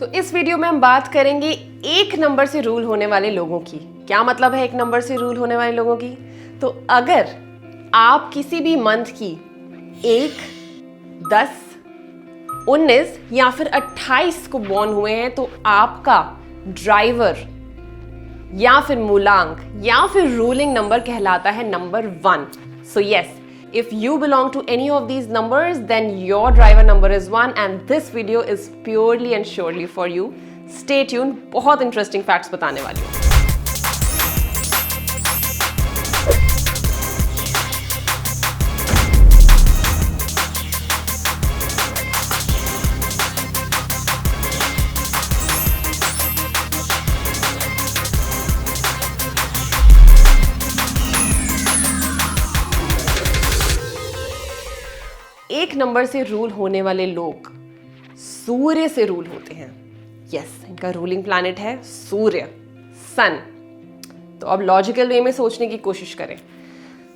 तो इस वीडियो में हम बात करेंगे एक नंबर से रूल होने वाले लोगों की। क्या मतलब है एक नंबर से रूल होने वाले लोगों की? तो अगर आप किसी भी मंथ की 1, 10, 19 या फिर 28 को बॉर्न हुए हैं तो आपका ड्राइवर या फिर मूलांक या फिर रूलिंग नंबर कहलाता है number 1। So yes, if you belong to any of these numbers, then your driver number is 1 and this video is purely and surely for you. Stay tuned, बहुत interesting facts बताने वाली हूँ। एक number से rule होने वाले लोग सूर्य से रूल होते हैं। यस, इनका रूलिंग प्लैनेट है सूर्य, सन। तो अब लॉजिकल वे में सोचने की कोशिश करें।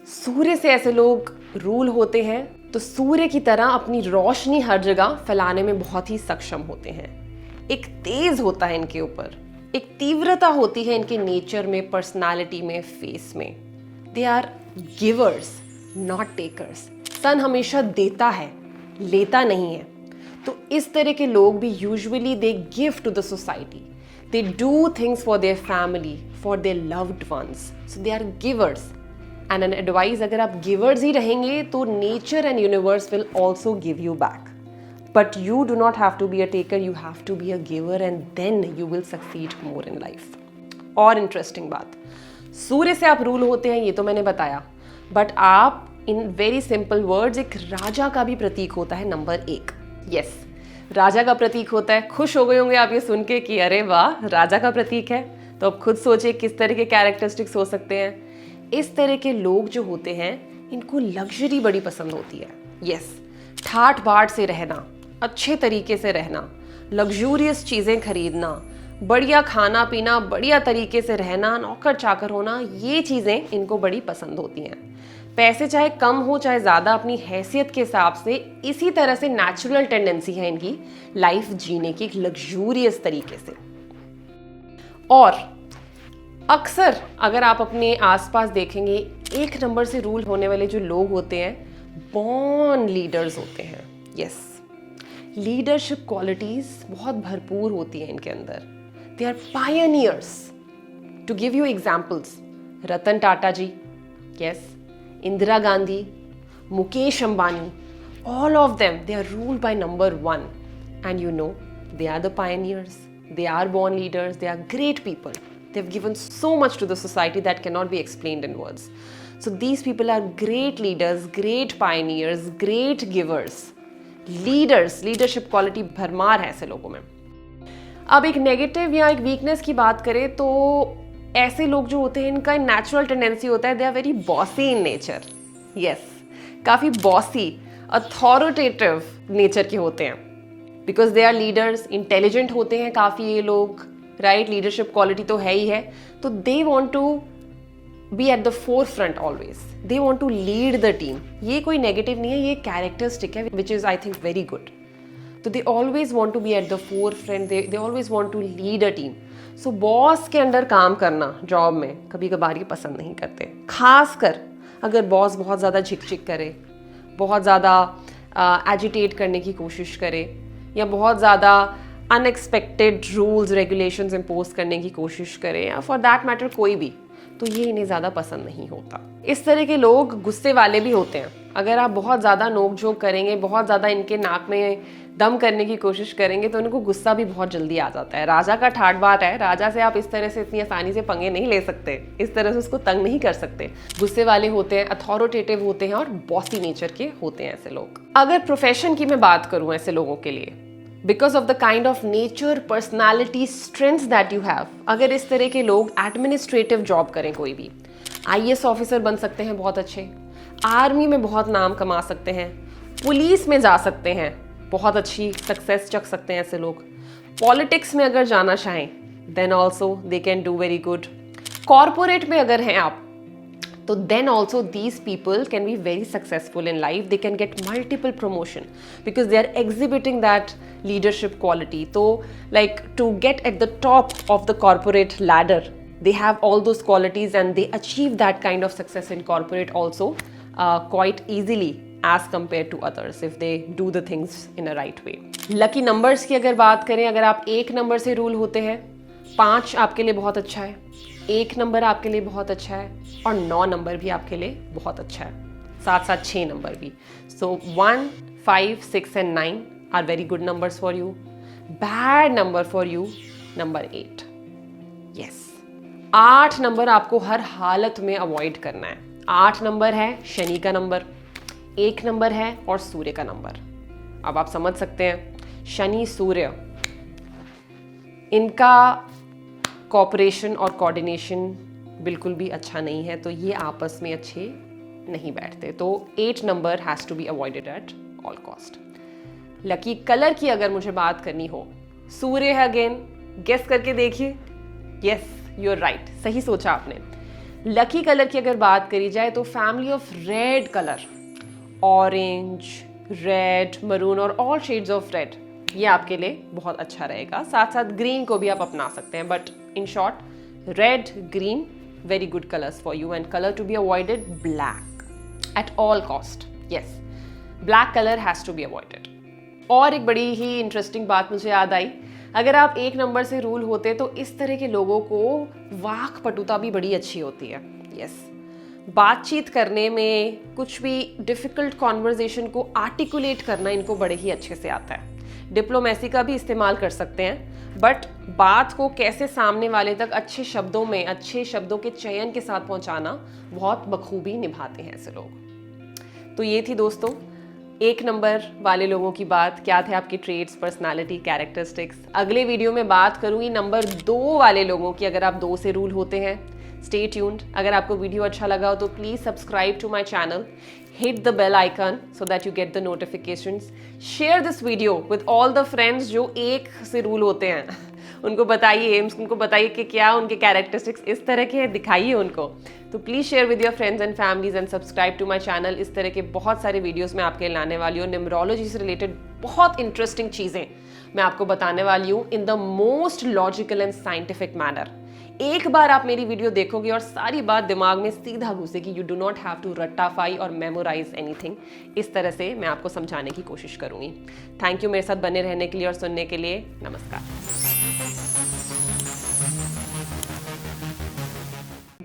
सूर्य से ऐसे लोग रूल होते हैं तो सूर्य की तरह अपनी रोशनी हर जगह फैलाने में बहुत ही सक्षम होते हैं। एक तेज होता है इनके ऊपर, एक तीव्रता होती है इनके नेचर में, पर्सनालिटी में, फेस में। They are givers not takers. Sun हमेशा देता है, लेता नहीं है। तो इस तरह के लोग भी usually they give to the society, they do things for their family, for their loved ones. So they are givers and an advice, अगर आप गिवर्स ही रहेंगे तो nature and universe will also give you back. But you do not have to be a taker, you have to be a giver and then you will succeed more in life. और interesting बात, सूर्य से आप rule होते हैं ये तो मैंने बताया, बट आप इन वेरी सिंपल वर्ड्स एक राजा का भी प्रतीक होता है नंबर 1। यस, राजा का प्रतीक होता है। खुश हो गए होंगे आप ये सुन के कि अरे वाह, राजा का प्रतीक है। तो अब खुद सोचिए किस तरह के कैरेक्टरिस्टिक्स हो सकते हैं। इस तरह के लोग जो होते हैं इनको लग्जरी बड़ी पसंद होती है। यस, ठाट बाट से रहना, अच्छे तरीके से रहना, लग्जूरियस चीज़ें खरीदना, बढ़िया खाना पीना, बढ़िया तरीके से रहना, नौकर चाकर होना, ये चीज़ें इनको बड़ी पसंद होती हैं। पैसे चाहे कम हो चाहे ज़्यादा, अपनी हैसियत के हिसाब से इसी तरह से नेचुरल टेंडेंसी है इनकी लाइफ जीने की, एक लग्जूरियस तरीके से। और अक्सर अगर आप अपने आसपास देखेंगे, एक नंबर से रूल होने वाले जो लोग होते हैं बॉर्न लीडर्स होते हैं। यस, लीडरशिप क्वालिटीज़ बहुत भरपूर होती हैं इनके अंदर। They are pioneers. To give you examples, Ratan Tata ji, yes, Indira Gandhi, Mukesh Ambani, all of them, they are ruled by number 1. And you know, they are the pioneers, they are born leaders, they are great people. They've given so much to the society that cannot be explained in words. So these people are great leaders, great pioneers, great givers. Leaders, leadership quality भरमार है ऐसे लोगों में। अब एक negative या एक weakness की बात करें तो ऐसे लोग जो होते हैं इनका नेचुरल टेंडेंसी होता है, they are very bossy in nature. Yes, काफ़ी बॉसी, अथॉरिटेटिव नेचर के होते हैं। Because they are leaders, intelligent होते हैं काफ़ी ये लोग, राइट? लीडरशिप क्वालिटी तो है ही है। तो they want to be at the forefront always, they want to lead the team. ये कोई नेगेटिव नहीं है, ये कैरेक्टरिस्टिक है which is I think very good. तो they always want to be at the forefront, they always want to lead a team. So boss के under काम करना जॉब में कभी कभार ये पसंद नहीं करते, खासकर अगर बॉस बहुत ज़्यादा झिक करे, बहुत ज़्यादा एजिटेट करने की कोशिश करे, या बहुत ज़्यादा अनएक्सपेक्टेड रूल्स रेगुलेशंस इम्पोज करने की कोशिश करे, या फॉर दैट मैटर कोई भी, तो ये इन्हें ज़्यादा पसंद नहीं होता। इस तरह के लोग गुस्से वाले भी होते हैं। अगर आप बहुत ज़्यादा नोक-झोंक करेंगे, बहुत ज़्यादा इनके नाक में दम करने की कोशिश करेंगे तो इनको गुस्सा भी बहुत जल्दी आ जाता है। राजा का ठाट बाट है, राजा से आप इस तरह से इतनी आसानी से पंगे नहीं ले सकते, इस तरह से उसको तंग नहीं कर सकते। गुस्से वाले होते हैं, अथॉरिटेटिव होते हैं और बॉसी नेचर के होते हैं ऐसे लोग। अगर प्रोफेशन की मैं बात करूँ ऐसे लोगों के लिए, because of the kind of nature, personality, strengths that you have, अगर इस तरह के लोग एडमिनिस्ट्रेटिव जॉब करें, कोई भी IAS ऑफिसर बन सकते हैं बहुत अच्छे, आर्मी में बहुत नाम कमा सकते हैं, पुलिस में जा सकते हैं, बहुत अच्छी सक्सेस चख सकते हैं ऐसे लोग। पॉलिटिक्स में अगर जाना चाहें then also they can do very good. Corporate में अगर हैं आप तो then also these people can be very successful in life. They can get multiple promotion because they are exhibiting that leadership quality. So like to get at the top of the corporate ladder, they have all those qualities and they achieve that kind of success in corporate also quite easily as compared to others if they do the things in a right way. Lucky numbers की अगर बात करें, अगर आप 1 number से rule होते हैं, 5 आपके लिए बहुत अच्छा है, 1 नंबर आपके लिए बहुत अच्छा है और 9 नंबर भी आपके लिए बहुत अच्छा है, साथ साथ 6 नंबर भी. So 1, 5, 6 and 9 are very good numbers for you. Bad number for you number 8. Yes, 8 number आपको हर हालत में अवॉइड करना है. 8 नंबर है शनि का नंबर, 1 नंबर है और सूर्य का नंबर. अब आप समझ सकते हैं शनि सूर्य इनका कॉपरेशन और कोऑर्डिनेशन बिल्कुल भी अच्छा नहीं है, तो ये आपस में अच्छे नहीं बैठते. तो 8 number has to be avoided at all cost. Lucky colour की अगर मुझे बात करनी हो, सूर्य है अगेन, गेस करके देखिए. यस, यू आर राइट, सही सोचा आपने. लकी कलर की अगर बात करी जाए तो family of red colour, orange, red, maroon और ऑल शेड्स ऑफ रेड, ये आपके लिए बहुत अच्छा रहेगा. साथ साथ ग्रीन को भी आप अपना सकते हैं, but in short red, green, very good colours for you. And colour to be avoided, black at all cost. Yes, black colour has to be avoided. और एक बड़ी ही इंटरेस्टिंग बात मुझे याद आई, अगर आप 1 नंबर से रूल होते तो इस तरह के लोगों को वाक पटुता भी बड़ी अच्छी होती है. यस, बातचीत करने में, कुछ भी डिफ़िकल्ट कॉन्वर्जेशन को आर्टिकुलेट करना इनको बड़े ही अच्छे से आता है. डिप्लोमेसी का भी इस्तेमाल कर सकते हैं, बट बात को कैसे सामने वाले तक अच्छे शब्दों में, अच्छे शब्दों के चयन के साथ पहुंचाना बहुत बखूबी निभाते हैं ऐसे लोग. तो ये थी दोस्तों 1 नंबर वाले लोगों की बात. क्या थे आपके ट्रेड्स, पर्सनालिटी, कैरेक्टरिस्टिक्स. अगले वीडियो में बात करूंगी नंबर 2 वाले लोगों की, अगर आप 2 से रूल होते हैं. Stay tuned. अगर आपको वीडियो अच्छा लगा हो तो please subscribe to my channel, hit the bell icon so that you get the notifications. Share this video with all the friends जो 1 से रूल होते हैं. उनको बताइए एम्स, उनको बताइए कि क्या उनके कैरेक्टरिस्टिक्स इस तरह के हैं, दिखाइए उनको. तो please share with your friends and families and subscribe to my channel. इस तरह के बहुत सारे वीडियोस मैं आपके लिए लाने वाली हूँ. न्यूमरोलॉजी से रिलेटेड बहुत इंटरेस्टिंग चीज़ें मैं आपको बताने वाली हूँ in the most logical and scientific manner. एक बार आप मेरी वीडियो देखोगे और सारी बात दिमाग में सीधा घुसेगी. You do not have to रट्टाफाई और मेमोराइज एनीथिंग. इस तरह से मैं आपको समझाने की कोशिश करूंगी. थैंक यू मेरे साथ बने रहने के लिए और सुनने के लिए. नमस्कार.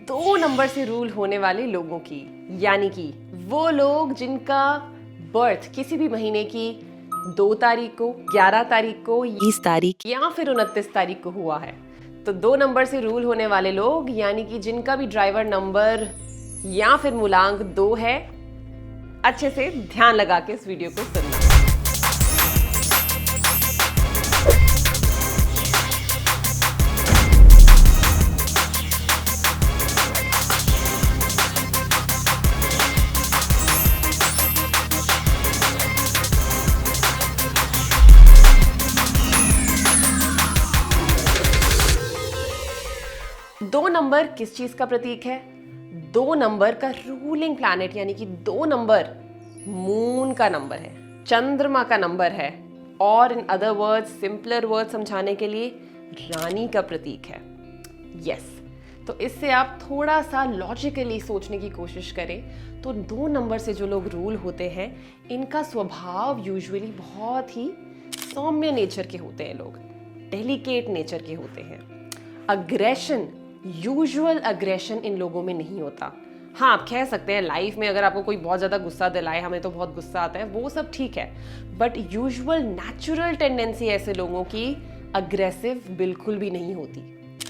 2 नंबर से रूल होने वाले लोगों की, यानी कि वो लोग जिनका बर्थ किसी भी महीने की 2 तारीख को, 11 तारीख को, 20 तारीख या फिर 29 तारीख को हुआ है. तो 2 नंबर से रूल होने वाले लोग, यानी कि जिनका भी ड्राइवर नंबर या फिर मूलांक 2 है, अच्छे से ध्यान लगा के इस वीडियो को सुनना. दो नंबर किस चीज का प्रतीक है? 2 नंबर का रूलिंग प्लैनेट, यानी कि 2 नंबर मून का नंबर है, चंद्रमा का नंबर है, और in other words, simpler word समझाने के लिए, रानी का प्रतीक है. यस, तो इससे आप थोड़ा सा लॉजिकली सोचने की कोशिश करें तो 2 नंबर से जो लोग रूल होते हैं, इनका स्वभाव यूजुअली बहुत ही सौम्य नेचर के होते हैं. लोग डेलिकेट नेचर के होते हैं. अग्रेशन, यूजुअल अग्रेशन इन लोगों में नहीं होता. हाँ, आप कह सकते हैं लाइफ में अगर आपको कोई बहुत ज़्यादा गुस्सा दिलाए, हमें तो बहुत गुस्सा आता है, वो सब ठीक है, बट यूजुअल नेचुरल टेंडेंसी ऐसे लोगों की अग्रेसिव बिल्कुल भी नहीं होती.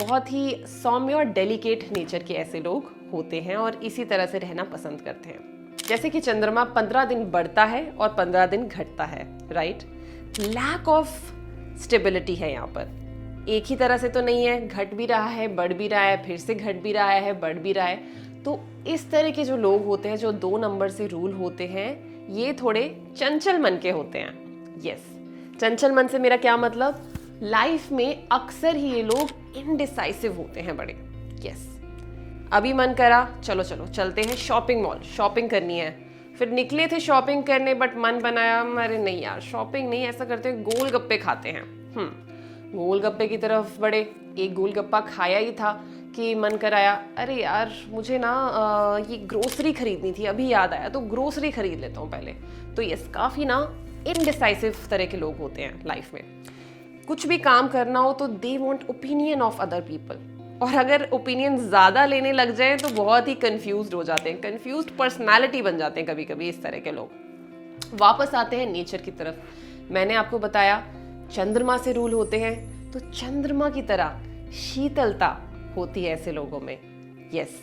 बहुत ही सौम्य और डेलिकेट नेचर के ऐसे लोग होते हैं और इसी तरह से रहना पसंद करते हैं. जैसे कि चंद्रमा 15 दिन बढ़ता है और 15 दिन घटता है, राइट. लैक ऑफ स्टेबिलिटी है यहाँ पर. एक ही तरह से तो नहीं है, घट भी रहा है, बढ़ भी रहा है, फिर से घट भी रहा है, बढ़ भी रहा है. तो इस तरह के जो लोग होते हैं, जो 2 नंबर से रूल होते हैं, ये थोड़े चंचल मन के होते हैं. यस, चंचल मन से मेरा क्या मतलब, लाइफ में अक्सर ही ये लोग इनडिसाइसिव होते हैं बड़े. यस, अभी मन करा चलो चलो चलते हैं शॉपिंग मॉल, शॉपिंग करनी है। फिर निकले थे शॉपिंग करने बट मन बनाया अरे नहीं यार शॉपिंग नहीं, ऐसा करते हैं गोलगप्पे खाते हैं। गोलगप्पे की तरफ बढ़े, एक गोलगप्पा खाया ही था कि मन कराया अरे यार मुझे ना ये ग्रोसरी खरीदनी थी, अभी याद आया तो ग्रोसरी खरीद लेता हूँ पहले। तो यस, काफ़ी ना इनडिसाइसिव तरह के लोग होते हैं लाइफ में। कुछ भी काम करना हो तो they want opinion of other people, और अगर ओपिनियन ज़्यादा लेने लग जाए तो बहुत ही कंफ्यूज्ड हो जाते हैं, कंफ्यूज्ड पर्सनालिटी बन जाते हैं कभी कभी इस तरह के लोग। वापस आते हैं नेचर की तरफ। मैंने आपको बताया चंद्रमा से रूल होते हैं, तो चंद्रमा की तरह शीतलता होती है ऐसे लोगों में। यस,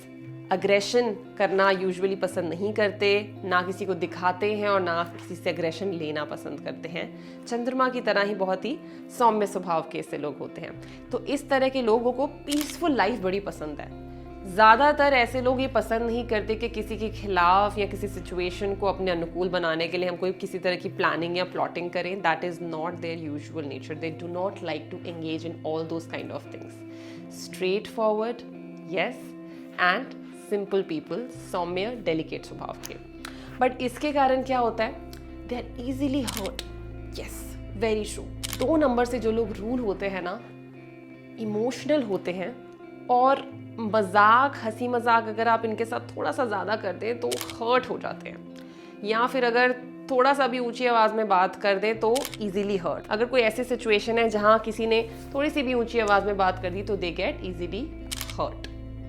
अग्रेशन करना यूजुअली पसंद नहीं करते, ना किसी को दिखाते हैं और ना किसी से अग्रेशन लेना पसंद करते हैं। चंद्रमा की तरह ही बहुत ही सौम्य स्वभाव के ऐसे लोग होते हैं। तो इस तरह के लोगों को पीसफुल लाइफ बड़ी पसंद है। ज़्यादातर ऐसे लोग ये पसंद नहीं करते कि किसी के खिलाफ या किसी सिचुएशन को अपने अनुकूल बनाने के लिए हम कोई किसी तरह की प्लानिंग या प्लॉटिंग करें। That is not their usual nature. They do not like to engage in all those kind of things. Straight forward, yes, and simple people, सौम्य डेलिकेट स्वभाव के। बट इसके कारण क्या होता है, they are easily hurt. Yes, very true. 2 number से जो लोग रूल होते हैं ना, इमोशनल होते हैं, और मजाक, हंसी मजाक अगर आप इनके साथ थोड़ा सा ज़्यादा कर दें तो हर्ट हो जाते हैं। या फिर अगर थोड़ा सा भी ऊंची आवाज़ में बात कर दें तो इजीली हर्ट। अगर कोई ऐसी सिचुएशन है जहाँ किसी ने थोड़ी सी भी ऊंची आवाज़ में बात कर दी तो they get easily hurt.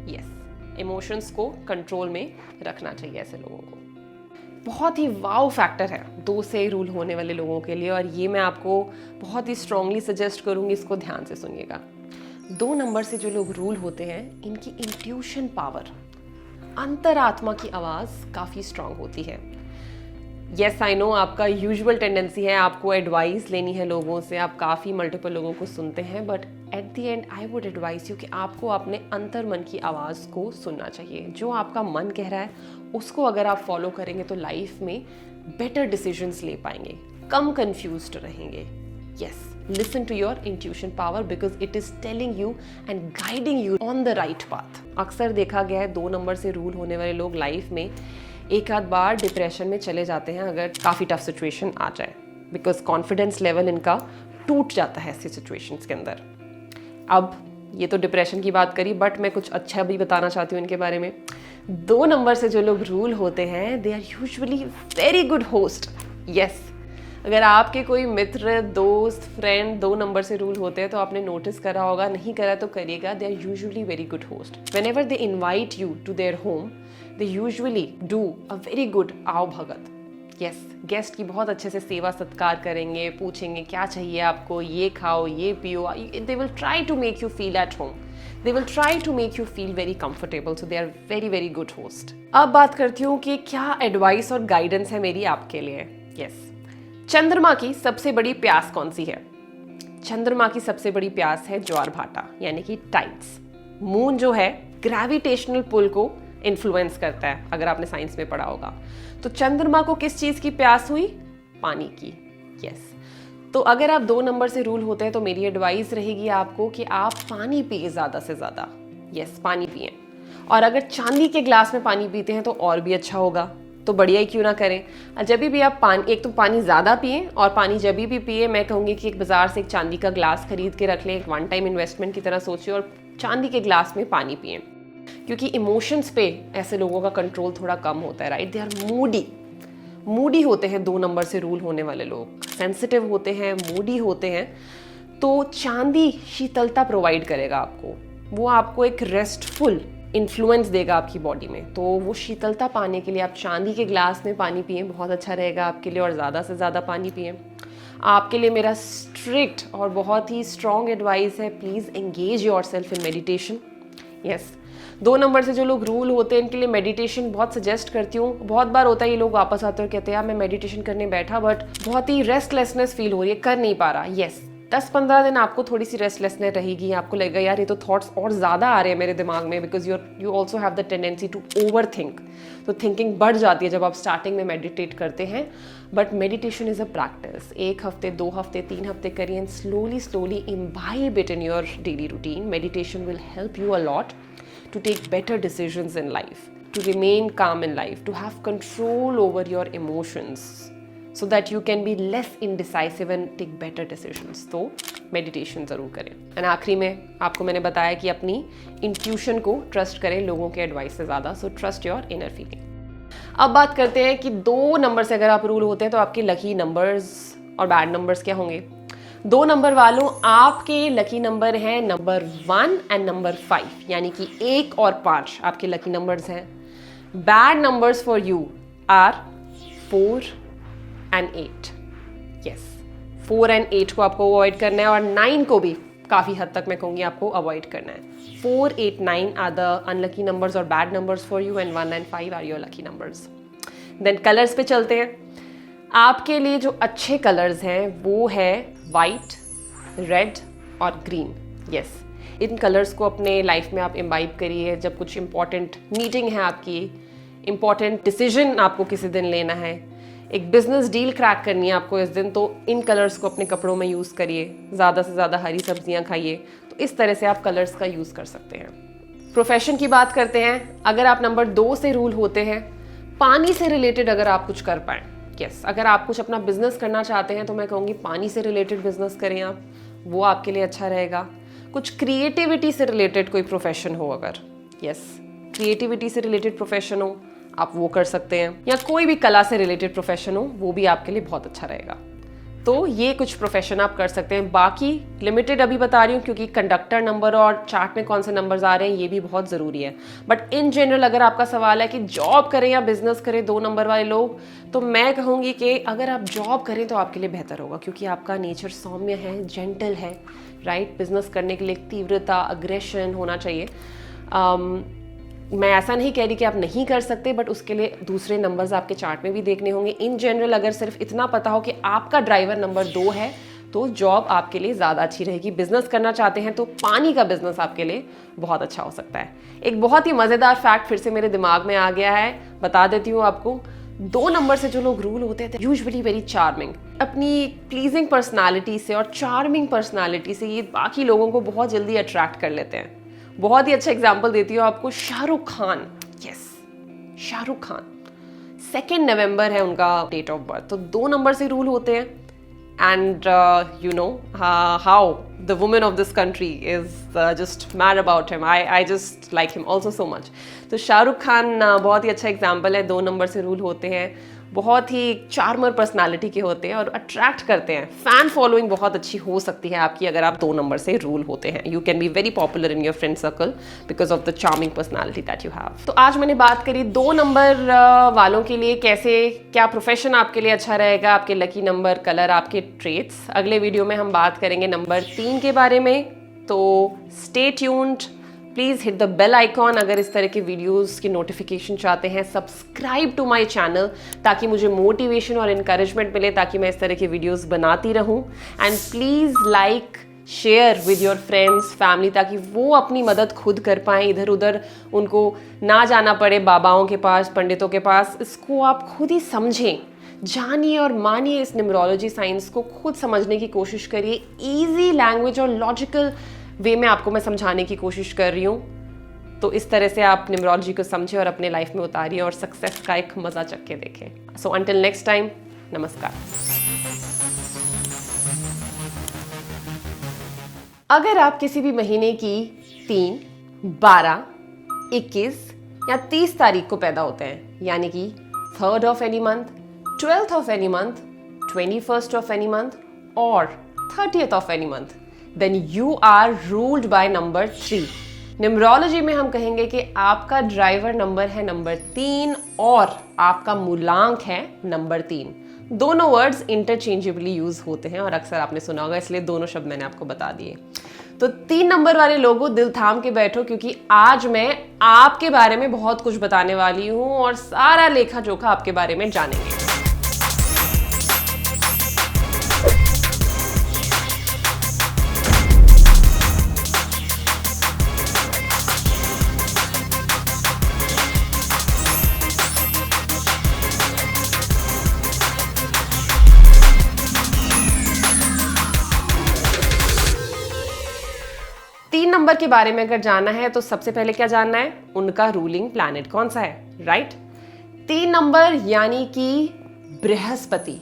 Yes, emotions को कंट्रोल में रखना चाहिए ऐसे लोगों को। बहुत ही वाव फैक्टर है 2 से रूल होने वाले लोगों के लिए, और ये मैं आपको बहुत ही स्ट्रांगली सजेस्ट करूँगी, इसको ध्यान से सुनिएगा। 2 नंबर से जो लोग रूल होते हैं, इनकी इंट्यूशन पावर, अंतरात्मा की आवाज़ काफ़ी स्ट्रांग होती है। यस, आई नो आपका यूजुअल टेंडेंसी है आपको एडवाइस लेनी है लोगों से, आप काफ़ी मल्टीपल लोगों को सुनते हैं, but at the end I would advise you कि आपको अपने अंतर मन की आवाज़ को सुनना चाहिए। जो आपका मन कह रहा है उसको अगर आप फॉलो करेंगे तो लाइफ में बेटर डिसीजंस ले पाएंगे, कम कंफ्यूज्ड रहेंगे। Yes, listen to your intuition power because it is telling you and guiding you on the right path। अक्सर देखा गया है 2 नंबर से रूल होने वाले लोग लाइफ में एक आध बार डिप्रेशन में चले जाते हैं अगर काफ़ी टफ सिचुएशन आ जाए, बिकॉज कॉन्फिडेंस लेवल इनका टूट जाता है ऐसी सिचुएशंस के अंदर। अब ये तो डिप्रेशन की बात करी, बट मैं कुछ अच्छा भी बताना चाहती हूँ इनके बारे में। 2 नंबर से जो लोग रूल होते हैं, they are usually very good host. Yes, अगर आपके कोई मित्र, दोस्त, फ्रेंड 2 नंबर से रूल होते हैं तो आपने नोटिस करा होगा, नहीं करा तो करिएगा, they are usually very good host. Whenever they invite you to their home, they usually do a very good आओ भगत। यस, गेस्ट की बहुत अच्छे से सेवा सत्कार करेंगे, पूछेंगे क्या चाहिए आपको, ये खाओ, ये पियो। They will try to make you feel at home, they will try to make you feel very comfortable, so they are very very good host. अब बात करती हूँ कि क्या एडवाइस और गाइडेंस है मेरी आपके लिए। यस, चंद्रमा की सबसे बड़ी प्यास कौन सी है? चंद्रमा की सबसे बड़ी प्यास है ज्वार भाटा, यानी कि टाइड्स। मून जो है ग्रेविटेशनल पुल को इन्फ्लुएंस करता है, अगर आपने साइंस में पढ़ा होगा। तो चंद्रमा को किस चीज की प्यास हुई? पानी की। यस, तो अगर आप 2 नंबर से रूल होते हैं तो मेरी एडवाइस रहेगी आपको कि आप पानी पिए ज़्यादा से ज़्यादा। यस, पानी पिए, और अगर चांदी के ग्लास में पानी पीते हैं तो और भी अच्छा होगा, तो बढ़िया ही क्यों ना करें। जब भी आप पानी, एक तो पानी ज़्यादा पिए, और पानी जब भी पिए मैं कहूँगी कि एक बाज़ार से एक चांदी का ग्लास खरीद के रख लें, एक 1 टाइम इन्वेस्टमेंट की तरह सोचिए और चांदी के ग्लास में पानी पिए। क्योंकि इमोशंस पे ऐसे लोगों का कंट्रोल थोड़ा कम होता है, राइट। दे आर मूडी होते हैं 2 नंबर से रूल होने वाले लोग, सेंसिटिव होते हैं, मूडी होते हैं। तो चांदी शीतलता प्रोवाइड करेगा आपको, वो आपको एक रेस्टफुल इन्फ्लुएंस देगा आपकी बॉडी में। तो वो शीतलता पाने के लिए आप चांदी के ग्लास में पानी पिए, बहुत अच्छा रहेगा आपके लिए, और ज़्यादा से ज़्यादा पानी पिए। आपके लिए मेरा स्ट्रिक्ट और बहुत ही स्ट्रॉन्ग एडवाइस है, please engage your self in meditation. Yes, 2 number से जो लोग रूल होते हैं इनके लिए मेडिटेशन बहुत सजेस्ट करती हूँ। बहुत बार होता है ये लोग वापस आते हैं और कहते हैं यार मैं मेडिटेशन करने बैठा बट बहुत ही रेस्टलेसनेस फील हो रही है, कर नहीं पा रहा। यस, 10-15 दिन आपको थोड़ी सी रेस्टलेसनेस रहेगी, आपको लगेगा यार ये तो थॉट्स और ज़्यादा आ रहे हैं मेरे दिमाग में, because you also have the tendency to over think. तो थिंकिंग बढ़ जाती है जब आप स्टार्टिंग में मेडिटेट करते हैं। But meditation is a practice. 1 हफ्ते, 2 हफ्ते, 3 हफ्ते करिए and slowly imbibe it in your daily routine. Meditation will help you a lot to take better decisions in life, to remain calm in life, to have control over your emotions, so that you can be less indecisive and take better decisions. तो meditation ज़रूर करें. And आखिरी में आपको मैंने बताया कि अपनी इंट्यूशन को ट्रस्ट करें लोगों के एडवाइस से ज़्यादा. So trust your inner feeling. अब बात करते हैं कि 2 नंबर से अगर आप रूल होते हैं तो आपके लकी नंबर्स और बैड नंबर्स क्या होंगे. 2 नंबर वालों, आपके लकी नंबर हैं नंबर 1 एंड नंबर 5, यानी कि 1 और 5 आपके लकी नंबर्स हैं. Bad numbers for you are 4 and 8. यस, 4 एंड 8 को आपको अवॉइड करना है और 9 को भी काफ़ी हद तक मैं कहूँगी आपको अवॉइड करना है. 4, 8, 9 आर द अनलकी नंबर्स और bad numbers for you and 1 and 5 are your lucky numbers. Then colours पे चलते हैं. आपके लिए जो अच्छे कलर्स हैं वो है वाइट, रेड और ग्रीन. यस, इन कलर्स को अपने लाइफ में आप इम्बाइब करिए. जब कुछ इंपॉर्टेंट मीटिंग है आपकी, इंपॉर्टेंट डिसीजन आपको किसी दिन लेना है, एक बिजनेस डील क्रैक करनी है आपको इस दिन, तो इन कलर्स को अपने कपड़ों में यूज़ करिए. ज़्यादा से ज़्यादा हरी सब्जियां खाइए. तो इस तरह से आप कलर्स का यूज़ कर सकते हैं. प्रोफेशन की बात करते हैं. अगर आप नंबर 2 से रूल होते हैं, पानी से रिलेटेड अगर आप कुछ कर पाएँ. यस, अगर आप कुछ अपना बिजनेस करना चाहते हैं तो मैं कहूँगी पानी से रिलेटेड बिजनेस करें आप, वो आपके लिए अच्छा रहेगा. कुछ क्रिएटिविटी से रिलेटेड कोई प्रोफेशन हो, अगर यस क्रिएटिविटी से रिलेटेड प्रोफेशन हो आप वो कर सकते हैं, या कोई भी कला से रिलेटेड प्रोफेशन हो वो भी आपके लिए बहुत अच्छा रहेगा. तो ये कुछ प्रोफेशन आप कर सकते हैं. बाकी लिमिटेड अभी बता रही हूँ क्योंकि कंडक्टर नंबर और चार्ट में कौन से नंबर्स आ रहे हैं ये भी बहुत ज़रूरी है. बट इन जनरल अगर आपका सवाल है कि जॉब करें या बिजनेस करें 2 नंबर वाले लोग, तो मैं कहूँगी कि अगर आप जॉब करें तो आपके लिए बेहतर होगा, क्योंकि आपका नेचर सौम्य है, जेंटल है. राइट, बिजनेस करने के लिए तीव्रता, अग्रेशन होना चाहिए. मैं ऐसा नहीं कह रही कि आप नहीं कर सकते, बट उसके लिए दूसरे नंबर्स आपके चार्ट में भी देखने होंगे. इन जनरल अगर सिर्फ इतना पता हो कि आपका ड्राइवर नंबर 2 है तो जॉब आपके लिए ज़्यादा अच्छी रहेगी. बिजनेस करना चाहते हैं तो पानी का बिजनेस आपके लिए बहुत अच्छा हो सकता है. एक बहुत ही मज़ेदार फैक्ट फिर से मेरे दिमाग में आ गया है, बता देती हूँ आपको. 2 नंबर से जो लोग रूल होते हैं यूजुअली वेरी चार्मिंग. अपनी प्लीजिंग पर्सनालिटी से और चार्मिंग पर्सनालिटी से ये बाकी लोगों को बहुत जल्दी अट्रैक्ट कर लेते हैं. बहुत ही अच्छा एग्जाम्पल देती हूँ आपको, शाहरुख खान. यस, शाहरुख खान 2 नवंबर है उनका डेट ऑफ बर्थ, तो 2 नंबर से रूल होते हैं. And you know how the women of this country is just mad about him. I just like him also so much. तो शाहरुख खान बहुत ही अच्छा एग्जाम्पल है. 2 नंबर से रूल होते हैं, बहुत ही चार्मर पर्सनालिटी के होते हैं और अट्रैक्ट करते हैं. फैन फॉलोइंग बहुत अच्छी हो सकती है आपकी अगर आप 2 नंबर से रूल होते हैं. You can be very popular in your friend circle because of the charming personality that you have. तो आज मैंने बात करी 2 नंबर वालों के लिए कैसे, क्या प्रोफेशन आपके लिए अच्छा रहेगा, आपके लकी नंबर, कलर, आपके ट्रेट्स. अगले वीडियो में हम बात करेंगे नंबर 3 के बारे में. तो stay tuned. Please hit the bell icon अगर इस तरह के वीडियोस की नोटिफिकेशन चाहते हैं. सब्सक्राइब टू माय चैनल ताकि मुझे मोटिवेशन और इनकरेजमेंट मिले, ताकि मैं इस तरह के वीडियोस बनाती रहूं. And please like, share with your friends, family, ताकि वो अपनी मदद खुद कर पाएँ. इधर उधर उनको ना जाना पड़े बाबाओं के पास, पंडितों के पास. इसको आप खुद ही समझें, जानिए और मानिए. इस न्यूमरोलॉजी साइंस को खुद समझने की कोशिश करिए. ईजी लैंग्वेज और लॉजिकल वे में आपको मैं समझाने की कोशिश कर रही हूँ. तो इस तरह से आप न्यूमरोलॉजी को समझें और अपने लाइफ में उतारिए और सक्सेस का एक मज़ा चख के देखें. सो अंटिल नेक्स्ट टाइम, नमस्कार. अगर आप किसी भी महीने की 3, 12, 21 या 30 तारीख को पैदा होते हैं, यानी कि 3rd of any month, 12th of any month, 21st of any month और 30th of any month, then you are ruled by number 3. Numerology में हम कहेंगे कि आपका ड्राइवर नंबर है नंबर 3 और आपका मूलांक है नंबर 3. दोनों वर्ड्स इंटरचेंजेबली यूज होते हैं और अक्सर आपने सुना होगा, इसलिए दोनों शब्द मैंने आपको बता दिए. तो 3 नंबर वाले लोगों दिल थाम के बैठो, क्योंकि आज मैं आपके बारे में बहुत कुछ बताने वाली हूँ और सारा लेखा जोखा आपके बारे में जानेंगे. 3 नंबर के बारे में अगर जानना है तो सबसे पहले क्या जानना है, उनका रूलिंग प्लैनेट कौन सा है, राइट। 3 नंबर यानी कि बृहस्पति,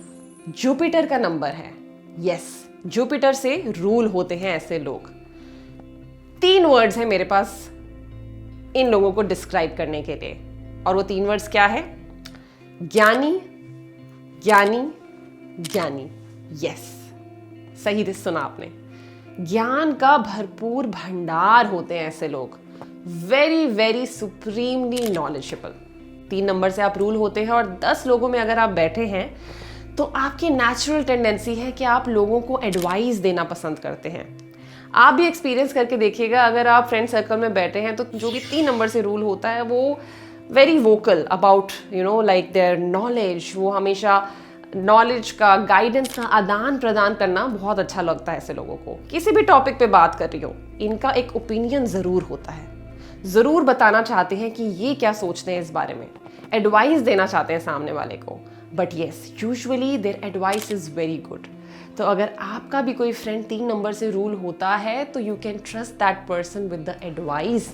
जुपिटर का नंबर है। यस, जुपिटर से रूल होते हैं ऐसे लोग। 3 वर्ड्स हैं मेरे पास इन लोगों को डिस्क्राइब करने के लिए, और वो 3 वर्ड्स क्या है, ज्ञानी, ज्ञानी, ज्ञानी। यस, सही सुना आपने, ज्ञान का भरपूर भंडार होते हैं ऐसे लोग, very very supremely knowledgeable. 3 number से आप रूल होते हैं, और 10 लोगों में अगर आप बैठे हैं तो आपकी नेचुरल टेंडेंसी है कि आप लोगों को एडवाइस देना पसंद करते हैं। आप भी एक्सपीरियंस करके देखिएगा, अगर आप फ्रेंड सर्कल में बैठे हैं तो जो भी 3 नंबर से रूल होता है वो very vocal about like their knowledge. वो हमेशा नॉलेज का, गाइडेंस का आदान प्रदान करना बहुत अच्छा लगता है ऐसे लोगों को। किसी भी टॉपिक पे बात कर रही हो, इनका एक ओपिनियन ज़रूर होता है, ज़रूर बताना चाहते हैं कि ये क्या सोचते हैं इस बारे में, एडवाइस देना चाहते हैं सामने वाले को। But yes, usually their advice is very good. तो अगर आपका भी कोई फ्रेंड 3 नंबर से रूल होता है तो you can trust that person with the advice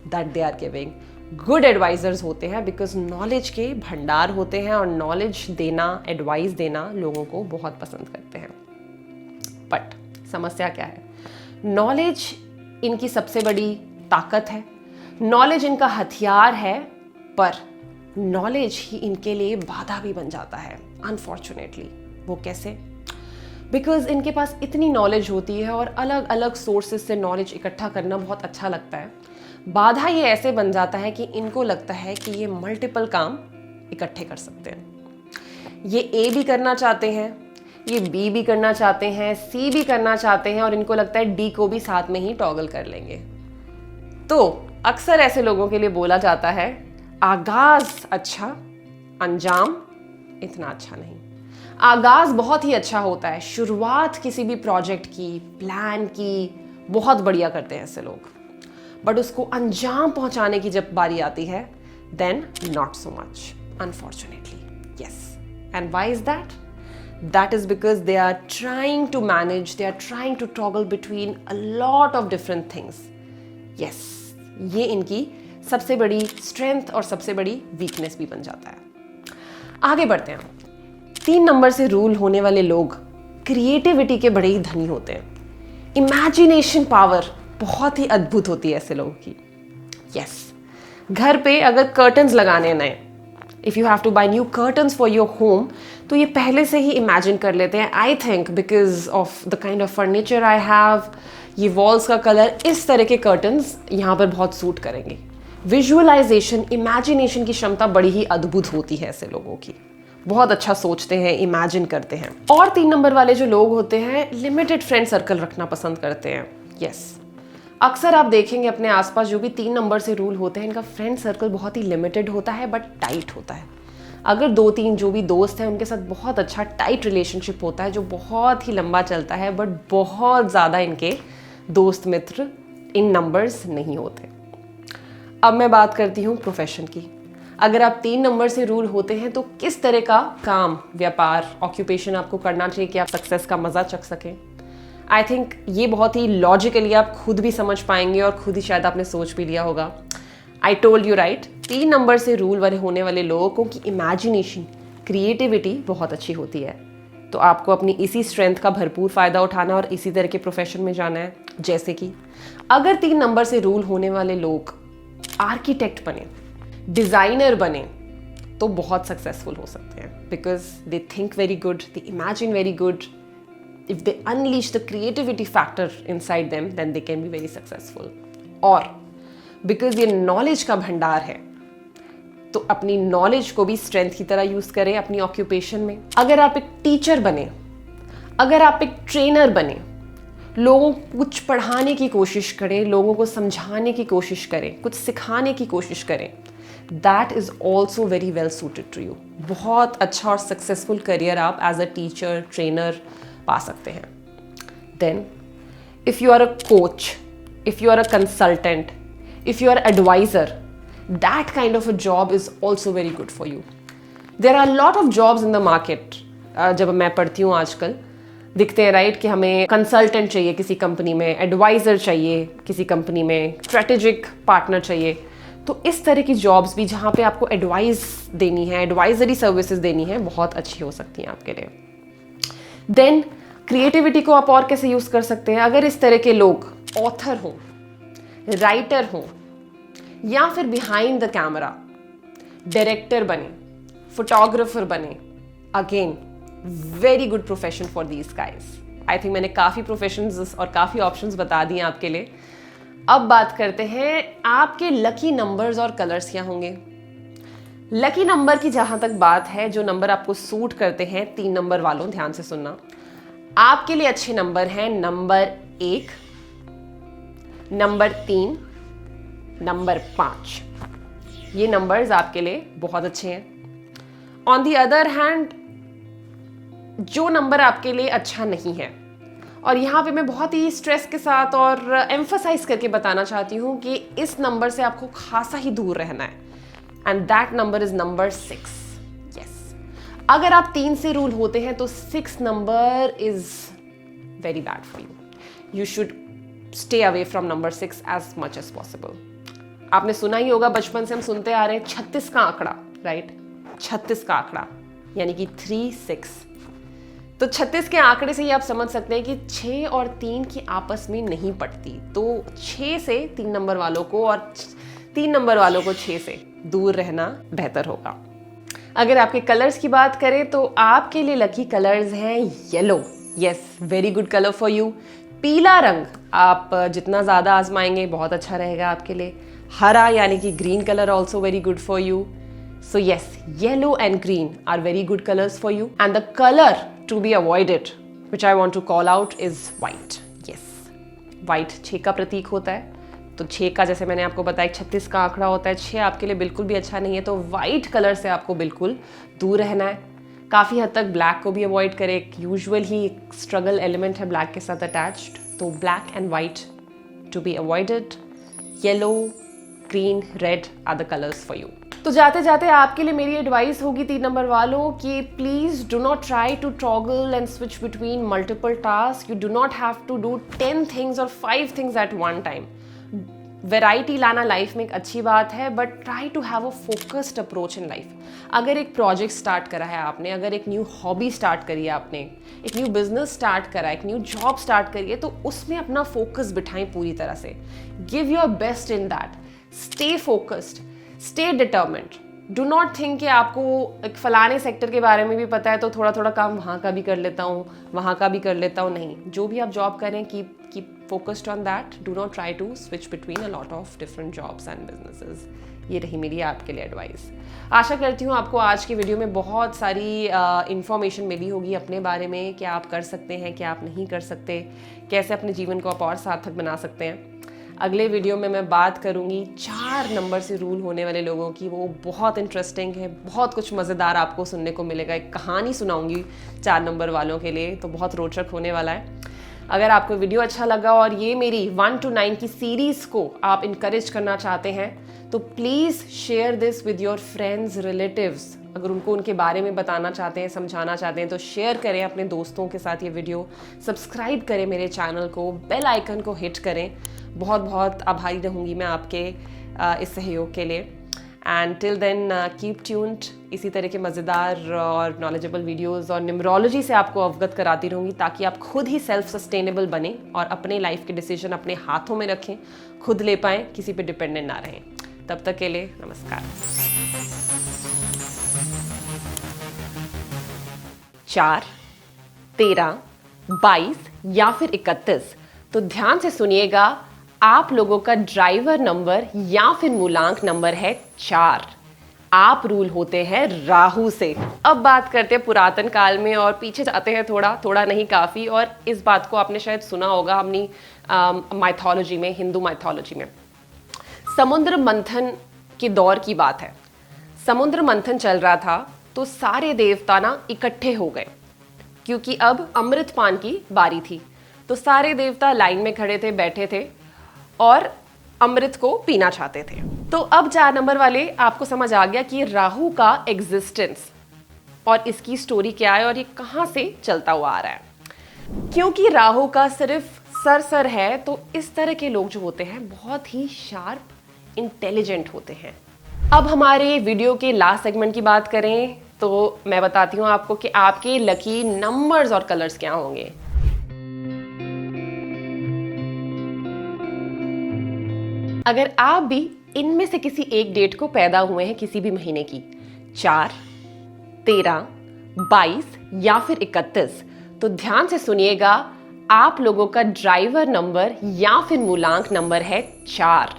that they are giving. Good advisers होते हैं बिकॉज नॉलेज के भंडार होते हैं, और नॉलेज देना, एडवाइस देना लोगों को बहुत पसंद करते हैं। बट समस्या क्या है, नॉलेज इनकी सबसे बड़ी ताकत है, नॉलेज इनका हथियार है, पर नॉलेज ही इनके लिए बाधा भी बन जाता है अनफॉर्चुनेटली। वो कैसे? बिकॉज इनके पास इतनी नॉलेज होती है और अलग अलग सोर्सेज से नॉलेज इकट्ठा करना बहुत अच्छा लगता है। बाधा ये ऐसे बन जाता है कि इनको लगता है कि ये मल्टीपल काम इकट्ठे कर सकते हैं। ये ए भी करना चाहते हैं, ये बी भी करना चाहते हैं, सी भी करना चाहते हैं, और इनको लगता है डी को भी साथ में ही टॉगल कर लेंगे। तो अक्सर ऐसे लोगों के लिए बोला जाता है, आगाज अच्छा, अंजाम इतना अच्छा नहीं। आगाज बहुत ही अच्छा होता है, शुरुआत किसी भी प्रोजेक्ट की, प्लान की बहुत बढ़िया करते हैं ऐसे लोग, बट उसको अंजाम पहुंचाने की जब बारी आती है, then not so much unfortunately. Yes, and why is that? That is because they are trying to manage, they are trying to toggle between a lot of different things. Yes, ये इनकी सबसे बड़ी स्ट्रेंथ और सबसे बड़ी weakness भी बन जाता है। आगे बढ़ते हैं। 3 नंबर से रूल होने वाले लोग क्रिएटिविटी के बड़े ही धनी होते हैं। इमेजिनेशन पावर बहुत ही अद्भुत होती है ऐसे लोगों की। यस, घर पे अगर कर्टन्स लगाने हैं नए, if you have to buy new curtains for your home, तो ये पहले से ही इमेजिन कर लेते हैं। I think because of the kind of furniture I have, ये वॉल्स का कलर, इस तरह के कर्टन्स यहाँ पर बहुत सूट करेंगे। विजुअलाइजेशन, इमेजिनेशन की क्षमता बड़ी ही अद्भुत होती है ऐसे लोगों की, बहुत अच्छा सोचते हैं, इमेजिन करते हैं। और 3 नंबर वाले जो लोग होते हैं, लिमिटेड फ्रेंड सर्कल रखना पसंद करते हैं। यस, अक्सर आप देखेंगे अपने आसपास जो भी 3 नंबर से रूल होते हैं, इनका फ्रेंड सर्कल बहुत ही लिमिटेड होता है बट टाइट होता है। अगर 2-3 जो भी दोस्त हैं उनके साथ बहुत अच्छा टाइट रिलेशनशिप होता है जो बहुत ही लंबा चलता है, बट बहुत ज़्यादा इनके दोस्त मित्र इन नंबर्स नहीं होते। अब मैं बात करती हूँ प्रोफेशन की। अगर आप 3 नंबर से रूल होते हैं तो किस तरह का काम, व्यापार, ऑक्यूपेशन आपको करना चाहिए कि आप सक्सेस का मज़ा चख सकें। आई थिंक ये बहुत ही लॉजिकली आप खुद भी समझ पाएंगे और खुद ही शायद आपने सोच भी लिया होगा। I told you right, 3 number से रूल वाले होने वाले लोगों की इमेजिनेशन, क्रिएटिविटी बहुत अच्छी होती है। तो आपको अपनी इसी स्ट्रेंथ का भरपूर फ़ायदा उठाना और इसी तरह के प्रोफेशन में जाना है। जैसे कि अगर 3 नंबर से रूल होने वाले लोग आर्किटेक्ट बने, डिज़ाइनर बने, तो बहुत सक्सेसफुल हो सकते हैं। Because they think very good, they imagine very good. If they unleash the creativity factor inside them, then they can be very successful. और because ये knowledge का भंडार है, तो अपनी knowledge को भी strength की तरह यूज़ करें अपनी occupation में। अगर आप एक टीचर बने, अगर आप एक ट्रेनर बने, लोगों को कुछ पढ़ाने की कोशिश करें, लोगों को समझाने की कोशिश करें, कुछ सिखाने की कोशिश करें, that is also very well suited to you. बहुत अच्छा और सक्सेसफुल करियर आप एज अ टीचर, ट्रेनर पा सकते हैं। Then if you are a coach, if you are a consultant, if you are adviser, that kind of a job is also very good for you. There are lot of jobs in the market. जब मैं पढ़ती हूँ आजकल, दिखते हैं, right, कि हमें consultant चाहिए किसी कंपनी में, एडवाइज़र चाहिए किसी कंपनी में, स्ट्रेटेजिक पार्टनर चाहिए। तो इस तरह की जॉब्स भी जहाँ पे आपको एडवाइस देनी है, एडवाइजरी सर्विसेज देनी है, बहुत अच्छी हो सकती हैं आपके लिए। देन क्रिएटिविटी को आप और कैसे यूज़ कर सकते हैं? अगर इस तरह के लोग ऑथर हों, राइटर हों, या फिर बिहाइंड द कैमरा डायरेक्टर बने, फोटोग्राफर बने, again very good profession for these guys. I think मैंने काफ़ी प्रोफेशंस और काफ़ी ऑप्शंस बता दिए आपके लिए। अब बात करते हैं आपके लकी नंबर्स और कलर्स क्या होंगे। लकी नंबर की जहां तक बात है, जो नंबर आपको सूट करते हैं, 3 नंबर वालों ध्यान से सुनना, आपके लिए अच्छे नंबर हैं नंबर 1, नंबर 3, नंबर 5। ये नंबर्स आपके लिए बहुत अच्छे हैं। ऑन दी अदर हैंड, जो नंबर आपके लिए अच्छा नहीं है, और यहाँ पे मैं बहुत ही स्ट्रेस के साथ और एम्फसाइज करके बताना चाहती हूँ कि इस नंबर से आपको खासा ही दूर रहना है, and that number is number 6। Yes, अगर आप 3 से रूल होते हैं तो 6 number is very bad for you. You should stay away from number 6 as much as possible. आपने सुना ही होगा, बचपन से हम सुनते आ रहे हैं 36 का आंकड़ा, राइट? 36 का आंकड़ा यानी कि 36। तो 36 के आंकड़े से ही आप समझ सकते हैं कि 6 और 3 की आपस में नहीं पटती। तो 6 से 3 नंबर वालों को और 3 नंबर वालों को 6 से दूर रहना बेहतर होगा। अगर आपके कलर्स की बात करें तो आपके लिए लकी कलर्स हैं yellow. Yes, very good colour for you. पीला रंग आप जितना ज़्यादा आजमाएंगे बहुत अच्छा रहेगा आपके लिए। हरा यानी कि green colour also very good for you. So yes, yellow and green are very good colors for you. And the color to be avoided, which I want to call out, is white. Yes, white 6 का प्रतीक होता है। तो 6 का, जैसे मैंने आपको बताया, 36 का आंकड़ा होता है। 6 आपके लिए बिल्कुल भी अच्छा नहीं है, तो वाइट कलर से आपको बिल्कुल दूर रहना है। काफ़ी हद तक ब्लैक को भी अवॉइड करें। यूजुअल ही स्ट्रगल एलिमेंट है ब्लैक के साथ अटैच्ड, तो black and white to be avoided. Yellow, green, red are the colours for you. तो जाते जाते आपके लिए मेरी एडवाइस होगी 3 नंबर वालों कि please do not try to toggle and switch between multiple task. You do not have to do 10 things और 5 things at one time. Variety लाना लाइफ में एक अच्छी बात है, but try to have a focused approach in life. अगर एक project start करा है आपने, अगर एक न्यू हॉबी स्टार्ट करी है आपने, एक न्यू बिजनेस स्टार्ट करा है, एक न्यू जॉब स्टार्ट करी है, तो उसमें अपना फोकस बिठाएं पूरी तरह से। Give your best in that. Stay focused, stay determined. Do not think कि आपको एक फलाने सेक्टर के बारे में भी पता है तो थोड़ा थोड़ा काम वहाँ का भी कर लेता हूँ, वहाँ का भी कर लेता हूँ। नहीं, जो भी आप जॉब करें, keep focused on that. Do not try to switch between a lot of different jobs and businesses. ये रही मेरी आपके लिए एडवाइस। आशा करती हूँ आपको आज की वीडियो में बहुत सारी इन्फॉर्मेशन मिली होगी अपने बारे में, क्या आप कर सकते हैं, क्या आप नहीं कर सकते, कैसे अपने जीवन को आप और सार्थक बना सकते हैं। अगले वीडियो में मैं बात करूंगी 4 नंबर से रूल होने वाले लोगों की। वो बहुत इंटरेस्टिंग है, बहुत कुछ मज़ेदार आपको सुनने को मिलेगा। एक कहानी सुनाऊंगी 4 नंबर वालों के लिए, तो बहुत रोचक होने वाला है। अगर आपको वीडियो अच्छा लगा और ये मेरी 1 to 9 की सीरीज़ को आप इनकरेज करना चाहते हैं तो please share this with your friends, relatives. अगर उनको उनके बारे में बताना चाहते हैं, समझाना चाहते हैं, तो शेयर करें अपने दोस्तों के साथ ये वीडियो। सब्सक्राइब करें मेरे चैनल को, बेल आइकन को हिट करें। बहुत बहुत आभारी रहूँगी मैं आपके इस सहयोग के लिए। And till then keep tuned. इसी तरह के मज़ेदार और नॉलेजेबल वीडियोस और न्यूमरोलॉजी से आपको अवगत कराती रहूँगी, ताकि आप खुद ही सेल्फ सस्टेनेबल बने और अपने लाइफ के डिसीजन अपने हाथों में रखें, खुद ले पाएँ, किसी पे डिपेंडेंट ना रहें। तब तक के लिए नमस्कार। 4, 13, 22 या फिर 31। तो ध्यान से सुनिएगा, आप लोगों का ड्राइवर नंबर या फिर मूलांक नंबर है 4। आप रूल होते हैं राहु से। अब बात करते हैं पुरातन काल में और पीछे जाते हैं थोड़ा नहीं काफ़ी। और इस बात को आपने शायद सुना होगा अपनी माइथोलॉजी में, हिंदू माइथोलॉजी में। समुद्र मंथन के दौर की बात है। समुद्र मंथन चल रहा था तो सारे देवता ना इकट्ठे हो गए, क्योंकि अब अमृतपान की बारी थी। तो सारे देवता लाइन में खड़े थे, बैठे थे और अमृत को पीना चाहते थे। तो अब 4 नंबर वाले आपको समझ आ गया कि राहु का एग्जिस्टेंस और इसकी स्टोरी क्या है और ये कहाँ से चलता हुआ आ रहा है। क्योंकि राहु का सिर्फ सर है तो इस तरह के लोग जो होते हैं बहुत ही शार्प इंटेलिजेंट होते हैं। अब हमारे वीडियो के लास्ट सेगमेंट की बात करें तो मैं बताती हूँ आपको कि आपके लकी नंबर्स और कलर्स क्या होंगे। अगर आप भी इनमें से किसी एक डेट को पैदा हुए हैं किसी भी महीने की 4, 13, 22 या फिर 31, तो ध्यान से सुनिएगा, आप लोगों का ड्राइवर नंबर या फिर मूलांक नंबर है 4।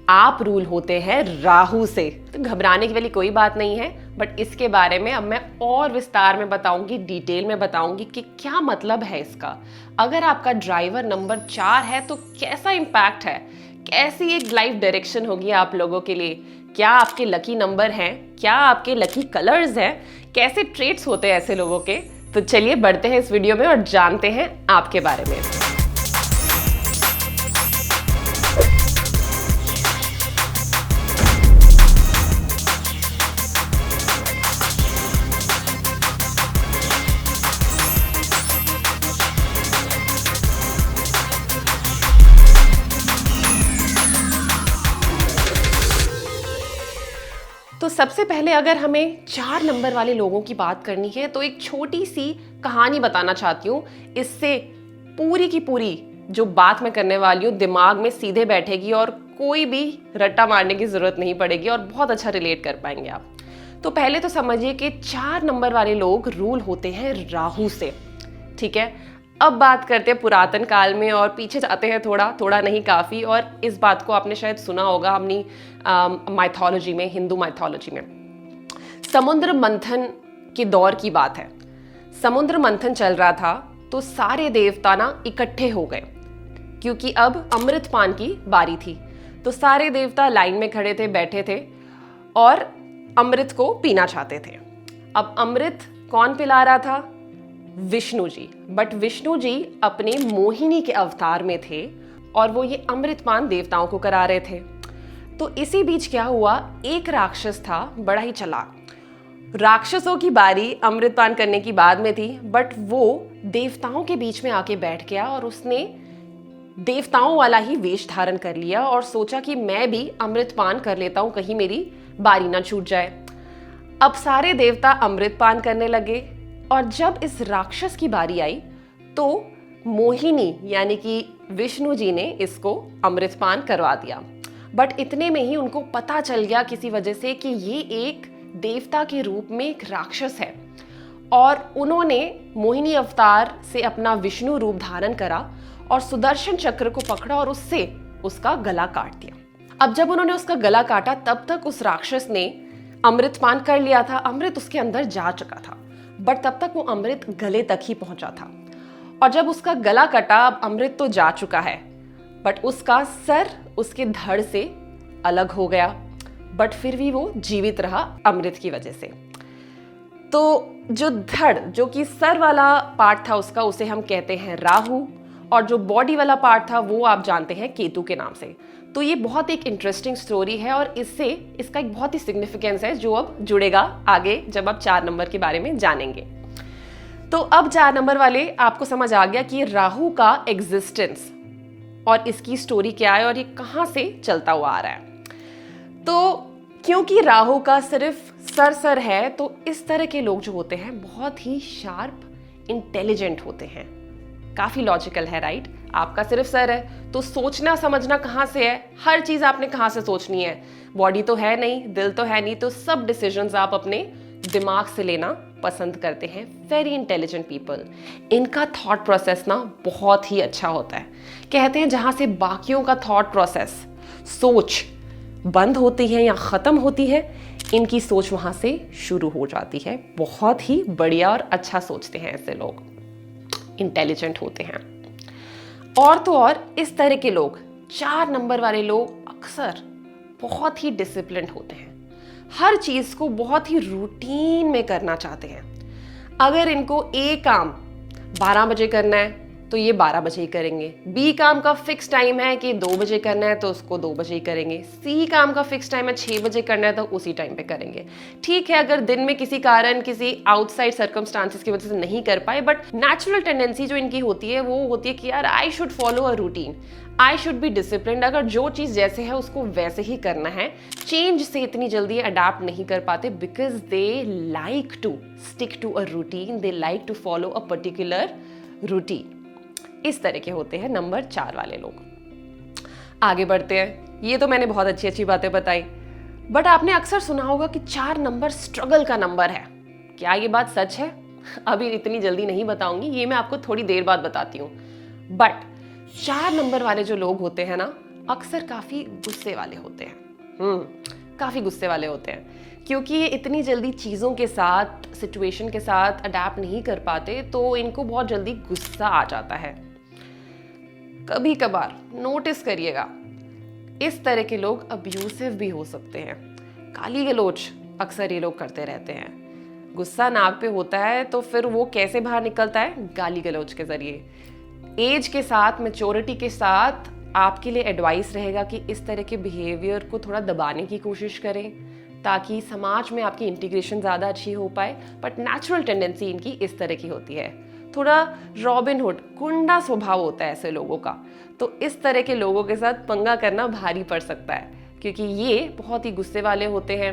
आप रूल होते हैं राहु से। तो घबराने की वाली कोई बात नहीं है, बट इसके बारे में अब मैं और विस्तार में बताऊंगी, डिटेल में बताऊंगी कि क्या मतलब है इसका। अगर आपका ड्राइवर नंबर 4 है तो कैसा इंपैक्ट है, कैसी एक लाइफ डायरेक्शन होगी आप लोगों के लिए, क्या आपके लकी नंबर हैं, क्या आपके लकी कलर्स हैं, कैसे ट्रेट्स होते हैं ऐसे लोगों के। तो चलिए बढ़ते हैं इस वीडियो में और जानते हैं आपके बारे में। तो सबसे पहले अगर हमें 4 नंबर वाले लोगों की बात करनी है तो एक छोटी सी कहानी बताना चाहती हूँ। इससे पूरी की पूरी जो बात मैं करने वाली हूँ दिमाग में सीधे बैठेगी और कोई भी रट्टा मारने की जरूरत नहीं पड़ेगी और बहुत अच्छा रिलेट कर पाएंगे आप। तो पहले तो समझिए कि 4 नंबर वाले लोग रूल होते हैं राहु से, ठीक है। अब बात करते हैं पुरातन काल में और पीछे जाते हैं, थोड़ा नहीं काफ़ी, और इस बात को आपने शायद सुना होगा अपनी माइथोलॉजी में, हिंदू माइथोलॉजी में। समुद्र मंथन के दौर की बात है। समुद्र मंथन चल रहा था तो सारे देवता ना इकट्ठे हो गए क्योंकि अब अमृत पान की बारी थी। तो सारे देवता लाइन में खड़े थे, बैठे थे और अमृत को पीना चाहते थे। अब अमृत कौन पिला रहा था? विष्णु जी। बट विष्णु जी अपने मोहिनी के अवतार में थे और वो ये अमृतपान देवताओं को करा रहे थे। तो इसी बीच क्या हुआ, एक राक्षस था बड़ा ही चालाक। राक्षसों की बारी अमृतपान करने की बाद में थी, बट वो देवताओं के बीच में आके बैठ गया और उसने देवताओं वाला ही वेश धारण कर लिया और सोचा कि मैं भी अमृतपान कर लेता हूं, कहीं मेरी बारी ना छूट जाए। अब सारे देवता अमृतपान करने लगे और जब इस राक्षस की बारी आई तो मोहिनी यानी कि विष्णु जी ने इसको अमृतपान करवा दिया। बट इतने में ही उनको पता चल गया किसी वजह से कि ये एक देवता के रूप में एक राक्षस है और उन्होंने मोहिनी अवतार से अपना विष्णु रूप धारण करा और सुदर्शन चक्र को पकड़ा और उससे उसका गला काट दिया। अब जब उन्होंने उसका गला काटा तब तक उस राक्षस ने अमृतपान कर लिया था, अमृत उसके अंदर जा चुका था, बट तब तक वो अमृत गले तक ही पहुंचा था। और जब उसका गला कटा, अब अमृत तो जा चुका है बट उसका सर उसके धड़ से अलग हो गया, बट फिर भी वो जीवित रहा अमृत की वजह से। तो जो धड़, जो कि सर वाला पार्ट था उसका, उसे हम कहते हैं राहु, और जो बॉडी वाला पार्ट था वो आप जानते हैं केतु के नाम से। तो ये बहुत एक इंटरेस्टिंग स्टोरी है और इससे इसका एक बहुत ही सिग्निफिकेंस है जो अब जुड़ेगा आगे जब आप 4 नंबर के बारे में जानेंगे। तो अब 4 नंबर वाले आपको समझ आ गया कि राहु का एग्जिस्टेंस और इसकी स्टोरी क्या है और ये कहाँ से चलता हुआ आ रहा है। तो क्योंकि राहु का सिर्फ सर है तो इस तरह के लोग जो होते हैं बहुत ही शार्प इंटेलिजेंट होते हैं। काफी लॉजिकल है, राइट? आपका सिर्फ सर है तो सोचना समझना कहाँ से है, हर चीज आपने कहाँ से सोचनी है। बॉडी तो है नहीं, दिल तो है नहीं, तो सब डिसीजंस आप अपने दिमाग से लेना पसंद करते हैं। वेरी इंटेलिजेंट पीपल, इनका थॉट प्रोसेस ना बहुत ही अच्छा होता है। कहते हैं जहां से बाकियों का थॉट प्रोसेस, सोच बंद होती है या खत्म होती है, इनकी सोच वहां से शुरू हो जाती है। बहुत ही बढ़िया और अच्छा सोचते हैं ऐसे लोग, इंटेलिजेंट होते हैं। और तो और इस तरह के लोग, 4 नंबर वाले लोग अक्सर बहुत ही डिसिप्लिन्ड होते हैं। हर चीज को बहुत ही रूटीन में करना चाहते हैं। अगर इनको एक काम 12 बजे करना है, तो ये 12 बजे ही करेंगे। बी काम का फिक्स टाइम है कि 2 बजे करना है तो उसको 2 बजे ही करेंगे। सी काम का फिक्स टाइम है 6 बजे करना है तो उसी टाइम पे करेंगे। ठीक है, अगर दिन में किसी कारण, किसी आउटसाइड सर्कमस्टांसिस की वजह से नहीं कर पाए, बट नेचुरल टेंडेंसी जो इनकी होती है वो होती है कि यार I should follow a routine, I should be discipline. अगर जो चीज़ जैसे है उसको वैसे ही करना है। चेंज से इतनी जल्दी अडाप्ट नहीं कर पाते because they like to stick to a routine, they like to follow a particular routine. इस तरह के होते हैं नंबर 4 वाले लोग। आगे बढ़ते हैं। ये तो मैंने बहुत अच्छी अच्छी बातें बताई, बट आपने अक्सर सुना होगा कि 4 नंबर स्ट्रगल का नंबर है। क्या ये बात सच है? अभी इतनी जल्दी नहीं बताऊंगी, ये मैं आपको थोड़ी देर बाद बताती हूँ। बट 4 नंबर वाले जो लोग होते हैं ना, अक्सर काफी गुस्से वाले होते हैं। काफी गुस्से वाले होते हैं क्योंकि ये इतनी जल्दी चीज़ों के साथ, सिचुएशन के साथ अडेप्ट नहीं कर पाते, तो इनको बहुत जल्दी गुस्सा आ जाता है। कभी कभार नोटिस करिएगा, इस तरह के लोग अब्यूसिव भी हो सकते हैं। गाली गलौज अक्सर ये लोग करते रहते हैं। गुस्सा नाक पे होता है तो फिर वो कैसे बाहर निकलता है? गाली गलौज के जरिए। एज के साथ, मैच्योरिटी के साथ आपके लिए एडवाइस रहेगा कि इस तरह के बिहेवियर को थोड़ा दबाने की कोशिश करें ताकि समाज में आपकी इंटीग्रेशन ज़्यादा अच्छी हो पाए। बट नेचुरल टेंडेंसी इनकी इस तरह की होती है। थोड़ा रॉबिनहुड, गुंडा स्वभाव होता है ऐसे लोगों का। तो इस तरह के लोगों के साथ पंगा करना भारी पड़ सकता है क्योंकि ये बहुत ही गुस्से वाले होते हैं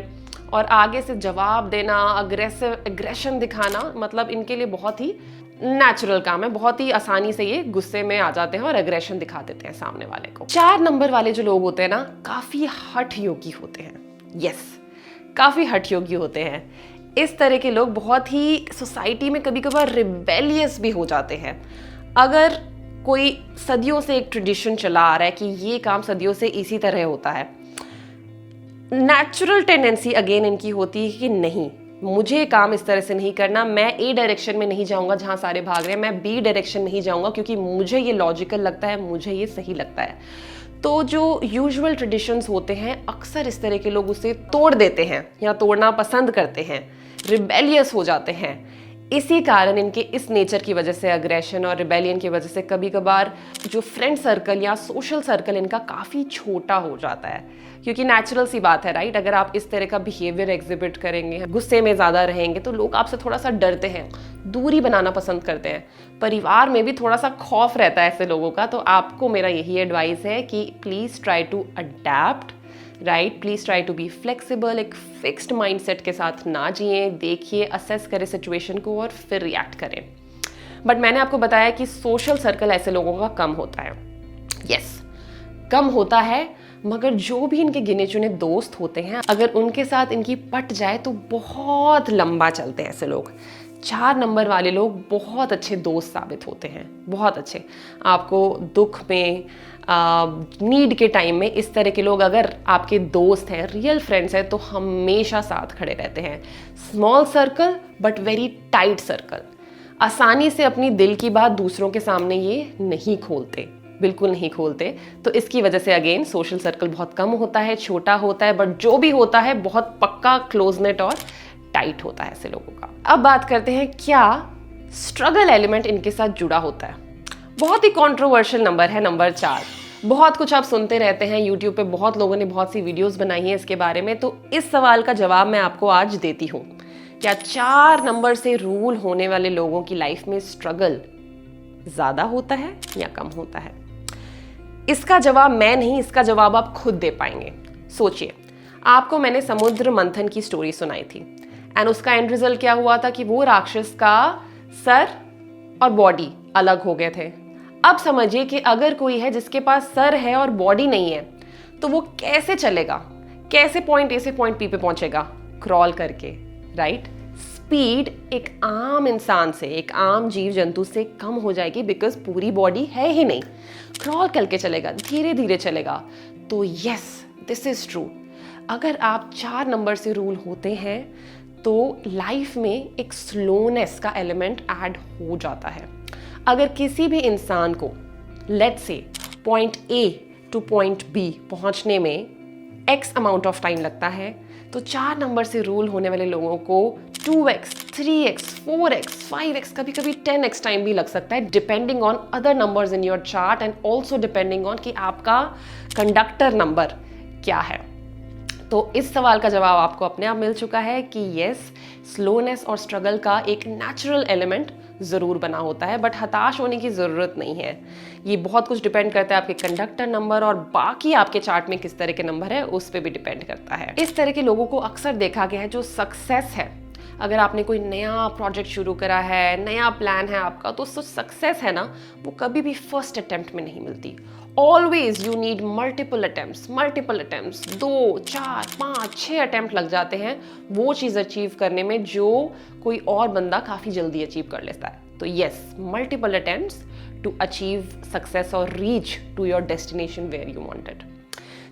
और आगे से जवाब देना, एग्रेशन दिखाना, मतलब इनके लिए बहुत ही नेचुरल काम है। बहुत ही आसानी से ये गुस्से में आ जाते हैं और एग्रेशन दिखा देते हैं सामने वाले को। 4 नंबर वाले जो लोग होते हैं ना, काफी हठ योगी होते हैं। यस, काफी हठ योगी होते हैं। इस तरह के लोग बहुत ही सोसाइटी में कभी कभार रिबेलियस भी हो जाते हैं। अगर कोई सदियों से एक ट्रेडिशन चला आ रहा है कि ये काम सदियों से इसी तरह होता है, नेचुरल टेंडेंसी अगेन इनकी होती है कि नहीं, मुझे काम इस तरह से नहीं करना, मैं ए डायरेक्शन में नहीं जाऊंगा जहां सारे भाग रहे हैं, मैं बी डायरेक्शन में ही जाऊंगा क्योंकि मुझे ये लॉजिकल लगता है, मुझे ये सही लगता है। तो जो यूजुअल ट्रेडिशंस होते हैं, अक्सर इस तरह के लोग उसे तोड़ देते हैं या तोड़ना पसंद करते हैं, रिबेलियस हो जाते हैं। इसी कारण इनके इस नेचर की वजह से, अग्रेशन और रिबेलियन की वजह से, कभी कभार जो फ्रेंड सर्कल या सोशल सर्कल इनका काफ़ी छोटा हो जाता है क्योंकि नेचुरल सी बात है, राइट? अगर आप इस तरह का बिहेवियर एग्जिबिट करेंगे, गुस्से में ज़्यादा रहेंगे, तो लोग आपसे थोड़ा सा डरते हैं, दूरी बनाना पसंद करते हैं। परिवार में भी थोड़ा सा खौफ रहता है ऐसे लोगों का। तो आपको मेरा यही एडवाइस है कि please try to adapt, right? Please try to be flexible. एक फिक्स्ड माइंडसेट के साथ ना जिए, देखिए, असेस करें सिचुएशन को और फिर रिएक्ट करें। बट मैंने आपको बताया कि सोशल सर्कल ऐसे लोगों का कम होता है। यस, कम होता है, मगर जो भी इनके गिने चुने दोस्त होते हैं, अगर उनके साथ इनकी पट जाए तो बहुत लंबा चलते हैं ऐसे लोग। 4 नंबर वाले लोग बहुत अच्छे दोस्त साबित होते हैं, बहुत अच्छे। आपको दुख में, नीड के टाइम में इस तरह के लोग अगर आपके दोस्त हैं, रियल फ्रेंड्स हैं, तो हमेशा साथ खड़े रहते हैं। Small circle but very tight circle. आसानी से अपनी दिल की बात दूसरों के सामने ये नहीं खोलते, बिल्कुल नहीं खोलते। तो इसकी वजह से अगेन सोशल सर्कल बहुत कम होता है, छोटा होता है, बट जो भी होता है बहुत पक्का, क्लोजनेट और टाइट होता है ऐसे लोगों का। अब बात करते हैं, क्या स्ट्रगल एलिमेंट इनके साथ जुड़ा होता है? बहुत ही कंट्रोवर्शियल नंबर है नंबर 4। बहुत कुछ आप सुनते रहते हैं, यूट्यूब पे बहुत लोगों ने बहुत सी वीडियोस बनाई हैं इसके बारे में। तो इस सवाल का जवाब मैं आपको आज देती हूँ। क्या 4 नंबर से रूल होने वाले लोगों की लाइफ में स्ट्रगल ज्यादा होता है या कम होता है? इसका जवाब मैं नहीं, इसका जवाब आप खुद दे पाएंगे। सोचिए, आपको मैंने समुद्र मंथन की स्टोरी सुनाई थी एंड उसका एंड रिजल्ट क्या हुआ था कि वो राक्षस का सर और बॉडी अलग हो गए थे। अब समझिए कि अगर कोई है जिसके पास सर है और बॉडी नहीं है, तो वो कैसे चलेगा, कैसे पॉइंट ए से पॉइंट पी पे पहुंचेगा? क्रॉल करके, राइट? स्पीड एक आम इंसान से, एक आम जीव जंतु से कम हो जाएगी बिकॉज पूरी बॉडी है ही नहीं। क्रॉल करके चलेगा, धीरे धीरे चलेगा। तो यस, दिस इज ट्रू। अगर आप 4 नंबर से रूल होते हैं तो लाइफ में एक स्लोनेस का एलिमेंट ऐड हो जाता है। अगर किसी भी इंसान को लेट्स से point A to point B पहुंचने में एक्स अमाउंट ऑफ टाइम लगता है, तो 4 नंबर से रूल होने वाले लोगों को 2x, 3x, 4x, 5x, कभी कभी 10x टाइम भी लग सकता है, depending on other numbers in your chart and also depending on कि आपका कंडक्टर नंबर क्या है। तो इस सवाल का जवाब आपको अपने आप मिल चुका है कि यस, स्लोनेस और स्ट्रगल का एक नेचुरल एलिमेंट ज़रूर बना होता है, बट हताश होने की ज़रूरत नहीं है। ये बहुत कुछ डिपेंड करता है आपके कंडक्टर नंबर और बाकी आपके चार्ट में किस तरह के नंबर है उस पर भी डिपेंड करता है। इस तरह के लोगों को अक्सर देखा गया है जो सक्सेस है, अगर आपने कोई नया प्रोजेक्ट शुरू करा है, नया प्लान है आपका, तो सक्सेस है ना, वो कभी भी फर्स्ट अटेम्प्ट में नहीं मिलती। Always you need multiple attempts, 2, 4, 5, 6 attempt लग जाते हैं वो चीज़ अचीव करने में जो कोई और बंदा काफ़ी जल्दी अचीव कर लेता है। तो yes, multiple attempts to achieve success और reach to your destination where you wanted.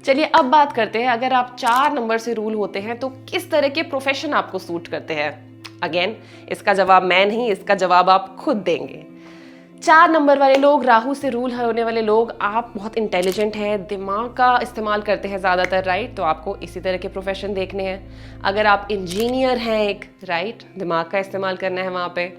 चलिए अब बात करते हैं, अगर आप 4 नंबर से रूल होते हैं तो किस तरह के प्रोफेशन आपको सूट करते हैं। अगेन, इसका जवाब मैं नहीं, इसका जवाब आप खुद देंगे। 4 नंबर वाले लोग, राहु से रूल होने वाले लोग, आप बहुत इंटेलिजेंट हैं, दिमाग का इस्तेमाल करते हैं ज़्यादातर, राइट? तो आपको इसी तरह के प्रोफेशन देखने हैं। अगर आप इंजीनियर हैं एक, राइट, दिमाग का इस्तेमाल करना है वहाँ पे।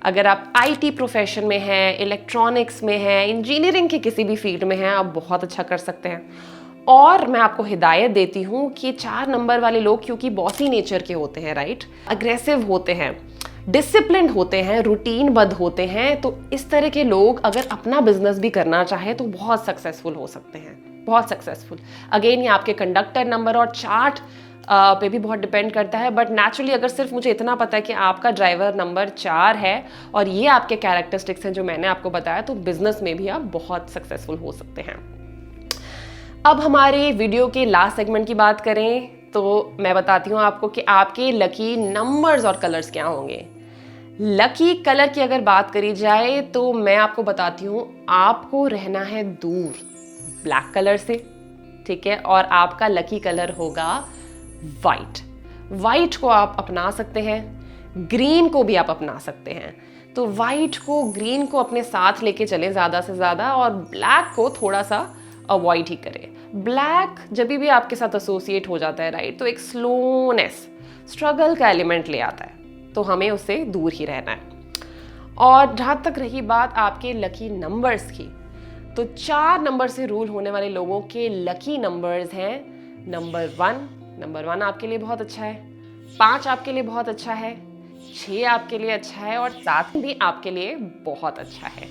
अगर आप आईटी प्रोफेशन में हैं, इलेक्ट्रॉनिक्स में हैं, इंजीनियरिंग के किसी भी फील्ड में हैं, आप बहुत अच्छा कर सकते हैं। और मैं आपको हिदायत देती हूँ कि 4 नंबर वाले लोग क्योंकि बॉसी नेचर के होते हैं, राइट, अग्रेसिव होते हैं, डिसिप्लिन होते हैं, रूटीनबद्ध होते हैं, तो इस तरह के लोग अगर अपना बिजनेस भी करना चाहे तो बहुत सक्सेसफुल हो सकते हैं, बहुत सक्सेसफुल। अगेन, ये आपके कंडक्टर नंबर और चार्ट पे भी बहुत डिपेंड करता है, बट नेचुरली अगर सिर्फ मुझे इतना पता है कि आपका ड्राइवर नंबर 4 है और ये आपके कैरेक्टरिस्टिक्स हैं जो मैंने आपको बताया, तो बिजनेस में भी आप बहुत सक्सेसफुल हो सकते हैं। अब हमारे वीडियो के लास्ट सेगमेंट की बात करें तो मैं बताती हूँ आपको कि आपके लकी नंबर्स और कलर्स क्या होंगे। लकी कलर की अगर बात करी जाए तो मैं आपको बताती हूँ, आपको रहना है दूर ब्लैक कलर से, ठीक है, और आपका लकी कलर होगा वाइट। वाइट को आप अपना सकते हैं, ग्रीन को भी आप अपना सकते हैं। तो वाइट को, ग्रीन को अपने साथ लेके चलें ज़्यादा से ज़्यादा, और ब्लैक को थोड़ा सा अवॉइड ही करें। ब्लैक जब भी आपके साथ एसोसिएट हो जाता है, राइट, तो एक स्लोनेस, स्ट्रगल का एलिमेंट ले आता है, तो हमें उससे दूर ही रहना है। और जहाँ तक रही बात आपके लकी नंबर्स की, तो 4 नंबर से रूल होने वाले लोगों के लकी नंबर्स हैं नंबर 1 आपके लिए बहुत अच्छा है, 5 आपके लिए बहुत अच्छा है, 6 आपके लिए अच्छा है, और 7 भी आपके लिए बहुत अच्छा है।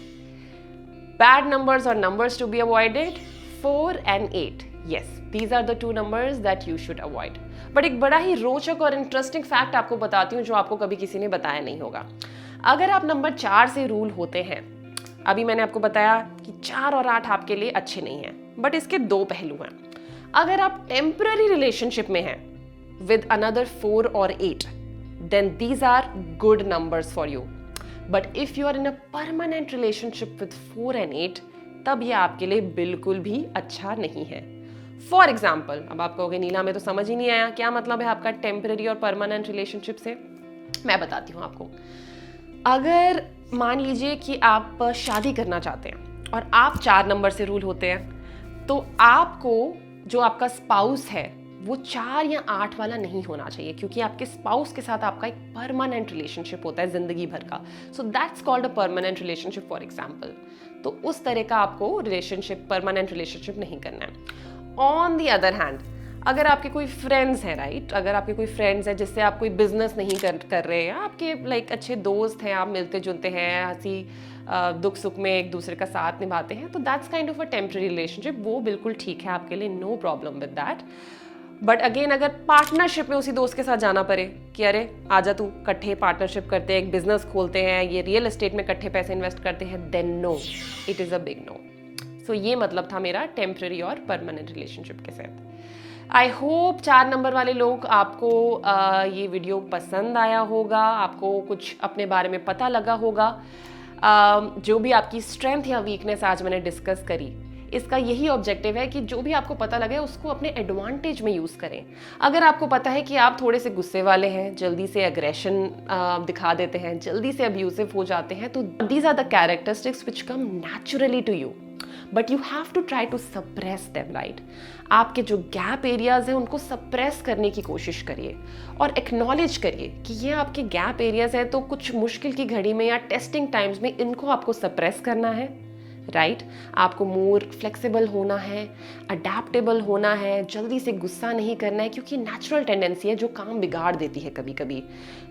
बैड नंबर्स और numbers to be avoided, 4 and 8. Yes, these are the 2 numbers that you should avoid. But एक बड़ा ही रोचक और इंटरेस्टिंग फैक्ट आपको बताती हूँ जो आपको कभी किसी ने बताया नहीं होगा। अगर आप नंबर 4 से रूल होते हैं, अभी मैंने आपको बताया कि 4 और 8 आपके लिए अच्छे नहीं हैं, बट इसके 2 पहलू हैं। अगर आप टेम्पररी रिलेशनशिप में हैं विद अनदर 4 और 8, then these are good numbers for you. But if you are in a permanent relationship with 4 and 8, तब यह आपके लिए बिल्कुल भी अच्छा नहीं है। फॉर एग्जाम्पल, अब आप कहोगे नीला में तो समझ ही नहीं आया, क्या मतलब है आपका टेम्पररी और परमानेंट रिलेशनशिप से? मैं बताती हूँ आपको। अगर मान लीजिए कि आप शादी करना चाहते हैं और आप 4 नंबर से रूल होते हैं, तो आपको जो आपका स्पाउस है वो 4 या 8 वाला नहीं होना चाहिए, क्योंकि आपके स्पाउस के साथ आपका एक परमानेंट रिलेशनशिप होता है जिंदगी भर का। So that's called a permanent relationship for example. तो उस तरह का आपको रिलेशनशिप, परमानेंट रिलेशनशिप नहीं करना है। ऑन द अदर हैंड, अगर आपके कोई फ्रेंड्स हैं, राइट, अगर आपके कोई फ्रेंड्स हैं जिससे आप कोई बिजनेस नहीं कर रहे हैं, आपके लाइक अच्छे दोस्त हैं, आप मिलते जुलते हैं, हंसी दुख सुख में एक दूसरे का साथ निभाते हैं, तो that's kind of a temporary relationship, वो बिल्कुल ठीक है आपके लिए, no problem with that. But again, अगर पार्टनरशिप में उसी दोस्त के साथ जाना पड़े कि अरे आजा तू इकट्ठे पार्टनरशिप करते हैं, एक बिजनेस खोलते हैं, ये रियल एस्टेट में इकट्ठे पैसे इन्वेस्ट करते हैं, then no, it is a big no. So ये मतलब था मेरा टेम्पररी और परमानेंट रिलेशनशिप के साथ। आई होप 4 नंबर वाले लोग आपको ये वीडियो पसंद आया होगा, आपको कुछ अपने बारे में पता लगा होगा। जो भी आपकी स्ट्रेंथ या वीकनेस आज मैंने डिस्कस करी, इसका यही ऑब्जेक्टिव है कि जो भी आपको पता लगे उसको अपने एडवांटेज में यूज़ करें। अगर आपको पता है कि आप थोड़े से गुस्से वाले हैं, जल्दी से एग्रेशन दिखा देते हैं, जल्दी से अब्यूसिव हो जाते हैं, तो these are the characteristics which come naturally to you, but you have to try to suppress them, right. आपके जो गैप एरियाज हैं उनको सप्रेस करने की कोशिश करिए और एक्नॉलेज करिए कि ये आपके गैप एरियाज हैं, तो कुछ मुश्किल की घड़ी में या टेस्टिंग टाइम्स में इनको आपको सप्रेस करना है, राइट। आपको मोर फ्लेक्सिबल होना है, अडेप्टेबल होना है, जल्दी से गुस्सा नहीं करना है, क्योंकि नेचुरल टेंडेंसी है जो काम बिगाड़ देती है कभी कभी।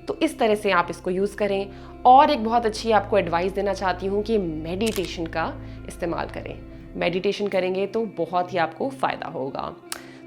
तो इस तरह से आप इसको यूज़ करें। और एक बहुत अच्छी आपको एडवाइस देना चाहती हूँ कि मेडिटेशन का इस्तेमाल करें। मेडिटेशन करेंगे तो बहुत ही आपको फ़ायदा होगा।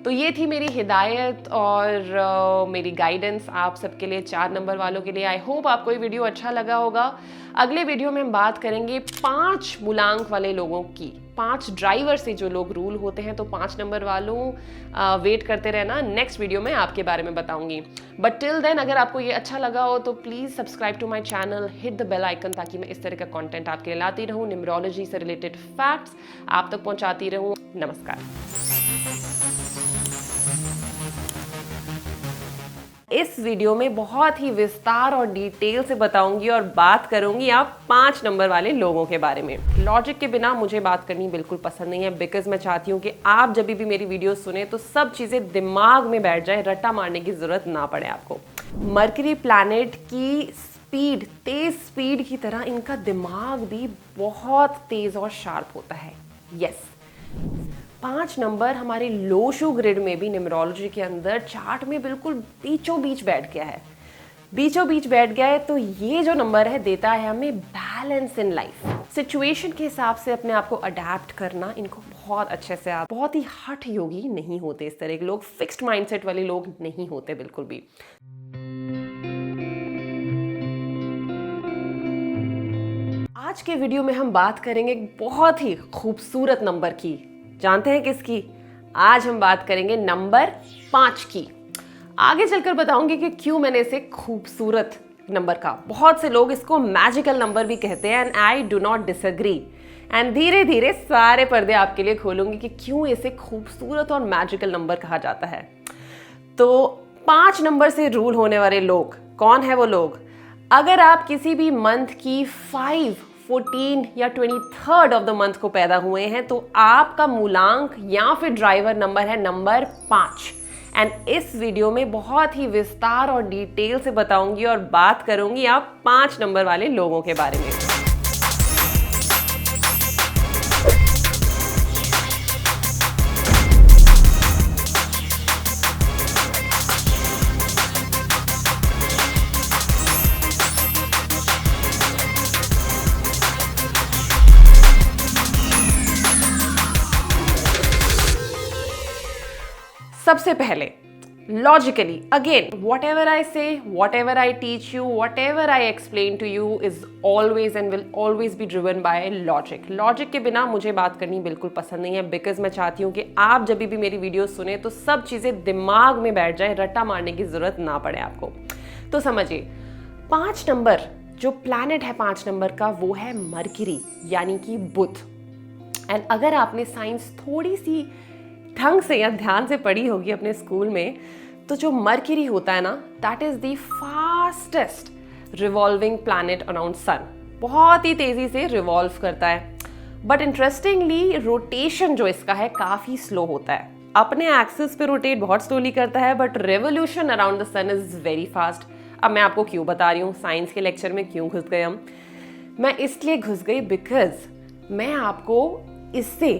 तो ये थी मेरी हिदायत और मेरी गाइडेंस आप सबके लिए, 4 नंबर वालों के लिए। आई होप आपको ये वीडियो अच्छा लगा होगा। अगले वीडियो में हम बात करेंगे 5 मूलांक वाले लोगों की, 5 ड्राइवर से जो लोग रूल होते हैं। तो 5 नंबर वालों वेट करते रहना, नेक्स्ट वीडियो में आपके बारे में बताऊंगी। बट टिल देन अगर आपको ये अच्छा लगा हो तो please subscribe to my channel, hit the bell icon, ताकि मैं इस तरह का कंटेंट आपके लिए लाती रहूँ, न्यूमरोलॉजी से रिलेटेड फैक्ट्स आप तक पहुँचाती रहूँ। नमस्कार। इस वीडियो में बहुत ही विस्तार और डिटेल से बताऊंगी और बात करूंगी आप 5 नंबर वाले लोगों के बारे में। लॉजिक के बिना मुझे बात करनी बिल्कुल पसंद नहीं है, बिकॉज मैं चाहती हूँ कि आप जब भी मेरी वीडियो सुने तो सब चीज़ें दिमाग में बैठ जाए, रट्टा मारने की जरूरत ना पड़े आपको। मरकरी प्लैनेट की स्पीड, तेज स्पीड की तरह इनका दिमाग भी बहुत तेज और शार्प होता है। यस, 5 नंबर हमारे लोशो ग्रिड में भी न्यूमरोलॉजी के अंदर चार्ट में बिल्कुल बीचों बीच बैठ गया है, बीचों बीच बैठ गया है। तो ये जो नंबर है देता है हमें बैलेंस इन लाइफ, सिचुएशन के हिसाब से अपने आप को अडेप्ट करना। इनको बहुत अच्छे से, आप बहुत ही हठ योगी नहीं होते, इस तरह के लोग, फिक्स्ड माइंडसेट वाले लोग नहीं होते बिल्कुल भी। आज के वीडियो में हम बात करेंगे एक बहुत ही खूबसूरत नंबर की। जानते हैं किसकी? आज हम बात करेंगे नंबर 5 की। आगे चलकर बताऊंगी कि क्यों मैंने इसे खूबसूरत नंबर का, बहुत से लोग इसको मैजिकल नंबर भी कहते हैं, and I do not disagree. And धीरे धीरे सारे पर्दे आपके लिए खोलूंगी कि क्यों इसे खूबसूरत और मैजिकल नंबर कहा जाता है। तो 5 नंबर से रूल होने वाले लोग कौन है? वो लोग, अगर आप किसी भी मंथ की 5, 14 या 23rd ऑफ द मंथ को पैदा हुए हैं तो आपका मूलांक या फिर ड्राइवर नंबर है नंबर 5। एंड इस वीडियो में बहुत ही विस्तार और डिटेल से बताऊंगी और बात करूंगी आप 5 नंबर वाले लोगों के बारे में। सबसे पहले logically, again, whatever I say, whatever I teach you, whatever I explain to you is always and will always be driven by logic. Logic के बिना मुझे बात करनी बिल्कुल पसंद नहीं है, बिकॉज मैं चाहती हूँ कि आप जब भी मेरी वीडियो सुने तो सब चीज़ें दिमाग में बैठ जाए, रट्टा मारने की जरूरत ना पड़े आपको। तो समझिए, 5 नंबर जो प्लैनेट है 5 नंबर का, वो है मरकरी, यानी कि बुध। एंड अगर आपने साइंस थोड़ी सी ढंग से या ध्यान से पढ़ी होगी अपने स्कूल में, तो जो मरकरी होता है ना, that is the fastest revolving planet around sun. बहुत ही तेजी से रिवॉल्व करता है, बट इंटरेस्टिंगली रोटेशन जो इसका है काफी स्लो होता है। अपने एक्सिस पे रोटेट बहुत स्लोली करता है, but revolution around the sun is very fast. अब मैं आपको क्यों बता रही हूँ, साइंस के लेक्चर में क्यों घुस गए हम। मैं इसलिए घुस गई बिकॉज मैं आपको इससे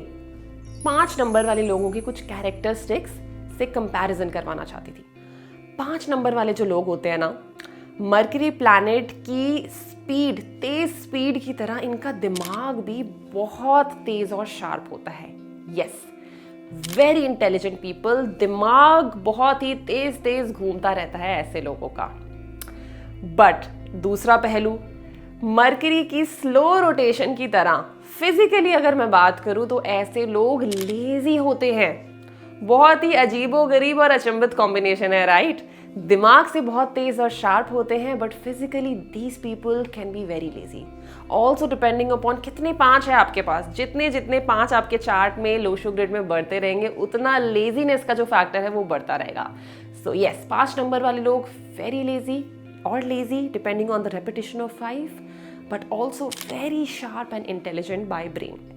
5 नंबर वाले लोगों की कुछ कैरेक्टरिस्टिक्स से कंपैरिजन करवाना चाहती थी। 5 नंबर वाले जो लोग होते हैं ना, मरकरी प्लैनेट की स्पीड, तेज स्पीड की तरह इनका दिमाग भी बहुत तेज और शार्प होता है। यस, वेरी इंटेलिजेंट पीपल, दिमाग बहुत ही तेज तेज घूमता रहता है ऐसे लोगों का। बट दूसरा पहलू, मरकरी की स्लो रोटेशन की तरह फिजिकली अगर मैं बात करूं तो ऐसे लोग लेजी होते हैं। बहुत ही अजीबोगरीब और अचंभित कॉम्बिनेशन है, राइट? दिमाग से बहुत तेज और शार्प होते हैं, but physically these people can be very lazy. Also depending upon कितने 5 है आपके पास। जितने जितने 5 आपके चार्ट में लोशो ग्रिड में बढ़ते रहेंगे, उतना लेजीनेस का जो फैक्टर है वो बढ़ता रहेगा। सो यस, 5 नंबर वाले लोग वेरी लेजी और lazy depending on the repetition of 5, but also very sharp and intelligent by brain.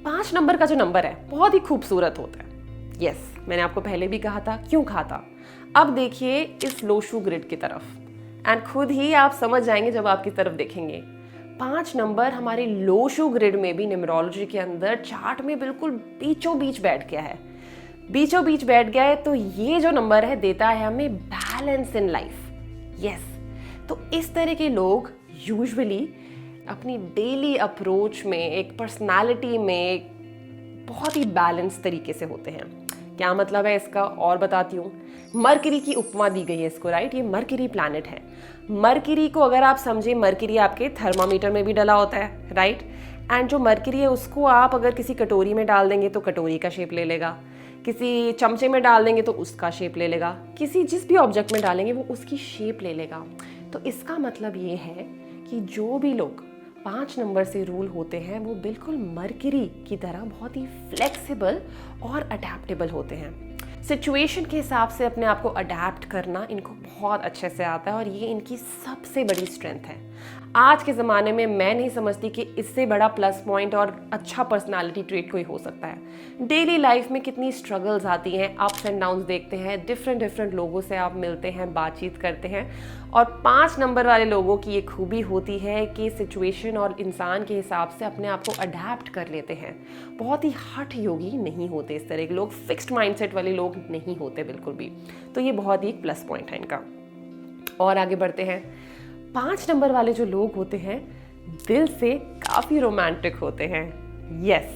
5 number का जो नंबर है बहुत ही खूबसूरत होता है। यस, मैंने आपको पहले भी कहा था, क्यों कहा था। अब देखिए इस लोशो ग्रिड की तरफ, एंड खुद ही आप समझ जाएंगे जब आपकी तरफ देखेंगे। 5 नंबर हमारे लोशो ग्रिड में भी न्यूमरोलॉजी के अंदर चार्ट में बिल्कुल बीचों बीच बैठ गया है। बीचों बीच बैठ गया है, तो ये जो नंबर है देता है हमें बैलेंस इन लाइफ। यस, तो इस तरह के लोग यूजुअली अपनी डेली अप्रोच में, एक पर्सनालिटी में बहुत ही बैलेंस तरीके से होते हैं। क्या मतलब है इसका, और बताती हूँ। मरकरी की उपमा दी गई है इसको, राइट। ये मरकरी प्लैनेट है। मरकरी को अगर आप समझे, मरकरी आपके थर्मामीटर में भी डला होता है, राइट। एंड जो मरकरी है उसको आप अगर किसी कटोरी में डाल देंगे तो कटोरी का शेप ले लेगा, किसी चमचे में डाल देंगे तो उसका शेप ले लेगा, किसी जिस भी ऑब्जेक्ट में डालेंगे वो उसकी शेप ले लेगा। तो इसका मतलब ये है कि जो भी लोग 5 नंबर से रूल होते हैं वो बिल्कुल मरकरी की तरह बहुत ही फ्लेक्सिबल और अडेप्टेबल होते हैं। सिचुएशन के हिसाब से अपने आप को अडेप्ट करना इनको बहुत अच्छे से आता है, और ये इनकी सबसे बड़ी स्ट्रेंथ है। आज के ज़माने में मैं नहीं समझती कि इससे बड़ा प्लस पॉइंट और अच्छा पर्सनालिटी ट्रेट कोई हो सकता है। डेली लाइफ में कितनी स्ट्रगल्स आती हैं, अप्स एंड डाउन्स देखते हैं, डिफरेंट लोगों से आप मिलते हैं, बातचीत करते हैं, और 5 नंबर वाले लोगों की ये खूबी होती है कि सिचुएशन और इंसान के हिसाब से अपने आप को अडेप्ट कर लेते हैं। बहुत ही हठ योगी नहीं होते इस तरह के लोग, फिक्स्ड माइंडसेट वाले लोग नहीं होते बिल्कुल भी। तो ये बहुत ही प्लस पॉइंट है इनका। और आगे बढ़ते हैं। 5 नंबर वाले जो लोग होते हैं दिल से काफ़ी रोमांटिक होते हैं। यस,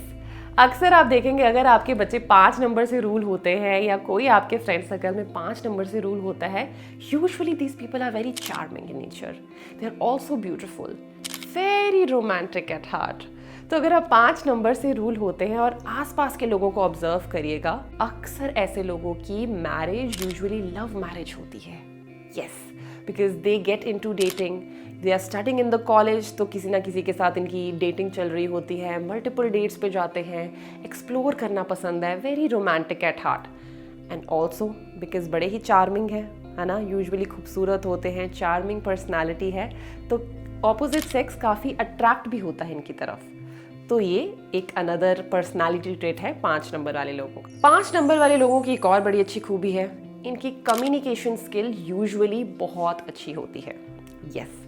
अक्सर आप देखेंगे अगर आपके बच्चे 5 नंबर से रूल होते हैं या कोई आपके फ्रेंड सर्कल में 5 नंबर से रूल होता है, usually these people are very charming in nature, they are also beautiful, very romantic at heart. तो अगर आप 5 नंबर से रूल होते हैं और आसपास के लोगों को ऑब्जर्व करिएगा, अक्सर ऐसे लोगों की मैरिज यूजुअली लव मैरिज होती है। Yes, because they get in to dating, they are studying in the college, तो किसी ना किसी के साथ इनकी डेटिंग चल रही होती है, मल्टीपल डेट्स पे जाते हैं, एक्सप्लोर करना पसंद है, very romantic at heart. And also because बड़े ही चार्मिंग है ना, यूजुअली खूबसूरत होते हैं, चार्मिंग पर्सनैलिटी है, तो ऑपोजिट सेक्स काफ़ी अट्रैक्ट भी होता है इनकी तरफ। तो ये एक अनदर पर्सनालिटी ट्रेट है 5 नंबर वाले लोगों का। 5 नंबर वाले लोगों की एक और बड़ी अच्छी खूबी है, इनकी कम्युनिकेशन स्किल यूजुअली बहुत अच्छी होती है। यस,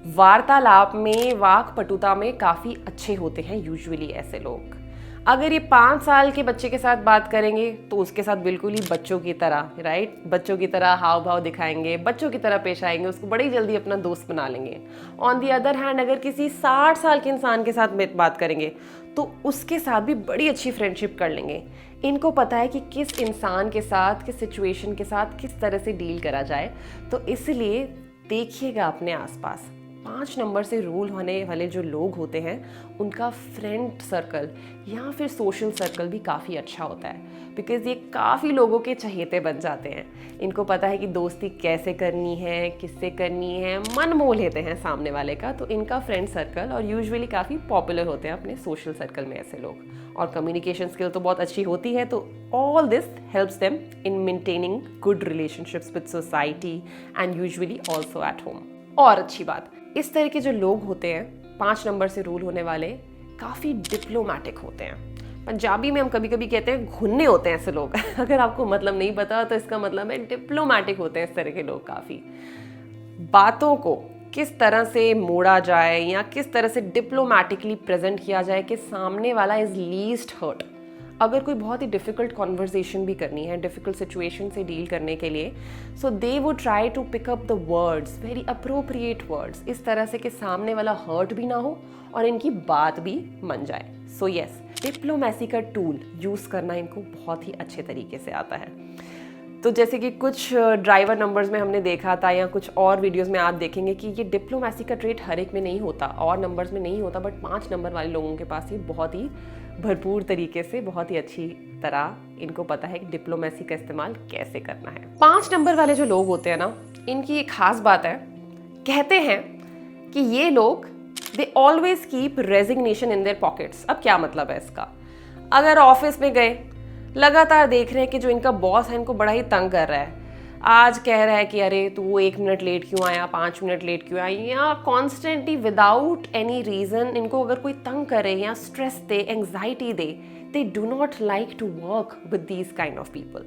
वार्तालाप में, वाक्पटुता में काफ़ी अच्छे होते हैं यूजुअली ऐसे लोग। अगर ये 5 साल के बच्चे के साथ बात करेंगे तो उसके साथ बिल्कुल ही बच्चों की तरह, राइट, बच्चों की तरह हाव भाव दिखाएंगे, बच्चों की तरह पेश आएंगे, उसको बड़ी जल्दी अपना दोस्त बना लेंगे। ऑन दी अदर हैंड अगर किसी 60 साल के इंसान के साथ बात करेंगे तो उसके साथ भी बड़ी अच्छी फ्रेंडशिप कर लेंगे। इनको पता है कि किस इंसान के साथ, किस सिचुएशन के साथ किस तरह से डील करा जाए। तो इसलिए देखिएगा अपने आसपास 5 नंबर से रूल होने वाले जो लोग होते हैं उनका फ्रेंड सर्कल या फिर सोशल सर्कल भी काफ़ी अच्छा होता है, बिकॉज़ ये काफ़ी लोगों के चहेते बन जाते हैं। इनको पता है कि दोस्ती कैसे करनी है, किससे करनी है, मन मोह लेते हैं सामने वाले का। तो इनका फ्रेंड सर्कल और यूजुअली काफ़ी पॉपुलर होते हैं अपने सोशल सर्कल में ऐसे लोग, और कम्युनिकेशन स्किल तो बहुत अच्छी होती है। तो all this helps them in maintaining good relationships with society and usually also at home. और अच्छी बात, इस तरह के जो लोग होते हैं 5 नंबर से रूल होने वाले, काफ़ी डिप्लोमेटिक होते हैं। पंजाबी में हम कभी कभी कहते हैं घुन्ने होते हैं ऐसे लोग। अगर आपको मतलब नहीं पता तो इसका मतलब है डिप्लोमेटिक होते हैं इस तरह के लोग। काफ़ी बातों को किस तरह से मोड़ा जाए या किस तरह से डिप्लोमेटिकली प्रेजेंट किया जाए कि सामने वाला इज़ लीस्ट हर्ट। अगर कोई बहुत ही डिफ़िकल्ट कॉन्वर्जेशन भी करनी है, डिफ़िकल्ट सिचुएशन से डील करने के लिए, so they would try to pick up the words, very appropriate words, इस तरह से कि सामने वाला हर्ट भी ना हो और इनकी बात भी मन जाए। सो यस, डिप्लोमेसी का टूल यूज़ करना इनको बहुत ही अच्छे तरीके से आता है। तो जैसे कि कुछ ड्राइवर नंबर्स में हमने देखा था या कुछ और वीडियोस में आप देखेंगे कि ये डिप्लोमेसी का ट्रेट हर एक में नहीं होता और नंबर्स में नहीं होता, बट 5 नंबर वाले लोगों के पास ये बहुत ही भरपूर तरीके से, बहुत ही अच्छी तरह इनको पता है कि डिप्लोमेसी का इस्तेमाल कैसे करना है। 5 नंबर वाले जो लोग होते हैं ना, इनकी एक खास बात है, कहते हैं कि ये लोग they always keep resignation in their pockets. अब क्या मतलब है इसका? अगर ऑफिस में गए, लगातार देख रहे हैं कि जो इनका बॉस है इनको बड़ा ही तंग कर रहा है, आज कह रहा है कि अरे तू 1 मिनट लेट क्यों आया, 5 मिनट लेट क्यों आई, या कॉन्स्टेंटली विदाउट एनी रीज़न इनको अगर कोई तंग करे या स्ट्रेस दे, एंग्जाइटी दे, they do not like to work with these kind of people.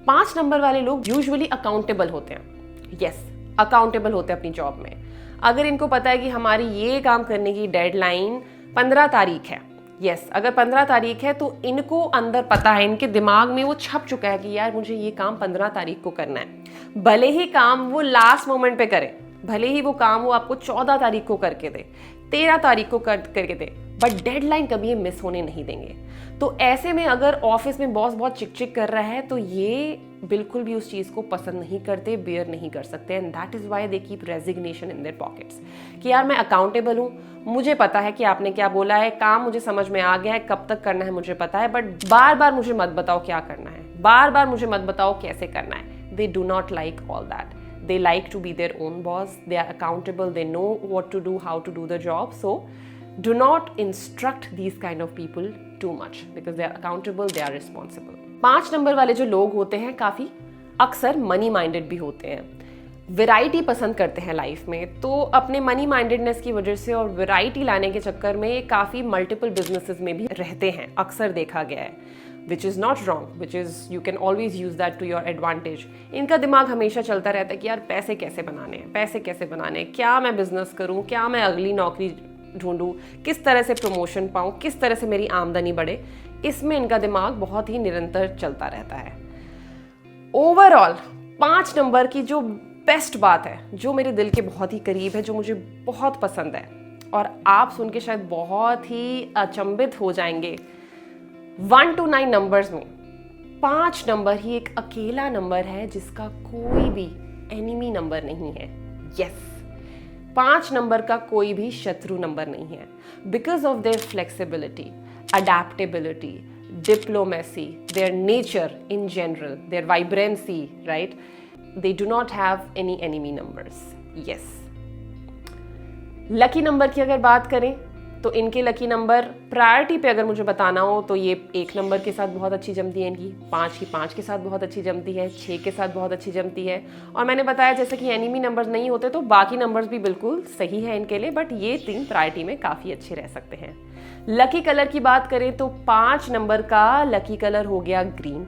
5 number वाले लोग यूजुअली अकाउंटेबल होते हैं। यस, अकाउंटेबल होते हैं अपनी जॉब में। अगर इनको पता है कि हमारी ये काम करने की डेडलाइन 15 तारीख है, यस, अगर 15 तारीख है तो इनको अंदर पता है, इनके दिमाग में वो छप चुका है कि यार मुझे ये काम 15 तारीख को करना है। भले ही काम वो लास्ट मोमेंट पे करे, भले ही वो काम वो आपको 14 तारीख को करके दे, 13 तारीख को करके दे, बट डेडलाइन कभी ये मिस होने नहीं देंगे। तो ऐसे में अगर ऑफिस में बॉस बहुत चिक चिक कर रहा है तो ये बिल्कुल भी उस चीज़ को पसंद नहीं करते, बेयर नहीं कर सकते, and that is why they keep resignation in their pockets कि यार मैं अकाउंटेबल हूँ, मुझे पता है कि आपने क्या बोला है, काम मुझे समझ में आ गया है, कब तक करना है मुझे पता है, बट बार बार मुझे मत बताओ क्या करना है, बार बार मुझे मत बताओ कैसे करना है। दे do not like all that. They like to be their own boss. They are accountable. They know what to do, how to do the job. So do not instruct these kind of people too much because they are accountable, they are responsible. 5 number वाले जो लोग होते हैं काफ़ी अक्सर money minded भी होते हैं, वैरायटी पसंद करते हैं लाइफ में, तो अपने मनी माइंडेडनेस की वजह से और वैरायटी लाने के चक्कर में काफ़ी मल्टीपल बिजनेसेस में भी रहते हैं, अक्सर देखा गया है। Which is not wrong, which is you can always use that to your advantage. इनका दिमाग हमेशा चलता रहता है कि यार पैसे कैसे बनाने हैं, पैसे कैसे बनाने हैं, क्या मैं बिजनेस करूं, क्या मैं अगली नौकरी ढूंढूं, किस तरह से प्रमोशन पाऊं, किस तरह से मेरी आमदनी बढ़े। इसमें इनका दिमाग बहुत ही निरंतर चलता रहता है। ओवरऑल 5 नंबर की जो बेस्ट बात है, जो मेरे दिल के बहुत ही करीब है, जो मुझे बहुत पसंद है और आप सुन के शायद बहुत ही अचंभित हो जाएंगे, 1 to 9 नंबर्स में 5 नंबर ही एक अकेला नंबर है जिसका कोई भी एनिमी नंबर नहीं है। यस, 5 नंबर का कोई भी शत्रु नंबर नहीं है, because of their flexibility, adaptability, diplomacy, their nature in general, their vibrancy, right, they do not have any enemy numbers. Yes, lucky number की अगर बात करें तो इनके लकी नंबर प्रायोरिटी पे अगर मुझे बताना हो तो ये 1 नंबर के साथ बहुत अच्छी जमती है इनकी, 5 की 5 के साथ बहुत अच्छी जमती है, 6 के साथ बहुत अच्छी जमती है, और मैंने बताया जैसे कि एनिमी नंबर्स नहीं होते तो बाकी नंबर्स भी बिल्कुल सही है इनके लिए, बट ये 3 प्रायोरिटी में काफ़ी अच्छे रह सकते हैं। लकी कलर की बात करें तो 5 नंबर का लकी कलर हो गया ग्रीन,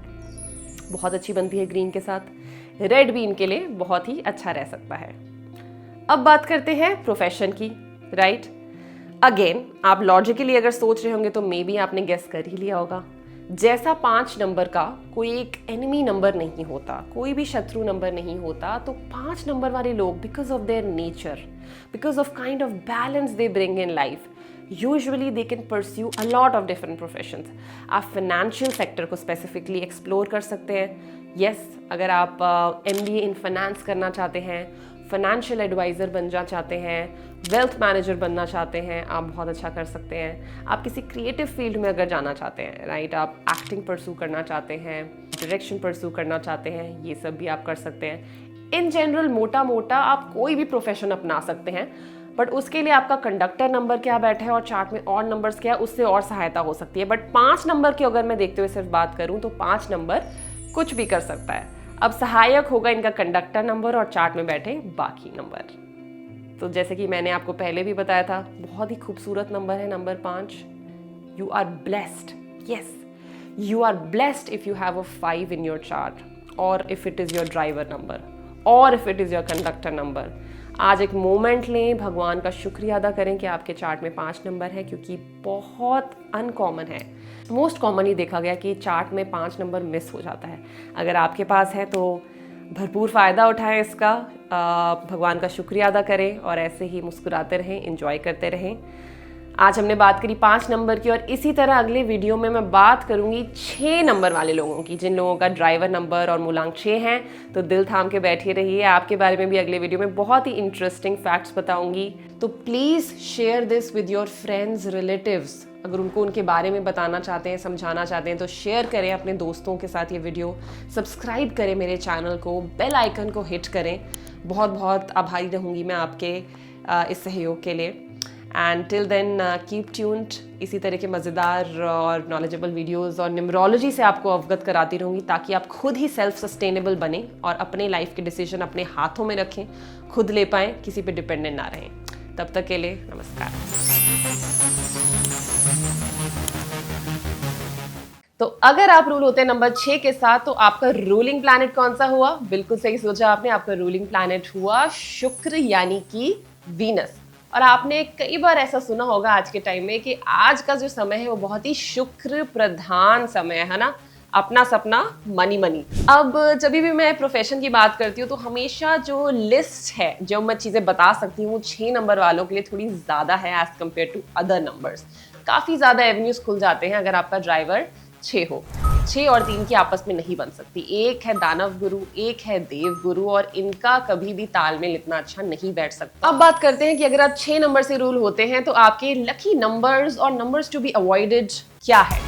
बहुत अच्छी बनती है ग्रीन के साथ। रेड भी इनके लिए बहुत ही अच्छा रह सकता है। अब बात करते हैं प्रोफेशन की, राइट। अगेन आप लॉजिकली अगर सोच रहे होंगे तो मे बी आपने गेस कर ही लिया होगा, जैसा 5 नंबर का कोई एक एनिमी नंबर नहीं होता, कोई भी शत्रु नंबर नहीं होता, तो 5 नंबर वाले लोग because of their nature, because of kind of balance they bring in life, usually they can pursue a lot of different professions. आप फाइनेंशियल सेक्टर को स्पेसिफिकली एक्सप्लोर कर सकते हैं। यस, अगर आप MBA इन फाइनेंस करना चाहते हैं, फाइनेंशियल एडवाइज़र बनना चाहते हैं, वेल्थ मैनेजर बनना चाहते हैं, आप बहुत अच्छा कर सकते हैं। आप किसी क्रिएटिव फील्ड में अगर जाना चाहते हैं, राइट, आप एक्टिंग परस्यू करना चाहते हैं, डायरेक्शन परस्यू करना चाहते हैं, ये सब भी आप कर सकते हैं। इन जनरल मोटा मोटा आप कोई भी प्रोफेशन अपना सकते हैं, बट उसके लिए आपका कंडक्टर नंबर क्या बैठा है और चार्ट में और नंबर्स क्या है, उससे और सहायता हो सकती है। बट 5 नंबर की अगर मैं देखते हुए सिर्फ बात करूँ तो 5 नंबर कुछ भी कर सकता है। अब सहायक होगा इनका कंडक्टर नंबर और चार्ट में बैठे बाकी नंबर। तो जैसे कि मैंने आपको पहले भी बताया था, बहुत ही खूबसूरत नंबर है number 5। You are blessed, yes, you are blessed if you have a 5 in your chart, और if it is your driver number, और if it is your conductor number. आज एक मोमेंट लें, भगवान का शुक्रिया अदा करें कि आपके चार्ट में 5 नंबर है, क्योंकि बहुत अनकॉमन है। मोस्ट कॉमनली देखा गया कि चार्ट में 5 नंबर मिस हो जाता है। अगर आपके पास है तो भरपूर फ़ायदा उठाएं इसका, भगवान का शुक्रिया अदा करें और ऐसे ही मुस्कुराते रहें, एंजॉय करते रहें। आज हमने बात करी 5 नंबर की, और इसी तरह अगले वीडियो में मैं बात करूंगी 6 नंबर वाले लोगों की, जिन लोगों का ड्राइवर नंबर और मूलांक 6 हैं। तो दिल थाम के बैठे रहिए, आपके बारे में भी अगले वीडियो में बहुत ही इंटरेस्टिंग फैक्ट्स बताऊंगी। तो please share this with your friends, relatives. अगर उनको उनके बारे में बताना चाहते हैं, समझाना चाहते हैं, तो शेयर करें अपने दोस्तों के साथ ये वीडियो। सब्सक्राइब करें मेरे चैनल को, बेल आइकन को हिट करें। बहुत बहुत आभारी रहूँगी मैं आपके इस सहयोग के लिए। And till then keep tuned. इसी तरह के मज़ेदार और नॉलेजेबल वीडियोस और न्यूमरोलॉजी से आपको अवगत कराती रहूँगी, ताकि आप खुद ही सेल्फ सस्टेनेबल बने और अपने लाइफ के डिसीजन अपने हाथों में रखें, खुद ले पाएँ, किसी पे डिपेंडेंट ना रहें। तब तक के लिए नमस्कार। तो अगर आप रूल होते हैं नंबर 6 के साथ, तो आपका रूलिंग प्लैनेट कौन सा हुआ? बिल्कुल सही सोचा आपने, आपका रूलिंग प्लैनेट हुआ शुक्र, यानी कि वीनस। और आपने कई बार ऐसा सुना होगा आज के टाइम में कि आज का जो समय है वो बहुत ही शुक्र प्रधान समय है ना, अपना सपना मनी मनी। अब जब भी मैं प्रोफेशन की बात करती हूँ तो हमेशा जो लिस्ट है, जो मैं चीज़ें बता सकती हूँ, वो 6 नंबर वालों के लिए थोड़ी ज़्यादा है as compare to other numbers. काफ़ी ज़्यादा एवेन्यूज खुल जाते हैं अगर आपका ड्राइवर 6 हो। 6 और 3 की आपस में नहीं बन सकती। एक है दानव गुरु, एक है देव गुरु, और इनका कभी भी तालमेल इतना अच्छा नहीं बैठ सकता। अब बात करते हैं कि अगर आप 6 नंबर से रूल होते हैं तो आपके लकी नंबर्स और नंबर्स टू बी अवॉइडेड क्या है।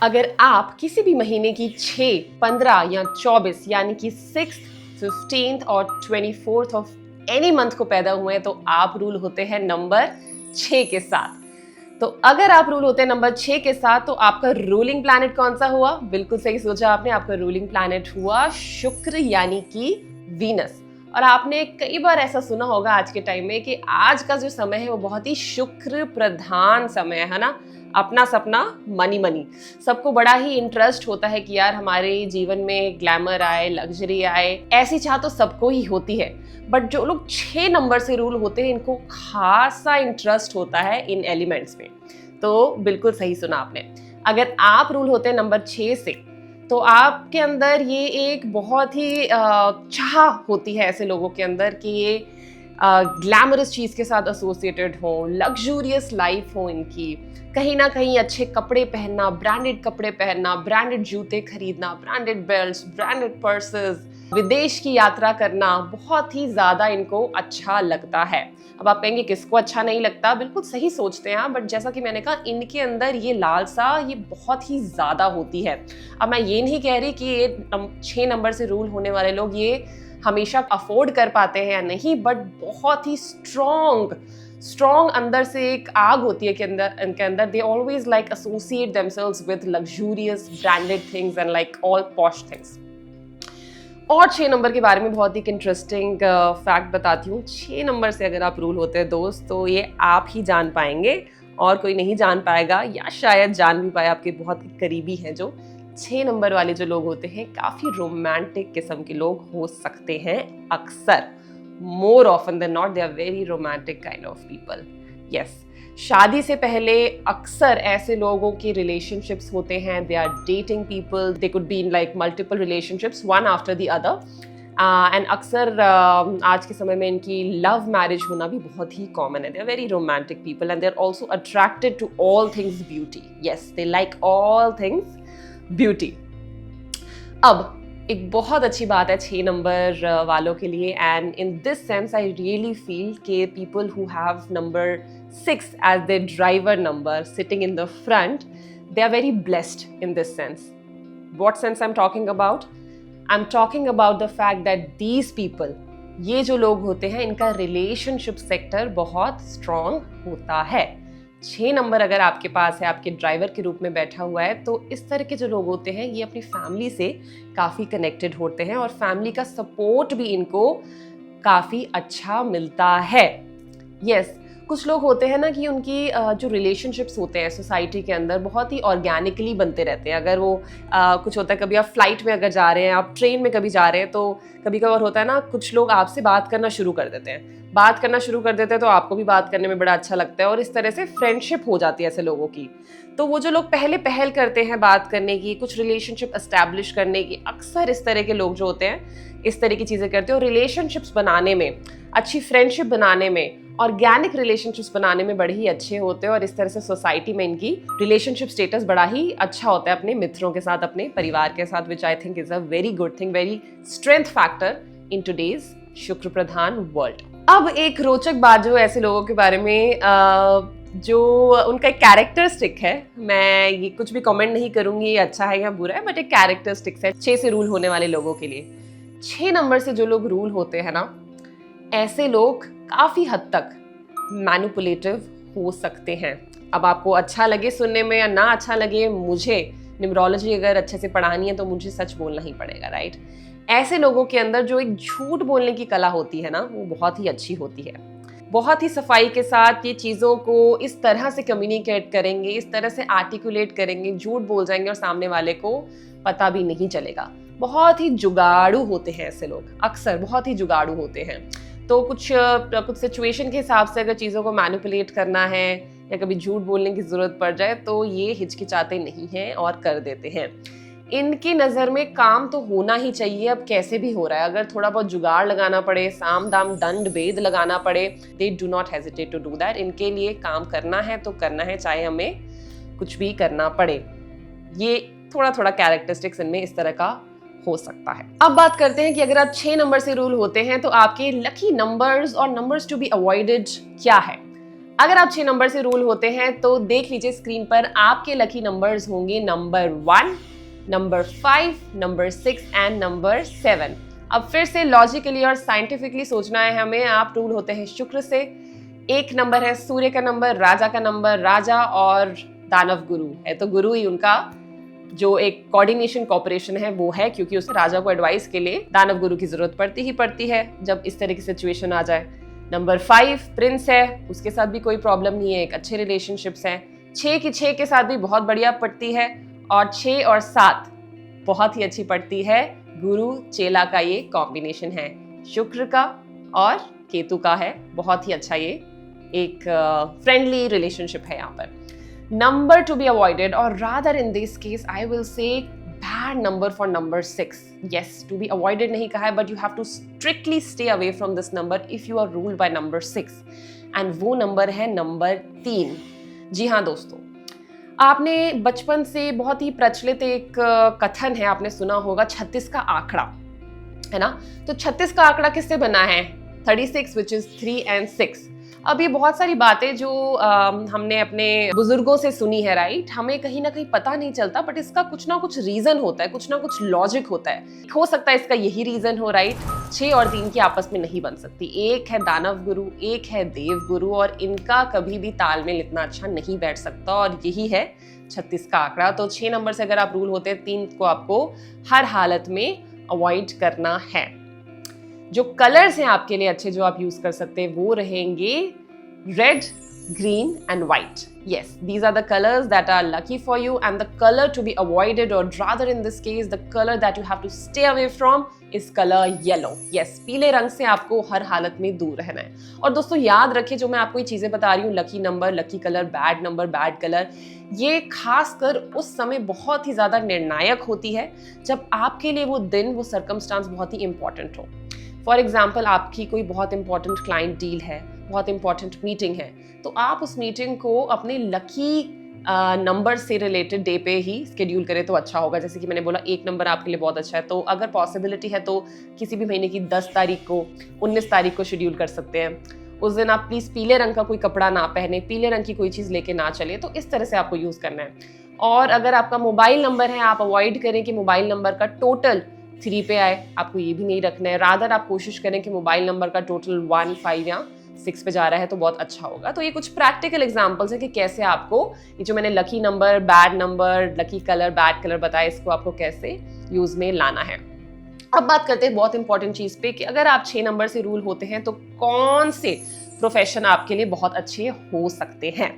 अगर आप किसी भी महीने की 6, 15 या 24 यानी कि 6th, 15th और 24th ऑफ एनी मंथ को पैदा हुए हैं तो आप रूल होते हैं नंबर 6 के साथ। तो अगर आप रूल होते हैं नंबर 6 के साथ तो आपका रूलिंग प्लैनेट कौन सा हुआ? बिल्कुल सही सोचा आपने, आपका रूलिंग प्लैनेट हुआ शुक्र, यानी कि वीनस। और आपने कई बार ऐसा सुना होगा आज के टाइम में कि आज का जो समय है वो बहुत ही शुक्र प्रधान समय है ना, अपना सपना मनी मनी। सबको बड़ा ही इंटरेस्ट होता है कि यार हमारे जीवन में ग्लैमर आए, लग्जरी आए, ऐसी चाह तो सबको ही होती है। बट जो लोग 6 नंबर से रूल होते हैं इनको खासा इंटरेस्ट होता है इन एलिमेंट्स में। तो बिल्कुल सही सुना आपने। अगर आप रूल होते हैं नंबर 6 से तो आपके अंदर ये एक बहुत ही चाह होती है ऐसे लोगों के अंदर कि ये ग्लैमरस चीज़ के साथ एसोसिएटेड हो, लग्जूरियस लाइफ हो इनकी, कहीं ना कहीं अच्छे कपड़े पहनना, ब्रांडेड कपड़े पहनना, ब्रांडेड जूते खरीदना, ब्रांडेड बेल्ट्स, ब्रांडेड पर्सेस, विदेश की यात्रा करना बहुत ही ज़्यादा इनको अच्छा लगता है। अब आप कहेंगे किसको अच्छा नहीं लगता? बिल्कुल सही सोचते हैं, बट जैसा कि मैंने कहा इनके अंदर ये लालसा ये बहुत ही ज़्यादा होती है। अब मैं ये नहीं कह रही कि ये 6 नंबर से रूल होने वाले लोग ये हमेशा अफोर्ड कर पाते हैं या नहीं, बट बहुत ही स्ट्रॉन्ग अंदर से एक आग होती है कि इनके अंदर they always like associate themselves with luxurious branded things and like all posh things. और 6 नंबर के बारे में बहुत ही इंटरेस्टिंग फैक्ट बताती हूँ। 6 नंबर से अगर आप रूल होते हैं दोस्त, तो ये आप ही जान पाएंगे और कोई नहीं जान पाएगा, या शायद जान भी पाए आपके बहुत ही करीबी हैं। जो 6 नंबर वाले जो लोग होते हैं काफ़ी रोमांटिक किस्म के लोग हो सकते हैं अक्सर। More often than not they are very romantic kind of people. Yes, शादी से पहले अक्सर ऐसे लोगों के रिलेशनशिप्स होते हैं, they are dating people, they could be in like multiple relationships one after the other, and अक्सर आज के समय में इनकी लव मैरिज होना भी बहुत ही कॉमन है। They are very romantic people and they are also attracted to all things beauty. Yes, they like all things beauty. अब एक बहुत अच्छी बात है 6 नंबर वालों के लिए, and in this sense I really feel के people who have number 6 as their driver number sitting in the front, they are very blessed in this sense. What sense I'm talking about? I'm talking about the fact that these people, ये जो लोग होते हैं इनका relationship sector बहुत strong होता है। 6 number अगर आपके पास है, आपके ड्राइवर के रूप में बैठा हुआ है, तो इस तरह के जो लोग होते हैं ये अपनी फैमिली से काफ़ी कनेक्टेड होते हैं और फैमिली का सपोर्ट भी इनको काफ़ी अच्छा मिलता है। यस, कुछ लोग होते हैं ना कि उनकी जो रिलेशनशिप्स होते हैं सोसाइटी के अंदर बहुत ही ऑर्गेनिकली बनते रहते हैं। अगर वो कुछ होता है, कभी आप फ्लाइट में अगर जा रहे हैं, आप ट्रेन में कभी जा रहे हैं, तो कभी कभार होता है ना कुछ लोग आपसे बात करना शुरू कर देते हैं, तो आपको भी बात करने में बड़ा अच्छा लगता है और इस तरह से फ्रेंडशिप हो जाती है ऐसे लोगों की। तो वो जो लोग पहले पहल करते हैं बात करने की, कुछ रिलेशनशिप एस्टैब्लिश करने की, अक्सर इस तरह के लोग जो होते हैं इस तरह की चीज़ें करते हो। रिलेशनशिप्स बनाने में, अच्छी फ्रेंडशिप बनाने में, ऑर्गेनिक रिलेशनशिप्स बनाने में बड़े ही अच्छे होते हैं और इस तरह से सोसाइटी में इनकी रिलेशनशिप स्टेटस बड़ा ही अच्छा होता है अपने मित्रों के साथ, अपने परिवार के साथ, which I think is a very good thing, very strength factor in today's शुक्र प्रधान वर्ल्ड। अब एक रोचक बात जो ऐसे लोगों के बारे में जो उनका एक कैरेक्टरिस्टिक है, मैं ये कुछ भी कमेंट नहीं करूंगी ये अच्छा है या बुरा है, बट एक कैरेक्टरिस्टिक्स है 6 से रूल होने वाले लोगों के लिए। 6 नंबर से जो लोग रूल होते हैं ना, ऐसे लोग काफी हद तक मैनिपुलेटिव हो सकते हैं। अब आपको अच्छा लगे सुनने में या ना अच्छा लगे, मुझे न्यूमरोलॉजी अगर अच्छे से पढ़ानी है तो मुझे सच बोलना ही पड़ेगा, राइट। ऐसे लोगों के अंदर जो एक झूठ बोलने की कला होती है ना, वो बहुत ही अच्छी होती है। बहुत ही सफाई के साथ ये चीज़ों को इस तरह से कम्युनिकेट करेंगे, इस तरह से आर्टिकुलेट करेंगे, झूठ बोल जाएंगे और सामने वाले को पता भी नहीं चलेगा। बहुत ही जुगाड़ू होते हैं ऐसे लोग, अक्सर बहुत ही जुगाड़ू होते हैं। तो कुछ सिचुएशन के हिसाब से अगर चीज़ों को मैनिपुलेट करना है या कभी झूठ बोलने की ज़रूरत पड़ जाए तो ये हिचकिचाते नहीं हैं और कर देते हैं। इनकी नज़र में काम तो होना ही चाहिए, अब कैसे भी हो रहा है। अगर थोड़ा बहुत जुगाड़ लगाना पड़े, साम दाम दंड भेद लगाना पड़े, they do not hesitate to do that. इनके लिए काम करना है तो करना है, चाहे हमें कुछ भी करना पड़े। ये थोड़ा थोड़ा कैरेक्टरिस्टिक्स इनमें इस तरह का हो सकता है। अब बात करते हैं कि अगर आप 6 नंबर से रूल होते हैं तो आपके लकी नंबर्स और नंबर्स टू बी अवॉइडेड क्या है। अगर आप 6 नंबर से रूल होते हैं तो देख लीजिए स्क्रीन पर, आपके लकी नंबर्स होंगे number 1, number 5, number 6 and number 7। अब फिर से लॉजिकली और साइंटिफिकली सोचना है हमें। आप रूल होते हैं शुक्र से, एक नंबर है सूर्य का नंबर, राजा का नंबर, राजा और दानव गुरु है, तो गुरु ही उनका जो एक कोऑर्डिनेशन कॉपरेशन है वो है, क्योंकि उसे राजा को एडवाइस के लिए दानव गुरु की जरूरत पड़ती ही पड़ती है जब इस तरह की सिचुएशन आ जाए। नंबर 5 प्रिंस है, उसके साथ भी कोई प्रॉब्लम नहीं है, एक अच्छे रिलेशनशिप्स हैं। 6 की 6 के साथ भी बहुत बढ़िया पड़ती है और 6 और 7 बहुत ही अच्छी पड़ती है। गुरु चेला का ये कॉम्बिनेशन है, शुक्र का और केतु का है, बहुत ही अच्छा ये एक फ्रेंडली रिलेशनशिप है यहाँ पर। Number to be avoided, or rather in this case I will say bad number for number 6. Yes, to be avoided नहीं कहा है, but you have to strictly stay away from this number if you are ruled by number 6. And वो number है number 3। जी हाँ दोस्तों, आपने बचपन से बहुत ही प्रचलित एक कथन है, आपने सुना होगा 36 का आंकड़ा, है ना। तो 36 का आंकड़ा किससे बना है? 36 which is 3 and 6। अब ये बहुत सारी बातें जो हमने अपने बुजुर्गों से सुनी है, राइट, हमें कहीं ना कहीं पता नहीं चलता, बट इसका कुछ ना कुछ रीजन होता है, कुछ ना कुछ लॉजिक होता है। हो सकता है इसका यही रीजन हो, राइट। 6 और 3 की आपस में नहीं बन सकती, एक है दानव गुरु, एक है देव गुरु, और इनका कभी भी तालमेल इतना अच्छा नहीं बैठ सकता, और यही है 36 का आंकड़ा। तो 6 नंबर से अगर आप रूल होते हैं, 3 को आपको हर हालत में अवॉइड करना है। जो कलर्स हैं आपके लिए अच्छे जो आप यूज कर सकते हैं वो रहेंगे red, green and white. Yes, these are the colors that are lucky for you, and the color to be avoided, or rather in this case the color that you have to stay away from is color yellow. Yes, पीले रंग से आपको हर हालत में दूर रहना है। और दोस्तों याद रखिए, जो मैं आपको ये चीजें बता रही हूँ, lucky number, lucky colour, bad number, bad colour, ये खासकर उस समय बहुत ही ज्यादा निर्णायक होती है जब आपके लिए वो दिन, वो सर्कमस्टांस बहुत ही इंपॉर्टेंट हो। फॉर एग्जाम्पल, आपकी कोई बहुत इंपॉर्टेंट क्लाइंट डील है, बहुत इंपॉर्टेंट मीटिंग है, तो आप उस मीटिंग को अपने लकी नंबर से रिलेटेड डे पे ही स्केड्यूल करें तो अच्छा होगा। जैसे कि मैंने बोला, एक नंबर आपके लिए बहुत अच्छा है, तो अगर पॉसिबिलिटी है तो किसी भी महीने की 10 तारीख को, 19 तारीख को शेड्यूल कर सकते हैं। उस दिन आप प्लीज़ पीले रंग का कोई कपड़ा ना पहने, पीले रंग की कोई चीज़ लेके ना चले, तो इस तरह से आपको यूज़ करना है। और अगर आपका मोबाइल नंबर है, आप अवॉइड करें कि मोबाइल नंबर का टोटल 3 पे आए, आपको ये भी नहीं रखना है। रादर आप कोशिश करें कि मोबाइल नंबर का टोटल 1, 5 या 6 पे जा रहा है तो बहुत अच्छा होगा। तो ये कुछ प्रैक्टिकल एग्जांपल्स है कि कैसे आपको ये जो मैंने lucky number, bad number, lucky colour, bad colour बताया, इसको आपको कैसे यूज में लाना है। अब बात करते हैं बहुत इंपॉर्टेंट चीज पे कि अगर आप 6 नंबर से रूल होते हैं तो कौन से प्रोफेशन आपके लिए बहुत अच्छे हो सकते हैं।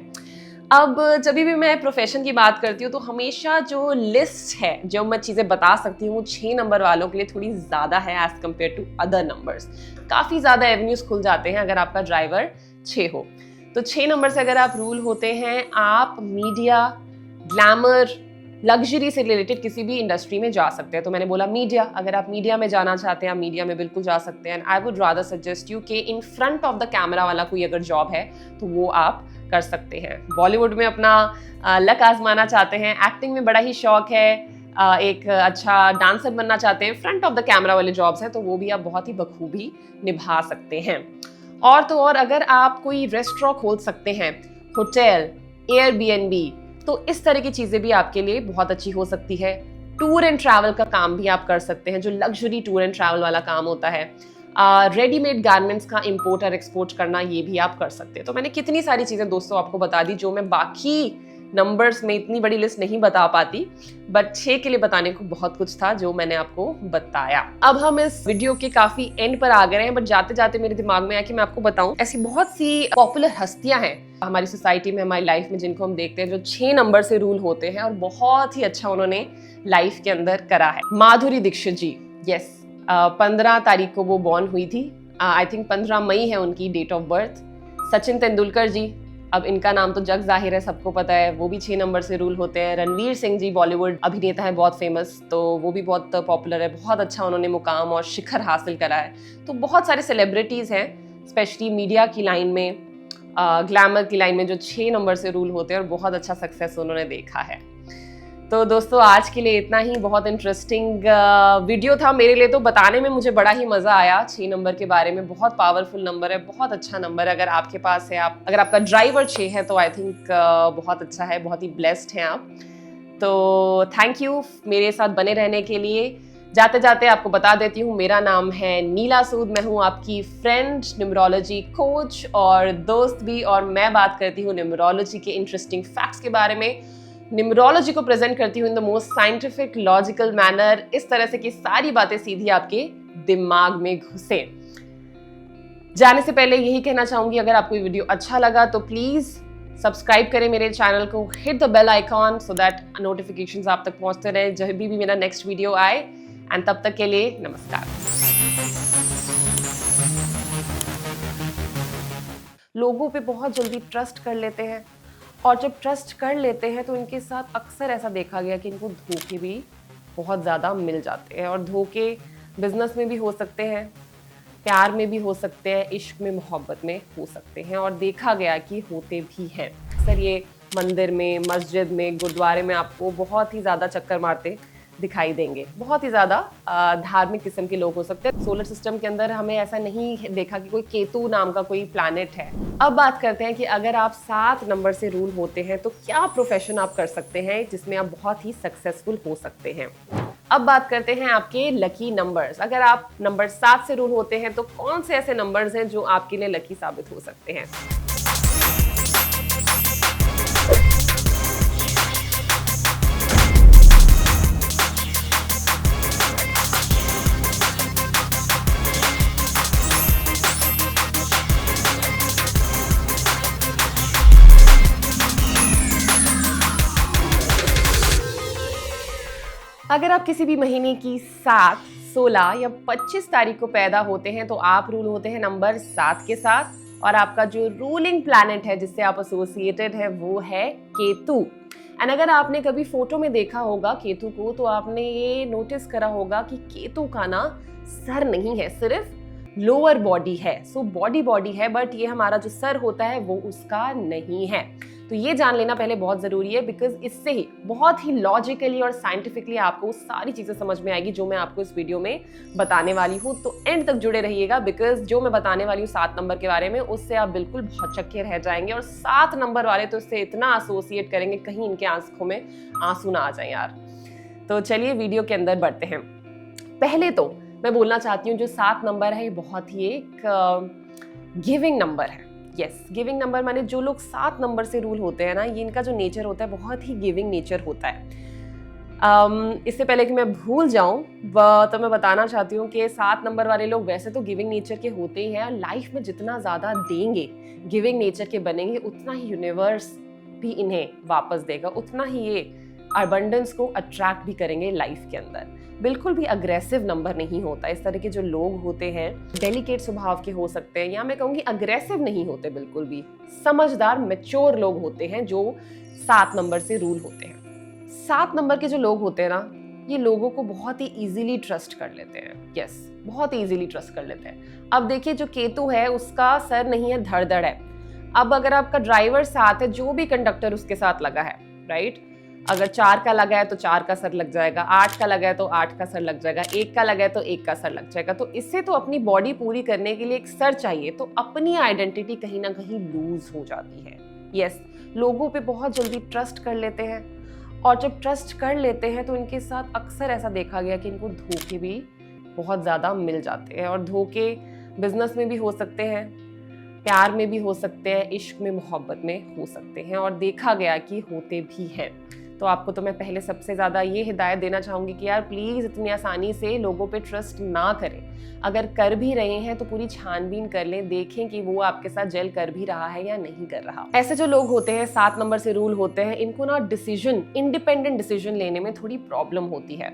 अब जब भी मैं प्रोफेशन की बात करती हूँ तो हमेशा जो लिस्ट है, जो मैं चीज़ें बता सकती हूँ, वो 6 नंबर वालों के लिए थोड़ी ज़्यादा है as compare to other numbers. काफ़ी ज़्यादा एवेन्यूज खुल जाते हैं अगर आपका ड्राइवर 6 हो। तो 6 नंबर से अगर आप रूल होते हैं, आप मीडिया, ग्लैमर, लग्जरी से रिलेटेड किसी भी इंडस्ट्री में जा सकते हैं। तो मैंने बोला मीडिया, अगर आप मीडिया में जाना चाहते हैं आप मीडिया में बिल्कुल जा सकते हैं। And I would rather suggest you कि in front of the camera वाला कोई अगर जॉब है तो वो आप कर सकते हैं। बॉलीवुड में अपना लक आजमाना चाहते हैं, एक्टिंग में बड़ा ही शौक है, एक अच्छा डांसर बनना चाहते हैं, फ्रंट ऑफ द कैमरा वाले जॉब्स हैं तो वो भी आप बहुत ही बखूबी निभा सकते हैं। और तो और अगर आप कोई रेस्टोरेंट खोल सकते हैं, होटल, एयरबीएनबी, तो इस तरह की चीज़ें भी आपके लिए बहुत अच्छी हो सकती है। टूर एंड ट्रैवल का काम भी आप कर सकते हैं, जो लग्जरी टूर एंड ट्रैवल वाला काम होता है। रेडीमेड गारमेंट्स का इंपोर्ट और एक्सपोर्ट करना, ये भी आप कर सकते हैं। तो मैंने कितनी सारी चीज़ें दोस्तों आपको बता दी जो मैं बाकी नंबर्स में इतनी बड़ी लिस्ट नहीं बता पाती, बट 6 के लिए बताने को बहुत कुछ था जो मैंने आपको बताया। अब हम इस वीडियो के काफी एंड पर आ गए हैं, बट जाते जाते मेरे दिमाग में आया कि मैं आपको बताऊं, ऐसी बहुत सी पॉपुलर हस्तियां हैं हमारी सोसाइटी में, हमारी लाइफ में, जिनको हम देखते हैं जो 6 नंबर से रूल होते हैं और बहुत ही अच्छा उन्होंने लाइफ के अंदर करा है। माधुरी दीक्षित जी, यस, 15 तारीख को वो बॉर्न हुई थी, आई थिंक 15 मई है उनकी date of birth. Sachin Tendulkar ji, अब इनका नाम तो जग जाहिर है, सबको पता है, वो भी 6 नंबर से रूल होते हैं। रणवीर सिंह जी बॉलीवुड अभिनेता है बहुत फेमस, तो वो भी बहुत पॉपुलर है, बहुत अच्छा उन्होंने मुकाम और शिखर हासिल करा है। तो बहुत सारे सेलिब्रिटीज़ हैं स्पेशली मीडिया की लाइन में, ग्लैमर की लाइन में, जो 6 नंबर से रूल होते हैं और बहुत अच्छा सक्सेस उन्होंने देखा है। तो दोस्तों आज के लिए इतना ही, बहुत इंटरेस्टिंग वीडियो था मेरे लिए, तो बताने में मुझे बड़ा ही मज़ा आया 6 नंबर के बारे में। बहुत पावरफुल नंबर है, बहुत अच्छा नंबर है। अगर आपके पास है, अगर आपका ड्राइवर 6 है तो आई थिंक बहुत अच्छा है, बहुत ही ब्लेस्ड हैं आप। तो थैंक यू मेरे साथ बने रहने के लिए। जाते जाते आपको बता देती हूँ, मेरा नाम है नीला सूद, मैं हूँ आपकी फ्रेंड, न्यूमरोलॉजी कोच और दोस्त भी, और मैं बात करती हूँ न्यूमरोलॉजी के इंटरेस्टिंग फैक्ट्स के बारे में। न्यूमरोलॉजी को प्रेजेंट करती हूँ in the most scientific logical manner, इस तरह से कि सारी बातें सीधी आपके दिमाग में घुसे। जाने से पहले यही कहना चाहूंगी, अगर आपको ये वीडियो अच्छा लगा तो प्लीज सब्सक्राइब करें मेरे चैनल को, hit the bell icon so that notifications आप तक पहुंचते रहे जब भी मेरा नेक्स्ट वीडियो आए। एंड तब तक के लिए नमस्कार। लोगों पे बहुत जल्दी ट्रस्ट कर लेते हैं, और जब ट्रस्ट कर लेते हैं तो इनके साथ अक्सर ऐसा देखा गया कि इनको धोखे भी बहुत ज़्यादा मिल जाते हैं। और धोखे बिजनेस में भी हो सकते हैं, प्यार में भी हो सकते हैं, इश्क में, मोहब्बत में हो सकते हैं, और देखा गया कि होते भी हैं। अक्सर ये मंदिर में, मस्जिद में, गुरुद्वारे में आपको बहुत ही ज़्यादा चक्कर मारते दिखाई देंगे। बहुत ही ज़्यादा धार्मिक किस्म के लोग हो सकते हैं। सोलर सिस्टम के अंदर हमें ऐसा नहीं देखा कि कोई केतु नाम का कोई प्लैनेट है। अब बात करते हैं कि अगर आप 7 नंबर से रूल होते हैं तो क्या प्रोफेशन आप कर सकते हैं जिसमें आप बहुत ही सक्सेसफुल हो सकते हैं। अब बात करते हैं आपके लकी नंबर्स। अगर आप नंबर 7 से रूल होते हैं तो कौन से ऐसे नंबर्स हैं जो आपके लिए लकी साबित हो सकते हैं। अगर आप किसी भी महीने की 7, 16 या 25 तारीख को पैदा होते हैं तो आप रूल होते हैं नंबर 7 के साथ, और आपका जो रूलिंग प्लैनेट है जिससे आप एसोसिएटेड है वो है केतु। एंड अगर आपने कभी फोटो में देखा होगा केतु को तो आपने ये नोटिस करा होगा कि केतु का ना सर नहीं है, सिर्फ लोअर बॉडी है। सो बॉडी है, बट ये हमारा जो सर होता है वो उसका नहीं है। तो ये जान लेना पहले बहुत ज़रूरी है, बिकॉज इससे ही बहुत ही लॉजिकली और साइंटिफिकली आपको सारी चीज़ें समझ में आएगी जो मैं आपको इस वीडियो में बताने वाली हूँ। तो एंड तक जुड़े रहिएगा, बिकॉज जो मैं बताने वाली हूँ 7 नंबर के बारे में, उससे आप बिल्कुल बहुत चक्के रह जाएंगे। और 7 नंबर वाले तो इससे इतना एसोसिएट करेंगे कहीं इनके आंखों में आंसू ना आ जाए यार। तो चलिए वीडियो के अंदर बढ़ते हैं। पहले तो मैं बोलना चाहती हूँ जो 7 नंबर है ये बहुत ही एक गिविंग नंबर है। यस, गिविंग नंबर माने जो लोग 7 नंबर से रूल होते हैं ना, ये इनका जो नेचर होता है बहुत ही गिविंग नेचर होता है। इससे पहले कि मैं भूल जाऊं तो मैं बताना चाहती हूँ कि 7 नंबर वाले लोग वैसे तो गिविंग नेचर के होते ही हैं। लाइफ में जितना ज़्यादा देंगे, गिविंग नेचर के बनेंगे, उतना ही यूनिवर्स भी इन्हें वापस देगा, उतना ही ये अबंडेंस को अट्रैक्ट भी करेंगे लाइफ के अंदर। बिल्कुल भी अग्रेसिव नंबर नहीं होता। इस तरह के जो लोग होते हैं डेलिकेट स्वभाव के हो सकते हैं, या मैं कहूँगी अग्रेसिव नहीं होते बिल्कुल भी। समझदार मैच्योर लोग होते हैं जो 7 नंबर से रूल होते हैं। 7 नंबर के जो लोग होते हैं ना, ये लोगों को बहुत ही इजीली ट्रस्ट कर लेते हैं। यस, बहुत ही इजीली ट्रस्ट कर लेते हैं। अब देखिए, जो केतु है उसका सर नहीं है, धड़ है। अब अगर आपका ड्राइवर साथ है, जो भी कंडक्टर उसके साथ लगा है, राइट, अगर 4 का लगा है तो 4 का सर लग जाएगा, 8 का लगा है तो 8 का सर लग जाएगा, 1 का लगा है तो 1 का सर लग जाएगा। तो इससे तो अपनी बॉडी पूरी करने के लिए एक सर चाहिए, तो अपनी आइडेंटिटी कहीं ना कहीं लूज हो जाती है। यस, लोगों पे बहुत जल्दी ट्रस्ट कर लेते हैं, और जब ट्रस्ट कर लेते हैं तो इनके साथ अक्सर ऐसा देखा गया कि इनको धोखे भी बहुत ज़्यादा मिल जाते हैं। और धोखे बिजनेस में भी हो सकते हैं, प्यार में भी हो सकते हैं, इश्क में, मोहब्बत में हो सकते हैं, और देखा गया कि होते भी हैं। तो आपको तो मैं पहले सबसे ज़्यादा ये हिदायत देना चाहूँगी कि यार प्लीज़ इतनी आसानी से लोगों पे ट्रस्ट ना करें। अगर कर भी रहे हैं तो पूरी छानबीन कर लें, देखें कि वो आपके साथ जेल कर भी रहा है या नहीं कर रहा। ऐसे जो लोग होते हैं, 7 नंबर से रूल होते हैं, इनको ना इंडिपेंडेंट डिसीजन लेने में थोड़ी प्रॉब्लम होती है।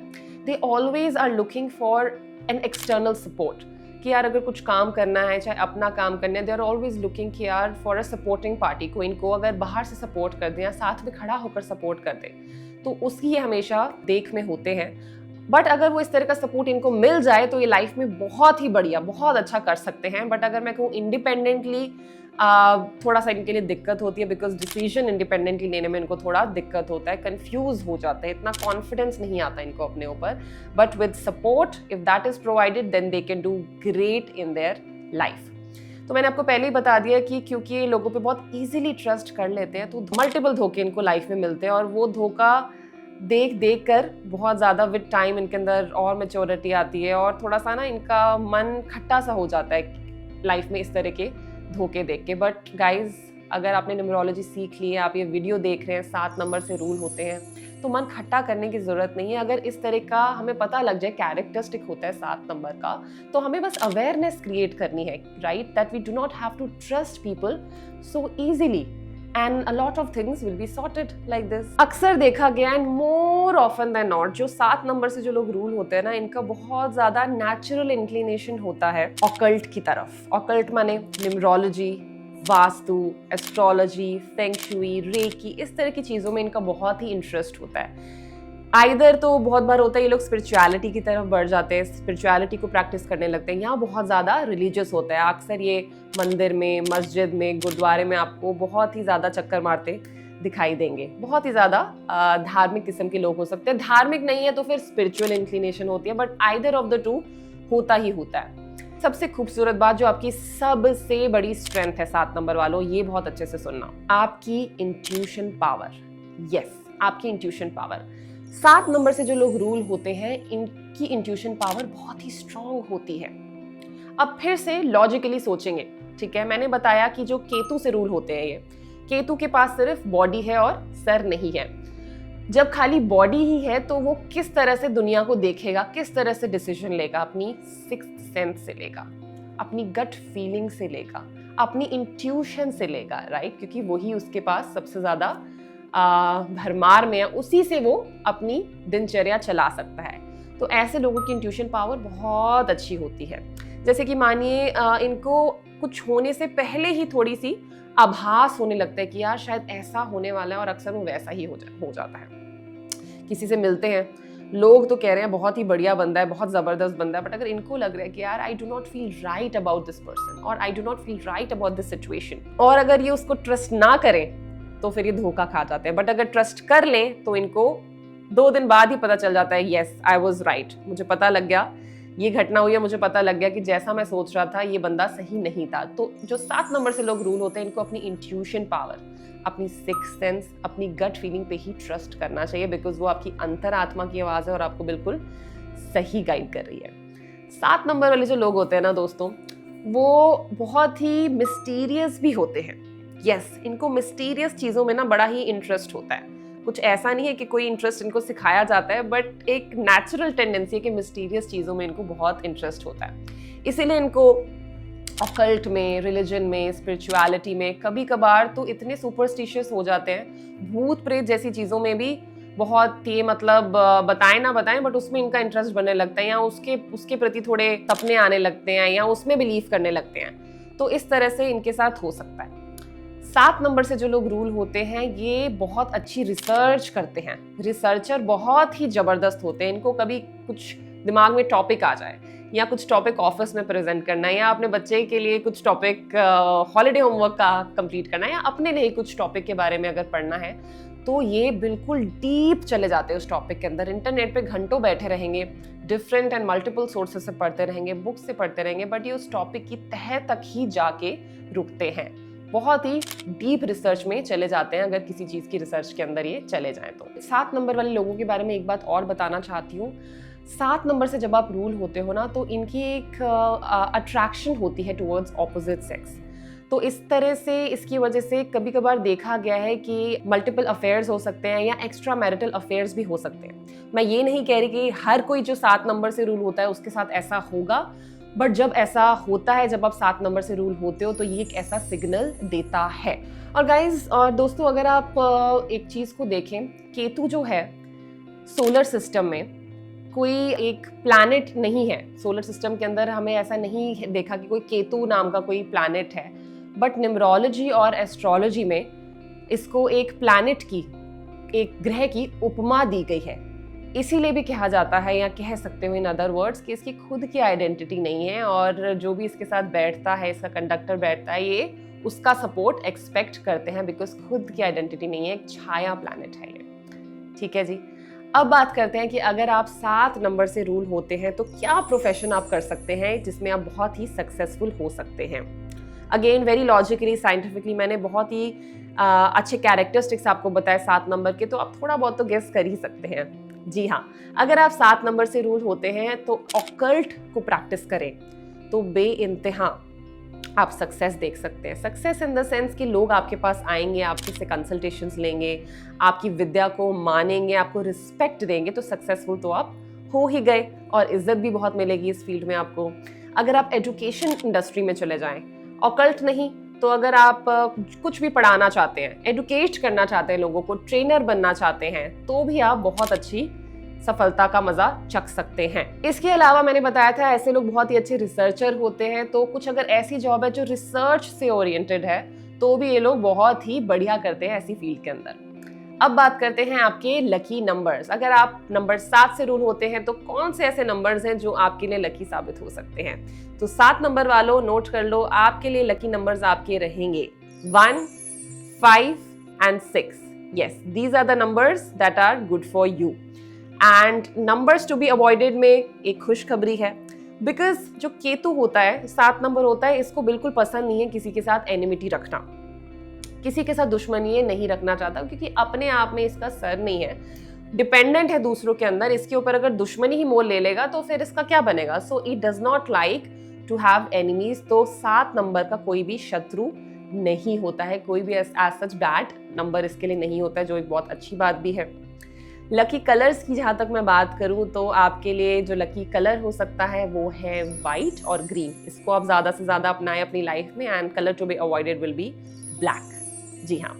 They always are looking for an external support, कि यार अगर कुछ काम करना है, चाहे अपना काम करना है, दे आर ऑलवेज लुकिंग कि यार फॉर अ सपोर्टिंग पार्टी, को इनको अगर बाहर से सपोर्ट कर दें या साथ में खड़ा होकर सपोर्ट कर दें, तो उसकी ये हमेशा देख में होते हैं। बट अगर वो इस तरह का सपोर्ट इनको मिल जाए तो ये लाइफ में बहुत ही बढ़िया, बहुत अच्छा कर सकते हैं। बट अगर मैं कहूँ इंडिपेंडेंटली, थोड़ा सा इनके लिए दिक्कत होती है, बिकॉज डिसीजन इंडिपेंडेंटली लेने में इनको थोड़ा दिक्कत होता है, कंफ्यूज हो जाते हैं, इतना कॉन्फिडेंस नहीं आता इनको अपने ऊपर। But with support, if that is provided, then they can do great in their life. तो मैंने आपको पहले ही बता दिया कि क्योंकि ये लोगों पे बहुत इजीली ट्रस्ट कर लेते हैं, तो मल्टीपल धोखे इनको लाइफ में मिलते हैं, और वो धोखा देख कर बहुत ज़्यादा विद टाइम इनके अंदर और मैच्योरिटी आती है, और थोड़ा सा ना इनका मन खट्टा सा हो जाता है लाइफ में इस तरह के धोखे देख के। बट गाइज, अगर आपने न्यूमरोलॉजी सीख ली है, आप ये वीडियो देख रहे हैं, 7 नंबर से रूल होते हैं, तो मन खट्टा करने की ज़रूरत नहीं है। अगर इस तरह का हमें पता लग जाए, कैरेक्टरिस्टिक होता है 7 नंबर का, तो हमें बस अवेयरनेस क्रिएट करनी है, right, that we do not have to trust people so easily, and a lot of things will be sorted like this. अक्सर देखा गया, and more often than not, जो 7 नंबर से जो लोग रूल होते हैं ना, इनका बहुत ज़्यादा नेचुरल इंक्लिनेशन होता है ऑकल्ट की तरफ। ऑकल्ट माने numerology, vastu, astrology, feng shui, reiki, इस तरह की चीज़ों में इनका बहुत ही इंटरेस्ट होता है। आइदर तो बहुत बार होता है ये लोग स्पिरिचुअलिटी की तरफ बढ़ जाते हैं, स्पिरिचुअलिटी को प्रैक्टिस करने लगते हैं, यहाँ बहुत ज़्यादा रिलीजियस होता है। अक्सर ये मंदिर में, मस्जिद में, गुरुद्वारे में आपको बहुत ही ज़्यादा चक्कर मारते दिखाई देंगे। बहुत ही ज़्यादा धार्मिक किस्म के लोग हो सकते हैं। धार्मिक नहीं है तो फिर स्पिरिचुअल इंक्लिनेशन होती है, but either of the two होता ही होता है। सबसे खूबसूरत बात, जो आपकी सबसे बड़ी स्ट्रेंथ है 7 नंबर वालों, ये बहुत अच्छे से सुनना, आपकी इंट्यूशन पावर। यस, आपकी इंट्यूशन पावर। 7 नंबर से जो लोग रूल होते हैं, इनकी इंट्यूशन पावर बहुत ही स्ट्रांग होती है। अब फिर से लॉजिकली सोचेंगे, ठीक है, मैंने बताया कि जो केतु से रूल होते हैं, ये केतु के पास सिर्फ बॉडी है और सर नहीं है। जब खाली बॉडी ही है तो वो किस तरह से दुनिया को देखेगा, किस तरह से डिसीजन लेगा, अपनी सिक्स्थ सेंस से लेगा, अपनी गट फीलिंग से लेगा, अपनी इंट्यूशन से लेगा, राइट, क्योंकि वही उसके पास सबसे ज्यादा भरमार में है, उसी से वो अपनी दिनचर्या चला सकता है। तो ऐसे लोगों की इंट्यूशन पावर बहुत अच्छी होती है। जैसे कि मानिए इनको कुछ होने से पहले ही थोड़ी सी आभास होने लगता है कि यार शायद ऐसा होने वाला है, और अक्सर वो वैसा ही हो जाता है। किसी से मिलते हैं, लोग तो कह रहे हैं बहुत ही बढ़िया बंदा है, बहुत ज़बरदस्त बंदा है, बट अगर इनको लग रहा है कि यार I do not feel right about this person, और I do not feel right about this situation, और अगर ये उसको ट्रस्ट ना करें तो फिर ये धोखा खा जाते हैं। बट अगर ट्रस्ट कर लें तो इनको 2 दिन बाद ही पता चल जाता है, यस आई वाज राइट, मुझे पता लग गया, ये घटना हुई है, मुझे पता लग गया कि जैसा मैं सोच रहा था ये बंदा सही नहीं था। तो जो 7 नंबर से लोग रूल होते हैं, इनको अपनी इंट्यूशन पावर, अपनी सिक्स्थ सेंस, अपनी गट फीलिंग पे ही ट्रस्ट करना चाहिए, बिकॉज वो आपकी अंतरात्मा की आवाज़ है और आपको बिल्कुल सही गाइड कर रही है। 7 नंबर वाले जो लोग होते हैं ना दोस्तों, वो बहुत ही मिस्टीरियस भी होते हैं। यस, इनको मिस्टीरियस चीज़ों में ना बड़ा ही इंटरेस्ट होता है। कुछ ऐसा नहीं है कि कोई इंटरेस्ट इनको सिखाया जाता है, बट एक नेचुरल टेंडेंसी है कि मिस्टीरियस चीज़ों में इनको बहुत इंटरेस्ट होता है। इसीलिए इनको ऑकल्ट में, रिलीजन में, स्पिरिचुअलिटी में कभी कभार तो इतने सुपरस्टिशियस हो जाते हैं, भूत प्रेत जैसी चीज़ों में भी बहुत ये मतलब बताएं ना बताएं, बट उसमें इनका इंटरेस्ट बनने लगता है, या उसके प्रति थोड़े सपने आने लगते हैं, या उसमें बिलीव करने लगते हैं। तो इस तरह से इनके साथ हो सकता है। 7 नंबर से जो लोग रूल होते हैं ये बहुत अच्छी रिसर्च करते हैं, रिसर्चर बहुत ही जबरदस्त होते हैं। इनको कभी कुछ दिमाग में टॉपिक आ जाए या कुछ टॉपिक ऑफिस में प्रेजेंट करना है या अपने बच्चे के लिए कुछ टॉपिक हॉलीडे होमवर्क का कंप्लीट करना है या अपने लिए कुछ टॉपिक के बारे में अगर पढ़ना है, तो ये बिल्कुल डीप चले जाते हैं उस टॉपिक के अंदर। इंटरनेट पे घंटों बैठे रहेंगे, डिफरेंट एंड मल्टीपल सोर्सेस से पढ़ते रहेंगे, बुक से पढ़ते रहेंगे, बट ये उस टॉपिक की तह तक ही जाके रुकते हैं। बहुत ही डीप रिसर्च में चले जाते हैं अगर किसी चीज़ की रिसर्च के अंदर ये चले जाएं तो। 7 नंबर वाले लोगों के बारे में एक बात और बताना चाहती हूँ। 7 नंबर से जब आप रूल होते हो ना, तो इनकी एक अट्रैक्शन होती है टुवर्ड्स ऑपोजिट सेक्स। तो इस तरह से इसकी वजह से कभी कभार देखा गया है कि मल्टीपल अफेयर्स हो सकते हैं या एक्स्ट्रा मैरिटल अफेयर्स भी हो सकते हैं। मैं ये नहीं कह रही कि हर कोई जो 7 नंबर से रूल होता है उसके साथ ऐसा होगा, बट जब ऐसा होता है, जब आप 7 नंबर से रूल होते हो, तो ये एक ऐसा सिग्नल देता है। और गाइज और दोस्तों, अगर आप एक चीज़ को देखें, केतु जो है सोलर सिस्टम में कोई एक प्लैनेट नहीं है। सोलर सिस्टम के अंदर हमें ऐसा नहीं देखा कि कोई केतु नाम का कोई प्लैनेट है, बट न्यूमरोलॉजी और एस्ट्रोलॉजी में इसको एक प्लैनेट की, एक ग्रह की उपमा दी गई है। इसीलिए भी कहा जाता है, या कह सकते हो इन अदर वर्ड्स, कि इसकी खुद की आइडेंटिटी नहीं है और जो भी इसके साथ बैठता है, इसका कंडक्टर बैठता है, ये उसका सपोर्ट एक्सपेक्ट करते हैं बिकॉज खुद की आइडेंटिटी नहीं है, एक छाया प्लैनेट है ये। ठीक है जी। अब बात करते हैं कि अगर आप 7 नंबर से रूल होते हैं तो क्या प्रोफेशन आप कर सकते हैं जिसमें आप बहुत ही सक्सेसफुल हो सकते हैं। अगेन वेरी लॉजिकली, साइंटिफिकली मैंने बहुत ही अच्छे कैरेक्टरिस्टिक्स आपको बताए 7 नंबर के, तो आप थोड़ा बहुत तो गेस कर ही सकते हैं। जी हाँ, अगर आप 7 नंबर से रूल होते हैं तो ऑकल्ट को प्रैक्टिस करें तो बेइंतहा आप सक्सेस देख सकते हैं। सक्सेस इन द सेंस कि लोग आपके पास आएंगे, आपसे से कंसल्टेशंस लेंगे, आपकी विद्या को मानेंगे, आपको रिस्पेक्ट देंगे, तो सक्सेसफुल तो आप हो ही गए और इज्जत भी बहुत मिलेगी इस फील्ड में आपको। अगर आप एजुकेशन इंडस्ट्री में चले जाएं, ऑकल्ट नहीं तो अगर आप कुछ भी पढ़ाना चाहते हैं, एडुकेट करना चाहते हैं लोगों को, ट्रेनर बनना चाहते हैं, तो भी आप बहुत अच्छी सफलता का मजा चख सकते हैं। इसके अलावा मैंने बताया था ऐसे लोग बहुत ही अच्छे रिसर्चर होते हैं, तो कुछ अगर ऐसी जॉब है जो रिसर्च से ओरिएंटेड है तो भी ये लोग बहुत ही बढ़िया करते हैं ऐसी फील्ड के अंदर। अब बात करते हैं आपके लकी नंबर्स। अगर आप नंबर 7 से रूल होते हैं तो कौन से ऐसे नंबर्स हैं जो आपके लिए लकी साबित हो सकते हैं। तो 7 नंबर वालों नोट कर लो, आपके लिए लकी नंबर्स आपके रहेंगे 1, 5 and 6। Yes, these are the numbers that are good for you. And numbers to be avoided में एक खुशखबरी है, बिकॉज जो केतु होता है, 7 नंबर होता है, इसको बिल्कुल पसंद नहीं है किसी के साथ एनिमिटी रखना, किसी के साथ दुश्मनी ये नहीं रखना चाहता, क्योंकि अपने आप में इसका सर नहीं है, डिपेंडेंट है दूसरों के अंदर। इसके ऊपर अगर दुश्मनी ही मोल ले लेगा तो फिर इसका क्या बनेगा। So it does not like to have enemies. तो 7 नंबर का कोई भी शत्रु नहीं होता है, कोई भी एज सच बैड नंबर इसके लिए नहीं होता है, जो एक बहुत अच्छी बात भी है। लकी कलर्स की जहाँ तक मैं बात करूँ तो आपके लिए जो लकी कलर हो सकता है वो है वाइट और ग्रीन। इसको आप ज़्यादा से ज़्यादा अपनाएं अपनी लाइफ में। And colour to be avoided will be black. जी हाँ,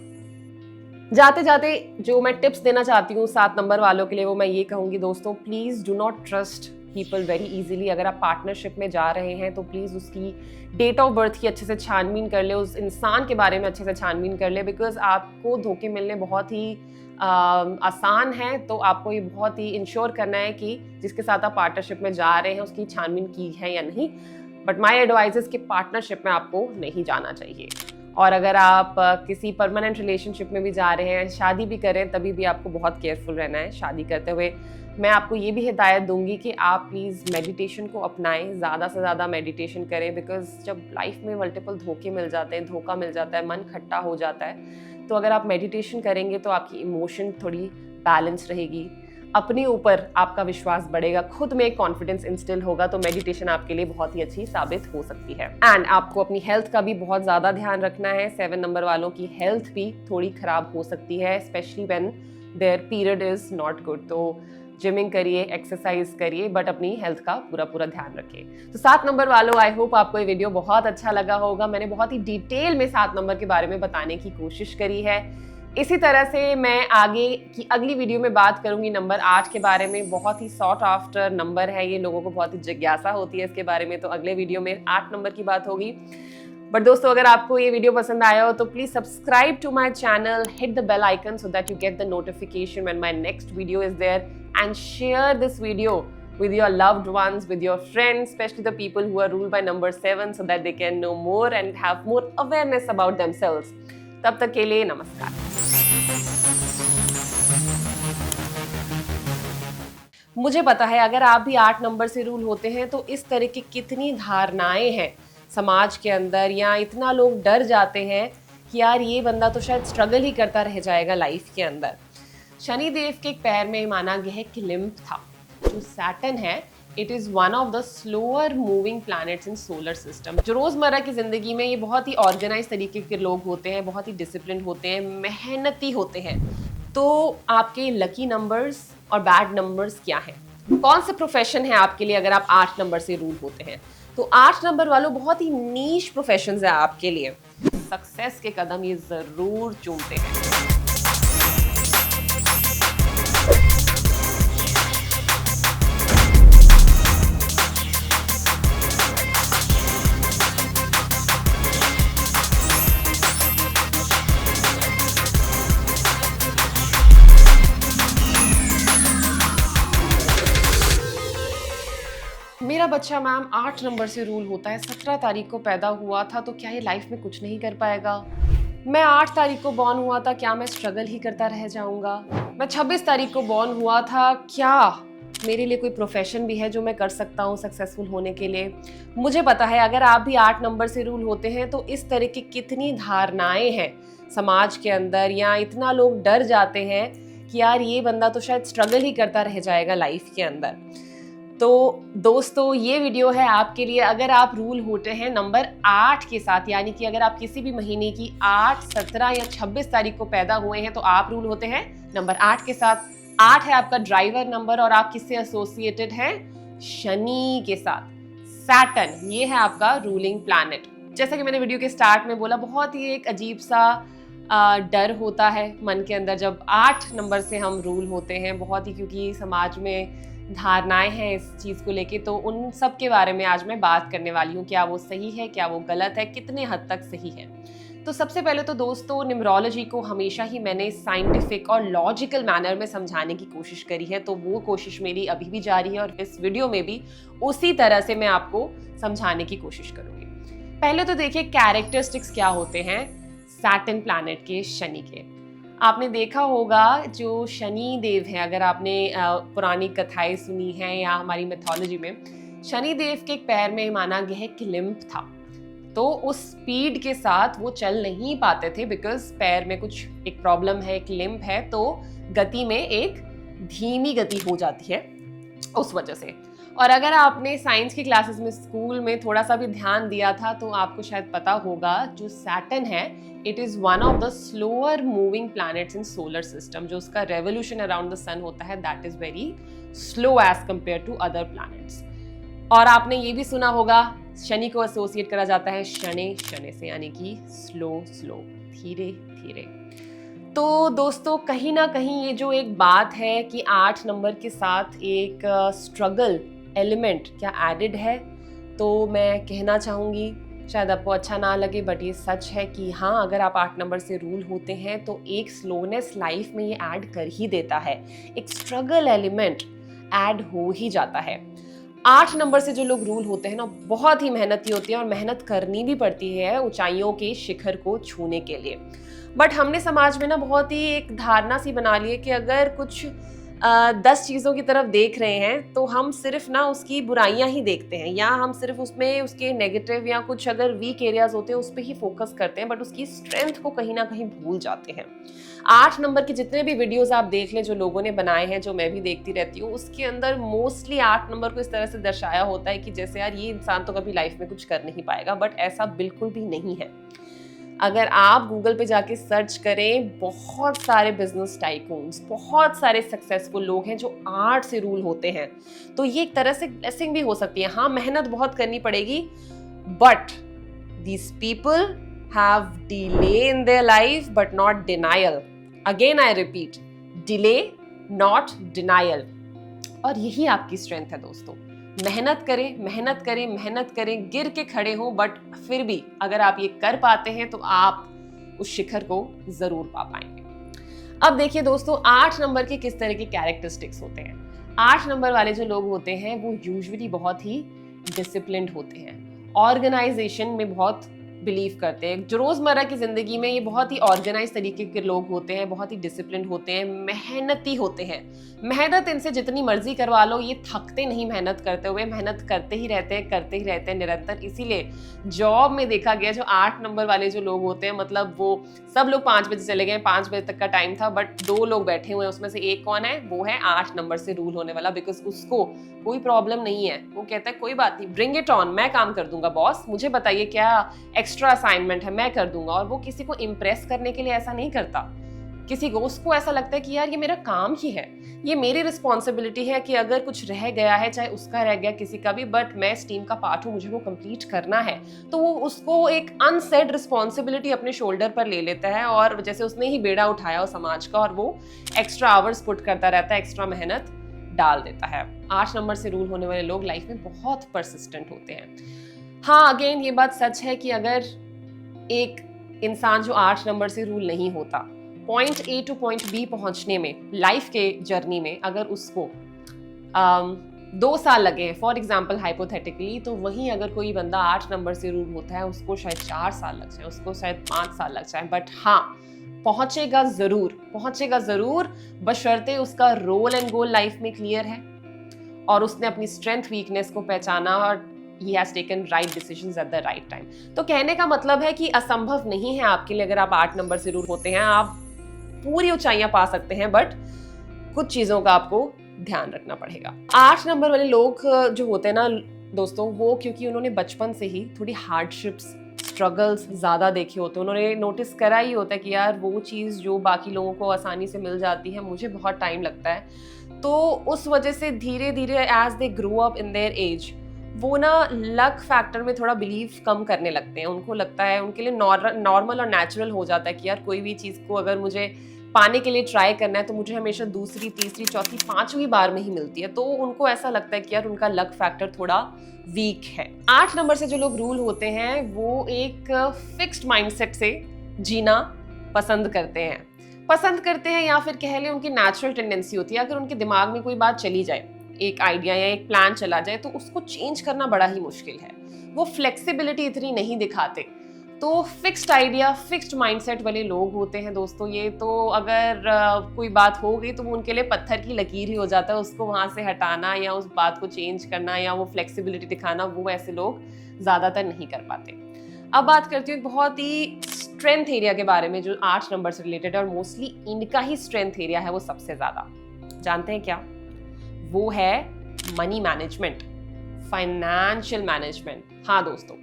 जाते जाते जो मैं टिप्स देना चाहती हूँ 7 नंबर वालों के लिए, वो मैं ये कहूँगी दोस्तों, please do not trust people very easily. अगर आप पार्टनरशिप में जा रहे हैं तो प्लीज़ उसकी डेट ऑफ बर्थ की अच्छे से छानबीन कर ले, उस इंसान के बारे में अच्छे से छानबीन कर ले, बिकॉज आपको धोखे मिलने बहुत ही आसान है। तो आपको ये बहुत ही इंश्योर करना है कि जिसके साथ आप पार्टनरशिप में जा रहे हैं उसकी छानबीन की है या नहीं। बट माई एडवाइस इज कि पार्टनरशिप में आपको नहीं जाना चाहिए। और अगर आप किसी परमानेंट रिलेशनशिप में भी जा रहे हैं, शादी भी करें, तभी भी आपको बहुत केयरफुल रहना है शादी करते हुए। मैं आपको ये भी हिदायत दूंगी कि आप प्लीज़ मेडिटेशन को अपनाएं, ज़्यादा से ज़्यादा मेडिटेशन करें, बिकॉज जब लाइफ में मल्टीपल धोखे मिल जाते हैं, धोखा मिल जाता है, मन खट्टा हो जाता है, तो अगर आप मेडिटेशन करेंगे तो आपकी इमोशन थोड़ी बैलेंस रहेगी, अपने ऊपर आपका विश्वास बढ़ेगा, खुद में एक कॉन्फिडेंस इंस्टिल होगा। तो मेडिटेशन आपके लिए बहुत ही अच्छी साबित हो सकती है। एंड आपको अपनी हेल्थ का भी बहुत ज़्यादा ध्यान रखना है। 7 नंबर वालों की हेल्थ भी थोड़ी खराब हो सकती है, specially when there period is not good. तो जिमिंग करिए, एक्सरसाइज करिए, बट अपनी हेल्थ का पूरा ध्यान रखिए। तो 7 नंबर वालों, आई होप आपको ये वीडियो बहुत अच्छा लगा होगा। मैंने बहुत ही डिटेल में 7 नंबर के बारे में बताने की कोशिश करी है। इसी तरह से मैं आगे की अगली वीडियो में बात करूंगी नंबर 8 के बारे में। बहुत ही सॉट आफ्टर नंबर है ये, लोगों को बहुत ही जिज्ञासा होती है इसके बारे में, तो अगले वीडियो में 8 नंबर की बात होगी। बट दोस्तों, अगर आपको ये वीडियो पसंद आया हो तो please subscribe to my channel, hit the bell icon so that you get the notification when my next video is there, and share this video with your loved ones, with your friends, especially the people who are ruled by number 7, so that they can know more and have more awareness about themselves. तब तक के लिए नमस्कार। मुझे पता है अगर आप भी 8 नंबर से रूल होते हैं तो इस तरह की कितनी धारणाएं हैं समाज के अंदर, या इतना लोग डर जाते हैं कि यार ये बंदा तो शायद स्ट्रगल ही करता रह जाएगा लाइफ के अंदर। शनिदेव के एक पैर में माना गया है कि लिम्फ था। जो सैटर्न है, it is one of the slower moving planets in solar system. जो रोज़मर्रा की ज़िंदगी में ये बहुत ही ऑर्गेनाइज तरीके के लोग होते हैं, बहुत ही डिसिप्लिन होते हैं, मेहनती होते हैं। तो आपके लकी नंबर्स और बैड नंबर्स क्या हैं? कौन से प्रोफेशन है आपके लिए अगर आप 8 नंबर से रूल होते हैं? तो 8 नंबर वालों बहुत ही नीश प्रोफेशंस है आपके लिए। सक्सेस के कदम ये ज़रूर चूमते हैं। मेरा बच्चा मैम 8 नंबर से रूल होता है, 17 तारीख को पैदा हुआ था, तो क्या ये लाइफ में कुछ नहीं कर पाएगा? मैं 8 तारीख को बॉर्न हुआ था, क्या मैं स्ट्रगल ही करता रह जाऊंगा? मैं 26 तारीख को बॉर्न हुआ था, क्या मेरे लिए कोई प्रोफेशन भी है जो मैं कर सकता हूँ सक्सेसफुल होने के लिए? मुझे पता है अगर आप भी 8 नंबर से रूल होते हैं तो इस तरह की कितनी धारणाएं हैं समाज के अंदर, या इतना लोग डर जाते हैं कि यार ये बंदा तो शायद स्ट्रगल ही करता रह जाएगा लाइफ के अंदर। तो दोस्तों, ये वीडियो है आपके लिए अगर आप रूल होते हैं नंबर 8 के साथ, यानी कि अगर आप किसी भी महीने की 8, 17 या 26 तारीख को पैदा हुए हैं तो आप रूल होते हैं नंबर 8 के साथ। 8 है आपका ड्राइवर नंबर और आप किससे एसोसिएटेड हैं? शनि के साथ। सैटर्न ये है आपका रूलिंग प्लैनेट। जैसा कि मैंने वीडियो के स्टार्ट में बोला, बहुत ही एक अजीब सा डर होता है मन के अंदर जब 8 नंबर से हम रूल होते हैं, बहुत ही, क्योंकि समाज में धारणाएं हैं इस चीज़ को लेके। तो उन सब के बारे में आज मैं बात करने वाली हूँ। क्या वो सही है, क्या वो गलत है, कितने हद तक सही है? तो सबसे पहले तो दोस्तों, न्यूमरोलॉजी को हमेशा ही मैंने साइंटिफिक और लॉजिकल मैनर में समझाने की कोशिश करी है, तो वो कोशिश मेरी अभी भी जारी है और इस वीडियो में भी उसी तरह से मैं आपको समझाने की कोशिश करूँगी। पहले तो देखिए कैरेक्टरिस्टिक्स क्या होते हैं सैटर्न प्लैनेट के, शनि के। आपने देखा होगा जो शनि देव है, अगर आपने पुरानी कथाएं सुनी हैं या हमारी मिथोलॉजी में, शनि देव के एक पैर में माना गया है कि लिम्फ था। तो उस स्पीड के साथ वो चल नहीं पाते थे बिकॉज पैर में कुछ एक प्रॉब्लम है, एक लिम्फ है, तो गति में एक धीमी गति हो जाती है उस वजह से। और अगर आपने साइंस की क्लासेस में स्कूल में थोड़ा सा भी ध्यान दिया था तो आपको शायद पता होगा जो सैटर्न है, it is one of the slower moving planets in solar system. जो उसका रेवोल्यूशन अराउंड द सन होता है that is very slow as compare to other planets. और आपने ये भी सुना होगा शनि को एसोसिएट करा जाता है शनि से, यानी कि स्लो, धीरे धीरे। तो दोस्तों, कहीं ना कहीं ये जो एक बात है कि 8 नंबर के साथ एक स्ट्रगल एलिमेंट क्या एडेड है, तो मैं कहना चाहूँगी, शायद आपको अच्छा ना लगे बट ये सच है कि हाँ, अगर आप 8 नंबर से रूल होते हैं तो एक स्लोनेस लाइफ में ये ऐड कर ही देता है, एक स्ट्रगल एलिमेंट ऐड हो ही जाता है। 8 नंबर से जो लोग रूल होते हैं ना, बहुत ही मेहनती होते हैं और मेहनत करनी भी पड़ती है ऊंचाइयों के शिखर को छूने के लिए। बट हमने समाज में ना बहुत ही एक धारणा सी बना ली है कि अगर कुछ 10 चीज़ों की तरफ देख रहे हैं तो हम सिर्फ ना उसकी बुराइयां ही देखते हैं, या हम सिर्फ उसमें उसके नेगेटिव या कुछ अगर वीक एरियाज होते हैं उस पर ही फोकस करते हैं, बट उसकी स्ट्रेंथ को कहीं ना कहीं भूल जाते हैं। 8 नंबर के जितने भी वीडियोस आप देख लें जो लोगों ने बनाए हैं, जो मैं भी देखती रहती हूँ, उसके अंदर मोस्टली 8 नंबर को इस तरह से दर्शाया होता है कि जैसे यार ये इंसान तो कभी लाइफ में कुछ कर नहीं पाएगा, बट ऐसा बिल्कुल भी नहीं है। अगर आप गूगल पे जाके सर्च करें, बहुत सारे बिजनेस टाइकून्स, बहुत सारे सक्सेसफुल लोग हैं जो 8 से रूल होते हैं। तो ये एक तरह से ब्लेसिंग भी हो सकती है। हाँ, मेहनत बहुत करनी पड़ेगी, but these people have delay in their life but not denial. Again I repeat, delay not denial. और यही आपकी स्ट्रेंथ है दोस्तों। मेहनत करें, मेहनत करें, मेहनत करें, गिर के खड़े हों, बट फिर भी अगर आप ये कर पाते हैं तो आप उस शिखर को जरूर पा पाएंगे। अब देखिए दोस्तों, 8 नंबर के किस तरह के कैरेक्टरिस्टिक्स होते हैं। 8 नंबर वाले जो लोग होते हैं वो यूजुअली बहुत ही डिसिप्लिन्ड होते हैं, ऑर्गेनाइजेशन में बहुत बिलीव करते हैं। जो रोजमर्रा की जिंदगी में ये बहुत ही ऑर्गेनाइज तरीके के लोग होते हैं, बहुत ही डिसिप्लिन होते हैं, मेहनती होते हैं। मेहनत इनसे जितनी मर्जी करवा लो, ये थकते नहीं मेहनत करते हुए, मेहनत करते ही रहते हैं, करते ही रहते हैं निरंतर। इसीलिए जॉब में देखा गया जो 8 नंबर वाले जो लोग होते हैं, मतलब वो सब लोग 5 बजे चले गए, 5 बजे तक का टाइम था, बट 2 लोग बैठे हुए हैं, उसमें से एक कौन है, वो है 8 नंबर से रूल होने वाला। बिकॉज उसको कोई प्रॉब्लम नहीं है, वो कहता है कोई बात नहीं, ब्रिंग इट ऑन, मैं काम कर दूंगा बॉस, मुझे बताइए क्या एक्स्ट्रा असाइनमेंट है, मैं कर दूंगा। और वो किसी को इम्प्रेस करने के लिए ऐसा नहीं करता, किसी को उसको ऐसा लगता है कि यार ये मेरा काम ही है, ये मेरी रिस्पॉन्सिबिलिटी है कि अगर कुछ रह गया है, चाहे उसका रह गया किसी का भी, बट मैं इस टीम का पार्ट हूँ, मुझे वो कंप्लीट करना है। तो वो उसको एक अनसेड रिस्पॉन्सिबिलिटी अपने शोल्डर पर ले लेता है, और जैसे उसने ही बेड़ा उठाया हो समाज का, और वो एक्स्ट्रा आवर्स पुट करता रहता है, एक्स्ट्रा मेहनत डाल देता है। 8 नंबर से रूल होने वाले लोग लाइफ में बहुत परसिस्टेंट होते हैं। हाँ, अगेन ये बात सच है कि अगर एक इंसान जो 8 नंबर से रूल नहीं होता, point A to point B पहुंचने में, लाइफ के जर्नी में, अगर उसको 2 साल लगे हैं फॉर एग्जाम्पल हाइपोथेटिकली, तो वहीं अगर कोई बंदा 8 नंबर से रूल होता है, उसको शायद 4 साल लग जाए, उसको शायद 5 साल लग जाए, बट हाँ पहुंचेगा जरूर, बशर्ते उसका रोल एंड गोल लाइफ में क्लियर है और उसने अपनी स्ट्रेंथ वीकनेस को पहचाना और he has taken right decisions at the right time। तो कहने का मतलब है कि असंभव नहीं है आपके लिए, अगर आप 8 नंबर से रूल होते हैं, आप पूरी ऊंचाइयां पा सकते हैं, बट कुछ चीजों का आपको ध्यान रखना पड़ेगा। 8 नंबर वाले लोग जो होते हैं ना दोस्तों, वो क्योंकि उन्होंने बचपन से ही थोड़ी हार्डशिप्स, स्ट्रगल्स ज़्यादा देखे होते हैं, उन्होंने नोटिस करा ही होता है कि यार वो चीज़ जो बाकी लोगों को आसानी से मिल जाती है, मुझे बहुत टाइम लगता है। तो उस वजह से धीरे धीरे as they grow up in their age, वो ना लक फैक्टर में थोड़ा बिलीव कम करने लगते हैं। उनको लगता है, उनके लिए नॉर्मल और नेचुरल हो जाता है कि यार कोई भी चीज़ को अगर मुझे पाने के लिए ट्राई करना है तो मुझे हमेशा दूसरी, तीसरी, चौथी, 5वीं बार में ही मिलती है। तो उनको ऐसा लगता है कि यार उनका लक फैक्टर थोड़ा वीक है। 8 नंबर से जो लोग रूल होते हैं वो एक फिक्स्ड माइंडसेट से जीना पसंद करते हैं, या फिर कह लें उनकी नेचुरल टेंडेंसी होती है। अगर उनके दिमाग में कोई बात चली जाए, एक आइडिया या एक प्लान चला जाए, तो उसको चेंज करना बड़ा ही मुश्किल है। वो फ्लेक्सिबिलिटी इतनी नहीं दिखाते। तो फिक्स्ड आइडिया, फिक्स्ड माइंडसेट वाले लोग होते हैं दोस्तों ये। तो अगर कोई बात हो गई तो वो उनके लिए पत्थर की लकीर ही हो जाता है, उसको वहाँ से हटाना या उस बात को चेंज करना या वो फ्लेक्सिबिलिटी दिखाना, वो ऐसे लोग ज़्यादातर नहीं कर पाते। अब बात करती हूँ बहुत ही स्ट्रेंथ एरिया के बारे में जो 8 नंबर से रिलेटेड है, और मोस्टली इनका ही स्ट्रेंथ एरिया है वो सबसे ज़्यादा। जानते हैं क्या? वो है मनी मैनेजमेंट, फाइनेंशियल मैनेजमेंट। हाँ दोस्तों,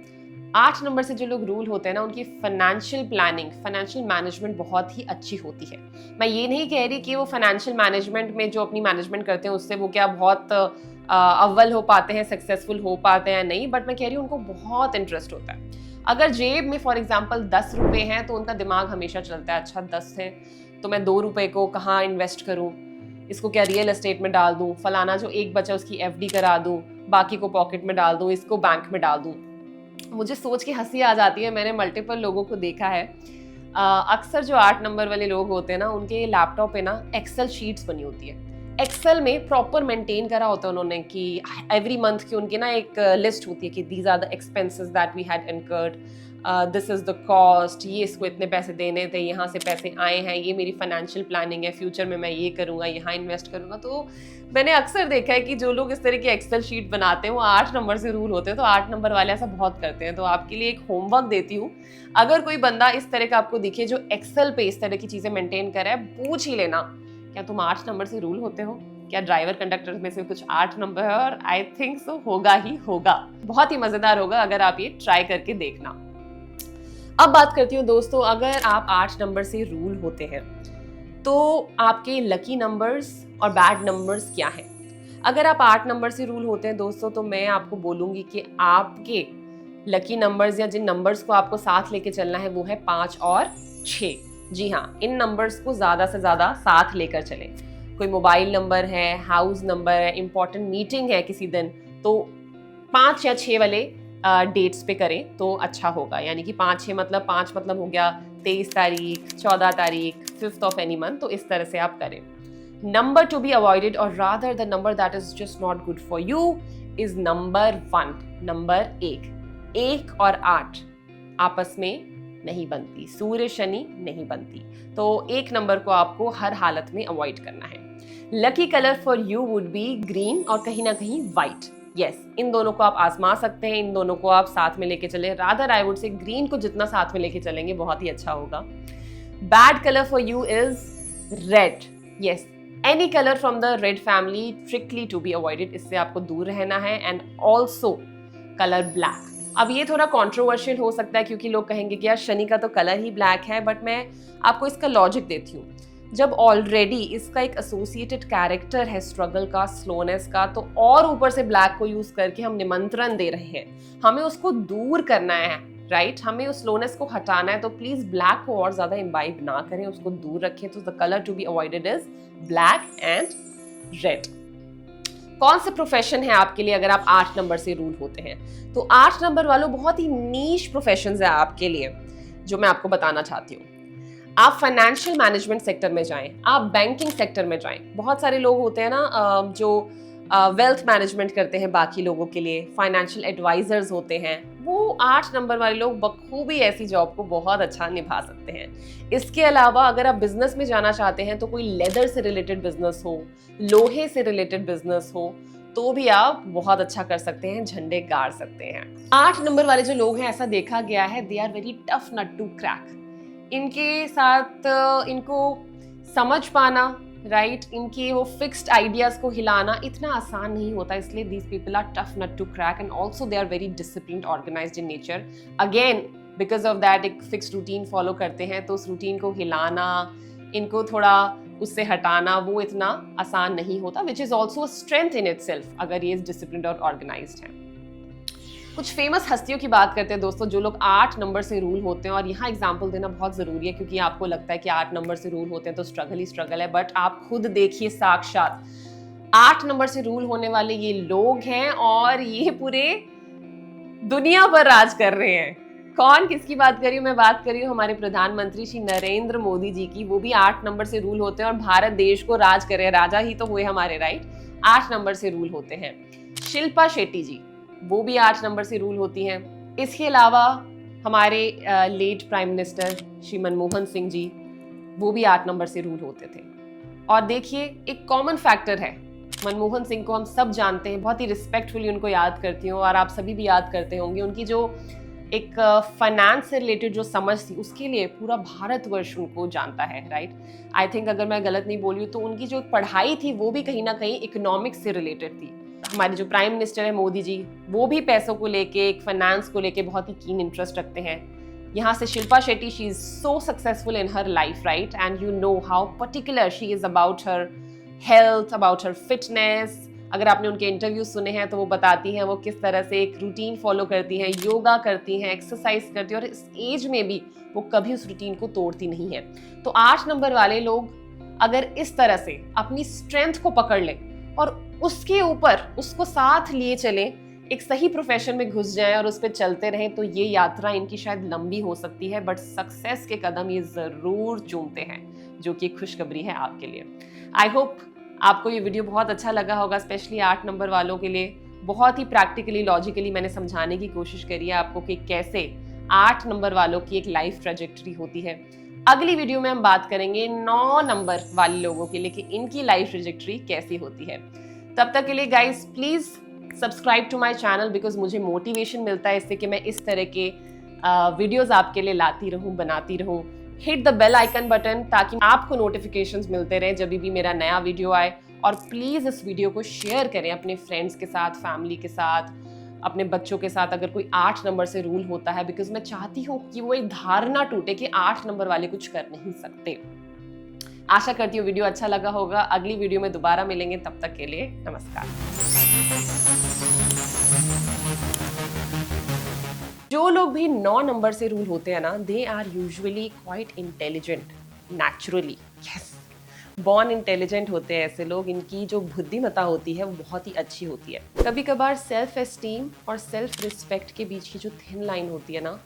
8 नंबर से जो लोग रूल होते हैं ना, उनकी फाइनेंशियल प्लानिंग, फाइनेंशियल मैनेजमेंट बहुत ही अच्छी होती है। मैं ये नहीं कह रही कि वो फाइनेंशियल मैनेजमेंट में जो अपनी मैनेजमेंट करते हैं उससे वो क्या बहुत अव्वल हो पाते हैं, सक्सेसफुल हो पाते हैं, नहीं, बट मैं कह रही हूँ उनको बहुत इंटरेस्ट होता है। अगर जेब में फॉर एग्जाम्पल 10 रुपये हैं तो उनका दिमाग हमेशा चलता है, अच्छा 10 है तो मैं 2 रुपये को कहाँ इन्वेस्ट करूँ, इसको क्या रियल एस्टेट में डाल दूँ, फलाना जो एक बचा उसकी FD करा दूँ, बाकी को पॉकेट में डाल दूँ, इसको बैंक में डाल दूँ। मुझे सोच के हंसी आ जाती है, मैंने मल्टीपल लोगों को देखा है। अक्सर जो 8 नंबर वाले लोग होते हैं ना, उनके लैपटॉप पे ना एक्सेल शीट्स बनी होती है। एक्सेल में प्रॉपर मेंटेन करा होता है उन्होंने कि एवरी मंथ की उनकी ना एक लिस्ट होती है कि these are the expenses that we had incurred, this is the cost, ये इसको इतने पैसे देने थे, यहाँ से पैसे आए हैं, ये मेरी फाइनेंशियल प्लानिंग है, फ्यूचर में मैं ये करूँगा, यहाँ इन्वेस्ट करूँगा। तो मैंने अक्सर देखा है कि जो लोग इस तरह की एक्सेल शीट बनाते हैं वो 8 नंबर से रूल होते हैं। तो 8 नंबर वाले ऐसा बहुत करते हैं। तो आपके लिए एक होमवर्क देती हूँ, अगर कोई बंदा इस तरह का आपको दिखे जो एक्सेल पे इस तरह की चीज़ें मेंटेन करे, पूछ ही लेना क्या तुम 8 नंबर से रूल होते हो, क्या ड्राइवर कंडक्टर में से कुछ 8 नंबर है, और आई थिंक सो होगा ही होगा। बहुत ही मजेदार होगा अगर आप ये ट्राई करके देखना। अब बात करती हूँ दोस्तों, अगर आप 8 नंबर से रूल होते हैं तो आपके लकी नंबर्स और बैड नंबर्स क्या हैं। अगर आप 8 नंबर से रूल होते हैं दोस्तों, तो मैं आपको बोलूंगी कि आपके लकी नंबर्स या जिन नंबर्स को आपको साथ लेके चलना है वो है 5 और 6। जी हाँ, इन नंबर्स को ज़्यादा से ज़्यादा साथ लेकर चलें। कोई मोबाइल नंबर है, हाउस नंबर है, इंपॉर्टेंट मीटिंग है किसी दिन, तो 5 या 6 वाले डेट्स पे करें तो अच्छा होगा, यानी कि 5-6 मतलब 5 मतलब हो गया 23 तारीख, 14 तारीख, 5th ऑफ एनी मंथ, तो इस तरह से आप करें. Number to be avoided, or rather the number that is just not good for you, is number 1. Number 1 और 8 आपस में नहीं बनती, सूर्य शनि नहीं बनती, तो 1 नंबर को आपको हर हालत में अवॉइड करना है. Lucky colour for you would be green और कहीं ना कहीं व्हाइट. यस, इन दोनों को आप आजमा सकते हैं, इन दोनों को आप साथ में लेके चले. Rather I would say green को जितना साथ में लेके चलेंगे बहुत ही अच्छा होगा. Bad colour for you is red. Yes, any colour from the red family strictly to be avoided, इससे आपको दूर रहना है. And also colour black. अब ये थोड़ा कंट्रोवर्शियल हो सकता है क्योंकि लोग कहेंगे कि यार शनि का तो कलर ही ब्लैक है, बट मैं आपको इसका लॉजिक देती हूँ. जब ऑलरेडी इसका एक एसोसिएटेड कैरेक्टर है स्ट्रगल का, स्लोनेस का, तो और ऊपर से ब्लैक को यूज करके हम निमंत्रण दे रहे हैं, हमें उसको दूर करना है, राइट? हमें उस स्लोनेस को हटाना है, तो प्लीज ब्लैक को और ज्यादा इम्बाइब ना करें, उसको दूर रखें. तो the colour to be avoided is black and red. कौन से प्रोफेशन है आपके लिए अगर आप 8 नंबर से रूल होते हैं? तो 8 नंबर वालों बहुत ही नीश प्रोफेशंस है आपके लिए जो मैं आपको बताना चाहती हूँ. आप फाइनेंशियल मैनेजमेंट सेक्टर में जाएं, आप बैंकिंग सेक्टर में जाएं. बहुत सारे लोग होते हैं ना जो वेल्थ मैनेजमेंट करते हैं बाकी लोगों के लिए, फाइनेंशियल एडवाइजर्स होते हैं, वो 8 नंबर वाले लोग बखूबी ऐसी जॉब को बहुत अच्छा निभा सकते हैं. इसके अलावा अगर आप बिजनेस में जाना चाहते हैं तो कोई लेदर से रिलेटेड बिजनेस हो, लोहे से रिलेटेड बिजनेस हो, तो भी आप बहुत अच्छा कर सकते हैं, झंडे गाड़ सकते हैं. 8 नंबर वाले जो लोग हैं, ऐसा देखा गया है, they are very tough nut to crack. इनके साथ इनको समझ पाना, राइट, इनके वो फिक्स्ड आइडियाज को हिलाना इतना आसान नहीं होता, इसलिए these people are tough nut to crack. And also they are very disciplined, organised in nature. Again because of that एक फिक्स्ड रूटीन फॉलो करते हैं, तो उस रूटीन को हिलाना, इनको थोड़ा उससे हटाना, वो इतना आसान नहीं होता, which is also strength in it self अगर ये डिसिप्लिन्ड और ऑर्गेनाइज्ड है. कुछ फेमस हस्तियों की बात करते हैं दोस्तों जो लोग 8 नंबर से रूल होते हैं, और यहाँ एग्जाम्पल देना बहुत जरूरी है क्योंकि आपको लगता है कि 8 नंबर से रूल होते हैं तो स्ट्रगल ही स्ट्रगल है, बट आप खुद देखिए साक्षात 8 नंबर से रूल होने वाले ये लोग हैं और ये पूरे दुनिया पर राज कर रहे हैं. कौन, किसकी बात कर रही हूँ? मैं बात कर रही हूँ हमारे प्रधानमंत्री श्री नरेंद्र मोदी जी की. वो भी 8 नंबर से रूल होते हैं और भारत देश को राज कर रहे हैं. राजा ही तो हुए हमारे, राइट? 8 नंबर से रूल होते हैं. शिल्पा शेट्टी जी, वो भी 8 नंबर से रूल होती हैं. इसके अलावा हमारे late prime minister Shri Manmohan Singh ji, वो भी 8 नंबर से रूल होते थे. और देखिए एक कॉमन फैक्टर है, मनमोहन सिंह को हम सब जानते हैं, बहुत ही रिस्पेक्टफुली उनको याद करती हूँ और आप सभी भी याद करते होंगे. उनकी जो एक फाइनेंस से रिलेटेड जो समझ थी, उसके लिए पूरा भारतवर्ष उनको जानता है, राइट? आई थिंक अगर मैं गलत नहीं बोली हूँ तो उनकी जो पढ़ाई थी वो भी कहीं ना कहीं इकोनॉमिक्स से रिलेटेड थी. हमारे जो प्राइम मिनिस्टर है मोदी जी, वो भी पैसों को लेके, एक फाइनेंस को लेके बहुत ही कीन इंटरेस्ट रखते हैं. यहाँ से Shilpa Shetty, she is so successful in her life, right? And you know how particular she is about her health, about her fitness. अगर आपने उनके इंटरव्यू सुने हैं तो वो बताती हैं वो किस तरह से एक रूटीन फॉलो करती हैं, योगा करती हैं, एक्सरसाइज करती हैं, और इस एज में भी वो कभी उस रूटीन को तोड़ती नहीं है. तो 8 नंबर वाले लोग अगर इस तरह से अपनी स्ट्रेंथ को पकड़ लें और उसके ऊपर उसको साथ लिए चलें, एक सही प्रोफेशन में घुस जाएं और उस पर चलते रहें, तो ये यात्रा इनकी शायद लंबी हो सकती है, बट सक्सेस के कदम ये जरूर चूमते हैं, जो कि खुशखबरी है आपके लिए. आई होप आपको ये वीडियो बहुत अच्छा लगा होगा, स्पेशली 8 नंबर वालों के लिए. बहुत ही प्रैक्टिकली, लॉजिकली मैंने समझाने की कोशिश करी है आपको कि कैसे 8 नंबर वालों की एक लाइफ ट्रेजेक्टरी होती है. अगली वीडियो में हम बात करेंगे 9 नंबर वाले लोगों के लिए कि इनकी लाइफ ट्रेजेक्टरी कैसी होती है. तब तक के लिए guys please subscribe to my channel, because मुझे मोटिवेशन मिलता है इससे कि मैं इस तरह के वीडियोस आपके लिए लाती रहूं, बनाती रहूं. Hit the bell icon button ताकि आपको नोटिफिकेशंस मिलते रहे जब भी मेरा नया वीडियो आए. और प्लीज इस वीडियो को शेयर करें अपने फ्रेंड्स के साथ, फैमिली के साथ, अपने बच्चों के साथ अगर कोई 8 नंबर से रूल होता है, बिकॉज मैं चाहती हूँ कि वो एक धारणा टूटे कि 8 नंबर वाले कुछ कर नहीं सकते. आशा करती हूँ वीडियो अच्छा लगा होगा. अगली वीडियो में दोबारा मिलेंगे, तब तक के लिए नमस्कार. जो लोग भी 9 नंबर से रूल होते हैं ना, they are usually quite intelligent naturally. Yes, born intelligent होते हैं ऐसे लोग, इनकी जो बुद्धिमत्ता होती है वो बहुत ही अच्छी होती है। कभी कभार सेल्फ एस्टीम और सेल्फ रिस्पेक्ट के बीच की जो थिन लाइन होती है ना,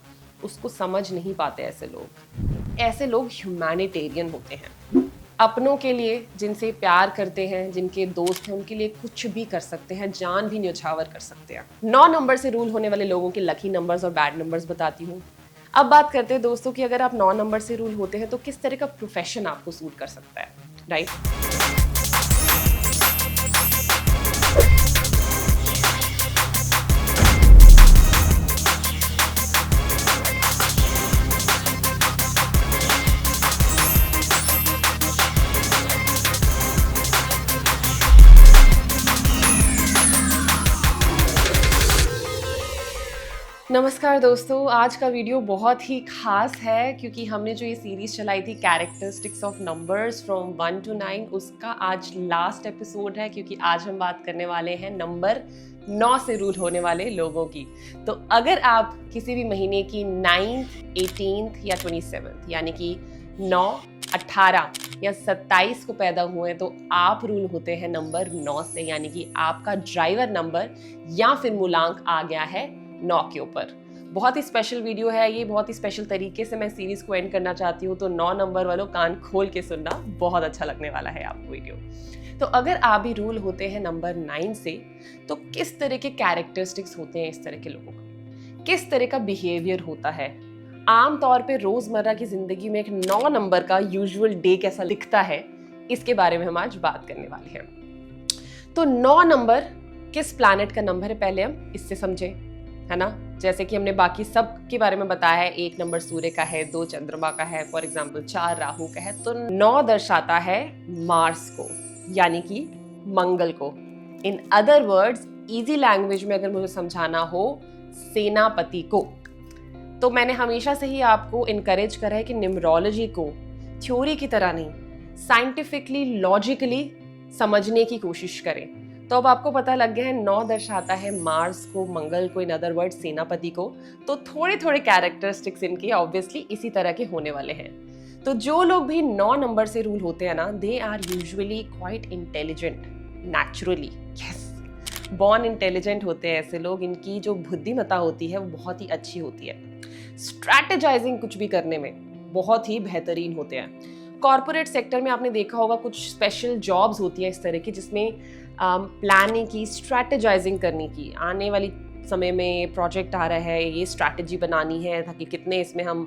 उसको समझ नहीं पाते ऐसे लोग। ऐसे लोग ह्यूमैनिटेरियन होते हैं। अपनों के लिए, जिनसे प्यार करते हैं, जिनके दोस्त हैं, उनके लिए कुछ भी कर सकते हैं, जान भी न्यौछावर कर सकते हैं। 9 नंबर से रूल होने वाले लोगों के लकी नंबर्स और बैड नंबर्स बताती हूँ। अब बात करते हैं दोस्तों कि अगर आप 9 नंबर से रूल होते हैं तो किस तरह का प्रोफेशन आपको सूट कर सकता है, राइट? नमस्कार दोस्तों, आज का वीडियो बहुत ही खास है क्योंकि हमने जो ये सीरीज चलाई थी characteristics of numbers from 1 to 9, उसका आज लास्ट एपिसोड है क्योंकि आज हम बात करने वाले हैं नंबर 9 से रूल होने वाले लोगों की। तो अगर आप किसी भी महीने की 9th, 18th या 27th यानी कि 9, 18 या 27 को पैदा हुए हैं तो आप रूल होते हैं नंबर 9 से, यानी कि आपका ड्राइवर नंबर या फिर मूलांक आ गया है 9 के ऊपर। बहुत ही स्पेशल वीडियो है ये, बहुत ही स्पेशल तरीके से मैं सीरीज को एंड करना चाहती हूँ, तो 9 नंबर वालों कान खोल के सुनना, बहुत अच्छा लगने वाला है आपको वीडियो। तो अगर आप भी रूल होते हैं नंबर 9 से तो किस तरह के कैरेक्टरिस्टिक्स होते हैं इस तरह के लोगों का, किस तरह का बिहेवियर होता है, आम तौर पे रोजमर्रा की जिंदगी में एक 9 नंबर का यूजुअल डे कैसा दिखता है, इसके बारे में हम आज बात करने वाले हैं। तो 9 नंबर किस प्लैनेट का नंबर है, पहले हम इससे समझें, है ना। जैसे कि हमने बाकी सब के बारे में बताया है, 1 नंबर सूर्य का है, 2 चंद्रमा का है, फॉर एग्जाम्पल 4 राहु का है, तो 9 दर्शाता है मार्स को, यानी कि मंगल को। In other words, easy language में अगर मुझे समझाना हो, सेनापति को। तो मैंने हमेशा से ही आपको इनकरेज करा है कि न्यूमरोलॉजी को थ्योरी की तरह नहीं, साइंटिफिकली, लॉजिकली समझने की कोशिश करें। तो अब आपको पता लग गया है 9 दर्शाता है मार्स को, मंगल को, इन अदर वर्ड सेनापति को। तो थोड़े थोड़े कैरेक्टरिस्टिक्स इनके ऑब्वियसली इसी तरह के होने वाले हैं। तो जो लोग भी 9 नंबर से रूल होते हैं ना, they are usually quite intelligent naturally. Yes, born intelligent होते हैं ऐसे लोग, इनकी जो बुद्धिमत्ता होती है वो बहुत ही अच्छी होती है। स्ट्रैटेजाइजिंग कुछ भी करने में बहुत ही बेहतरीन होते हैं। कॉर्पोरेट सेक्टर में आपने देखा होगा कुछ स्पेशल जॉब्स होती हैं इस तरह की, जिसमें प्लानिंग की, स्ट्रैटेजाइजिंग करने की, आने वाली समय में प्रोजेक्ट आ रहा है, ये स्ट्रैटेजी बनानी है ताकि कितने इसमें हम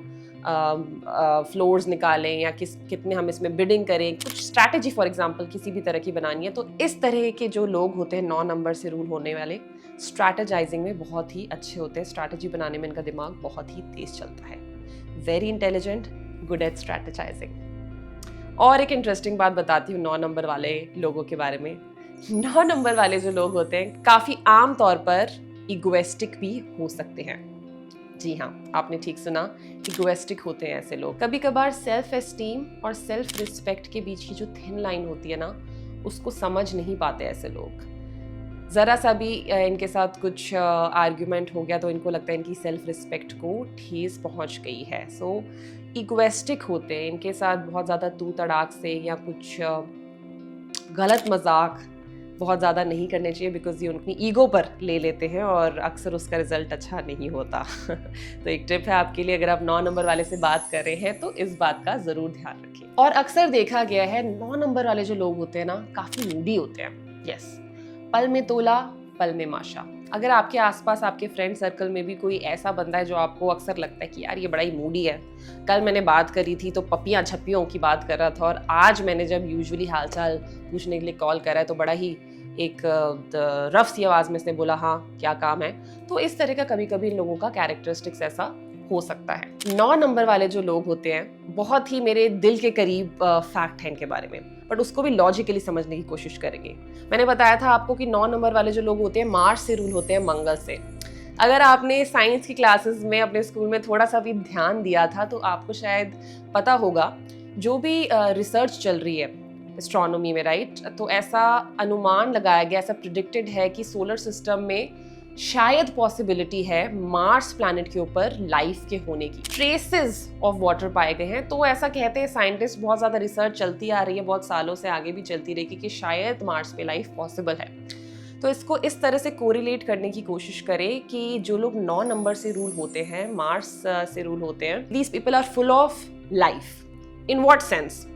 फ्लोर्स निकालें या कितने हम इसमें बिडिंग करें, कुछ स्ट्रैटेजी फॉर एग्जांपल किसी भी तरह की बनानी है। तो इस तरह के जो लोग होते हैं 9 नंबर से रूल होने वाले, स्ट्रैटेजाइजिंग में बहुत ही अच्छे होते हैं, स्ट्रैटेजी बनाने में इनका दिमाग बहुत ही तेज चलता है। Very intelligent, good at strategising. और एक इंटरेस्टिंग बात बताती हूँ 9 नंबर वाले लोगों के बारे में। 9 नंबर वाले जो लोग होते हैं काफी आम तौर पर इगोइस्टिक भी हो सकते हैं। जी हाँ, आपने ठीक सुना, इगोइस्टिक होते हैं ऐसे लोग। कभी कभार सेल्फ एस्टीम और सेल्फ रिस्पेक्ट के बीच की जो थिन लाइन होती है ना, उसको समझ नहीं पाते ऐसे लोग। जरा सा भी इनके साथ कुछ आर्ग्यूमेंट हो गया तो इनको लगता है इनकी सेल्फ रिस्पेक्ट को ठेस पहुंच गई है। सो इगोइस्टिक होते हैं, इनके साथ बहुत ज़्यादा तू तड़ाक से या कुछ गलत मजाक बहुत ज़्यादा नहीं करने चाहिए, बिकॉज ये उनकी ईगो पर ले लेते हैं और अक्सर उसका रिजल्ट अच्छा नहीं होता। तो एक टिप है आपके लिए, अगर आप 9 नंबर वाले से बात कर रहे हैं तो इस बात का ज़रूर ध्यान रखें। और अक्सर देखा गया है 9 नंबर वाले जो लोग होते हैं ना, काफ़ी मूडी होते हैं। यस, पल में तोला पल में माशा। अगर आपके आसपास, आपके फ्रेंड सर्कल में भी कोई ऐसा बंदा है जो आपको अक्सर लगता है कि यार ये बड़ा ही मूडी है, कल मैंने बात करी थी तो पपियाँ छपियों की बात कर रहा था, और आज मैंने जब यूजुअली हालचाल पूछने के लिए कॉल करा है तो बड़ा ही एक रफ सी आवाज़ में इसने बोला हाँ क्या काम है। तो इस तरह का कभी कभी इन लोगों का कैरेक्टरिस्टिक्स ऐसा हो सकता है। 9 नंबर वाले जो लोग होते हैं, बहुत ही मेरे दिल के करीब फैक्ट है इनके बारे में, बट उसको भी लॉजिकली समझने की कोशिश करेंगे। मैंने बताया था आपको कि 9 नंबर वाले जो लोग होते हैं मार्स से रूल होते हैं मंगल से। अगर आपने साइंस की क्लासेस में अपने स्कूल में थोड़ा सा भी ध्यान दिया था तो आपको शायद पता होगा, जो भी रिसर्च चल रही है एस्ट्रोनॉमी में, राइट, तो ऐसा अनुमान लगाया गया, ऐसा प्रिडिक्टेड है कि सोलर सिस्टम में शायद पॉसिबिलिटी है मार्स प्लैनेट के ऊपर लाइफ के होने की। ट्रेसेस ऑफ वाटर पाए गए हैं, तो ऐसा कहते हैं साइंटिस्ट, बहुत ज़्यादा रिसर्च चलती आ रही है, बहुत सालों से आगे भी चलती रहेगी कि शायद मार्स पे लाइफ पॉसिबल है। तो इसको इस तरह से कोरिलेट करने की कोशिश करें कि जो लोग 9 नंबर से रूल होते हैं, मार्स से रूल होते हैं, these people are full of life. In what sense?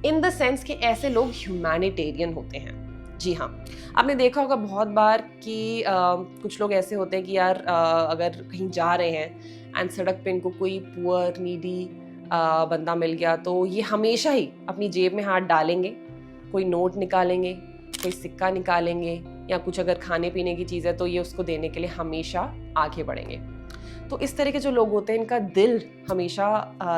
In the sense कि ऐसे लोग ह्यूमैनिटेरियन होते हैं। जी हाँ, आपने देखा होगा बहुत बार कि कुछ लोग ऐसे होते हैं कि यार अगर कहीं जा रहे हैं एंड सड़क पे इनको कोई पुअर नीडी बंदा मिल गया, तो ये हमेशा ही अपनी जेब में हाथ डालेंगे, कोई नोट निकालेंगे, कोई सिक्का निकालेंगे, या कुछ अगर खाने पीने की चीज़ है तो ये उसको देने के लिए हमेशा आगे बढ़ेंगे। तो इस तरह के जो लोग होते हैं, इनका दिल हमेशा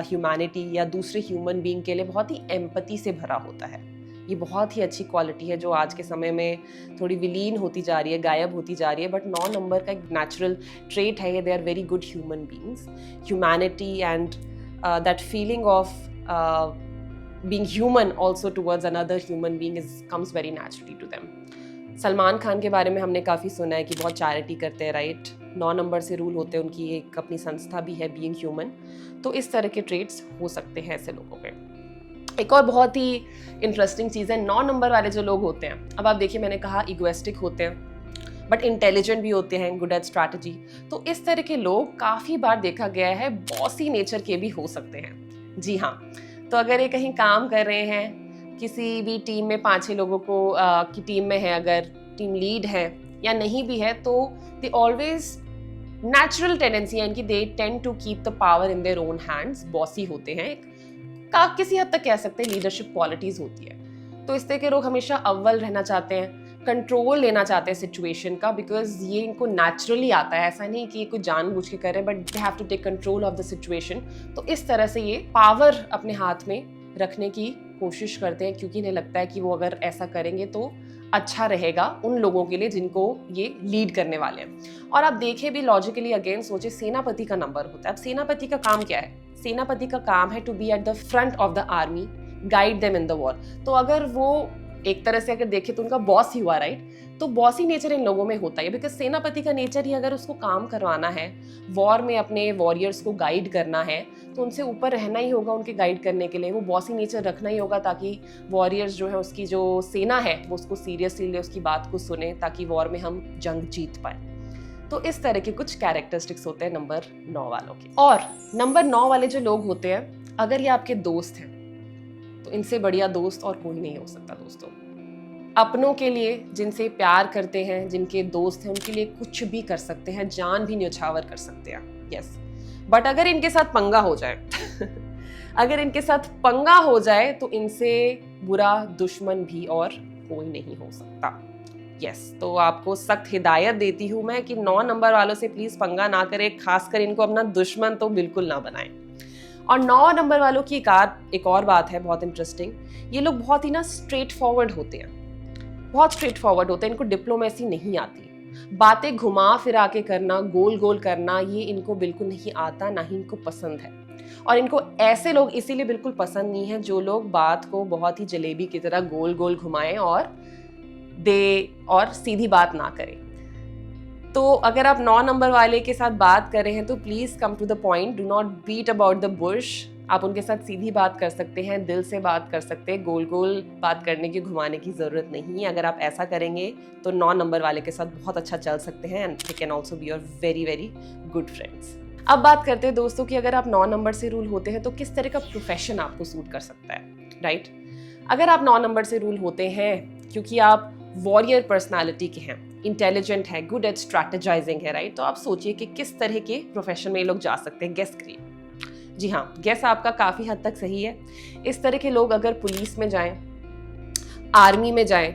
ह्यूमैनिटी या दूसरे ह्यूमन बीइंग के लिए बहुत ही एम्पैथी से भरा होता है। ये बहुत ही अच्छी क्वालिटी है जो आज के समय में थोड़ी विलीन होती जा रही है, गायब होती जा रही है, बट 9 नंबर का एक नेचुरल ट्रेट है। They are very good human beings. Humanity and that feeling of being human also towards another human being comes very naturally to them. Salman Khan के बारे में हमने काफ़ी सुना है कि बहुत चैरिटी करते हैं, राइट? 9 नंबर से रूल होते हैं, उनकी एक अपनी संस्था भी है बीइंग ह्यूमन। तो इस तरह के ट्रेट्स हो सकते हैं ऐसे लोगों पे। एक और बहुत ही इंटरेस्टिंग चीज़ है, 9 नंबर वाले जो लोग होते हैं, अब आप देखिए, मैंने कहा इगोइस्टिक होते हैं बट इंटेलिजेंट भी होते हैं, गुड एट स्ट्रैटेजी। तो इस तरह के लोग काफ़ी बार देखा गया है बॉसी नेचर के भी हो सकते हैं। जी हाँ, तो अगर ये कहीं काम कर रहे हैं, किसी भी टीम में 5-6 लोगों को की टीम में है, अगर टीम लीड है या नहीं भी है, तो दे ऑलवेज नेचुरल टेंडेंसी है इनकी, they tend to keep the power in their own hands. Bossy होते हैं, किसी हद तक कह सकते हैं लीडरशिप क्वालिटीज होती है। तो इस तरह के लोग हमेशा अव्वल रहना चाहते हैं, कंट्रोल लेना चाहते हैं सिचुएशन का, बिकॉज ये इनको नेचुरली आता है। ऐसा नहीं कि ये कुछ जानबूझ के कर रहे हैं, but they have to take control of the situation. तो इस तरह से ये पावर अपने हाथ में रखने की कोशिश करते हैं, क्योंकि इन्हें लगता है कि वो अगर ऐसा करेंगे तो अच्छा रहेगा उन लोगों के लिए जिनको ये लीड करने वाले हैं। और आप देखें भी लॉजिकली, अगेन सोचे, सेनापति का नंबर होता है। अब सेनापति का काम क्या है? सेनापति का काम है to be at the front of the army, guide them in the war. तो अगर वो एक तरह से अगर देखें तो उनका बॉस ही हुआ, राइट? तो बॉसी नेचर इन लोगों में होता है, बिकॉज सेनापति का नेचर ही, अगर उसको काम करवाना है, वॉर में अपने वॉरियर्स को गाइड करना है, तो उनसे ऊपर रहना ही होगा उनके गाइड करने के लिए। वो बॉसी नेचर रखना ही होगा ताकि वॉरियर्स जो है, उसकी जो सेना है, वो उसको सीरियसली ले, उसकी बात को सुने, ताकि वॉर में हम जंग जीत पाए। तो इस तरह के कुछ कैरेक्टरिस्टिक्स होते हैं नंबर 9 वालों के। और नंबर 9 वाले जो लोग होते हैं, अगर ये आपके दोस्त हैं, तो इनसे बढ़िया दोस्त और कोई नहीं हो सकता दोस्तों। अपनों के लिए, जिनसे प्यार करते हैं, जिनके दोस्त हैं, उनके लिए कुछ भी कर सकते हैं, जान भी न्यौछावर कर सकते हैं। यस, बट अगर इनके साथ पंगा हो जाए अगर इनके साथ पंगा हो जाए तो इनसे बुरा दुश्मन भी और कोई नहीं हो सकता। यस, तो आपको सख्त हिदायत देती हूँ मैं कि 9 नंबर वालों से प्लीज पंगा ना करें, खासकर इनको अपना दुश्मन तो बिल्कुल ना बनाएं। और 9 नंबर वालों की एक और बात है बहुत इंटरेस्टिंग, ये लोग बहुत ही ना स्ट्रेट फॉरवर्ड होते हैं, बहुत स्ट्रेट फॉरवर्ड होते हैं। इनको डिप्लोमेसी नहीं आती, बातें घुमा फिरा के करना, गोल गोल करना, ये इनको बिल्कुल नहीं आता, ना ही इनको पसंद है। और इनको ऐसे लोग इसीलिए बिल्कुल पसंद नहीं है जो लोग बात को बहुत ही जलेबी की तरह गोल गोल घुमाएं और सीधी बात ना करें। तो अगर आप 9 नंबर वाले के साथ बात कर रहे हैं तो please come to the point, do not beat about the bush. आप उनके साथ सीधी बात कर सकते हैं, दिल से बात कर सकते हैं, गोल गोल बात करने की, घुमाने की ज़रूरत नहीं है। अगर आप ऐसा करेंगे तो 9 नंबर वाले के साथ बहुत अच्छा चल सकते हैं, and they can also be your very very good friends. अब बात करते हैं दोस्तों कि अगर आप 9 नंबर से रूल होते हैं तो किस तरह का प्रोफेशन आपको सूट कर सकता है, राइट? अगर आप 9 नंबर से रूल होते हैं क्योंकि आप वॉरियर पर्सनालिटी के हैं, इंटेलिजेंट है, गुड एट स्ट्रैटेजाइजिंग है, राइट? तो आप सोचिए कि किस तरह के प्रोफेशन में ये लोग जा सकते हैं। गेस करिए। जी हाँ, गेस आपका काफ़ी हद तक सही है। इस तरह के लोग अगर पुलिस में जाएं, आर्मी में जाएं,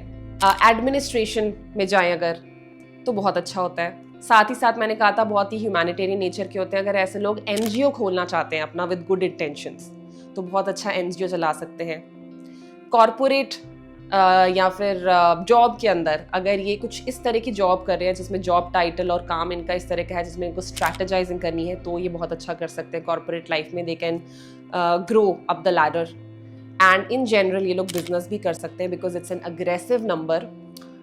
एडमिनिस्ट्रेशन में जाएं अगर, तो बहुत अच्छा होता है। साथ ही साथ मैंने कहा था बहुत ही ह्यूमैनिटेरियन नेचर के होते हैं। अगर ऐसे लोग एनजीओ खोलना चाहते हैं अपना विद गुड इंटेंशंस, तो बहुत अच्छा एनजीओ चला सकते हैं। कॉरपोरेट या फिर जॉब के अंदर अगर ये कुछ इस तरह की जॉब कर रहे हैं जिसमें जॉब टाइटल और काम इनका इस तरह का है जिसमें इनको स्ट्रैटेजाइजिंग करनी है, तो ये बहुत अच्छा कर सकते हैं कॉर्पोरेट लाइफ में। They can grow up the ladder, and in general ये लोग बिजनेस भी कर सकते हैं because it's an aggressive number,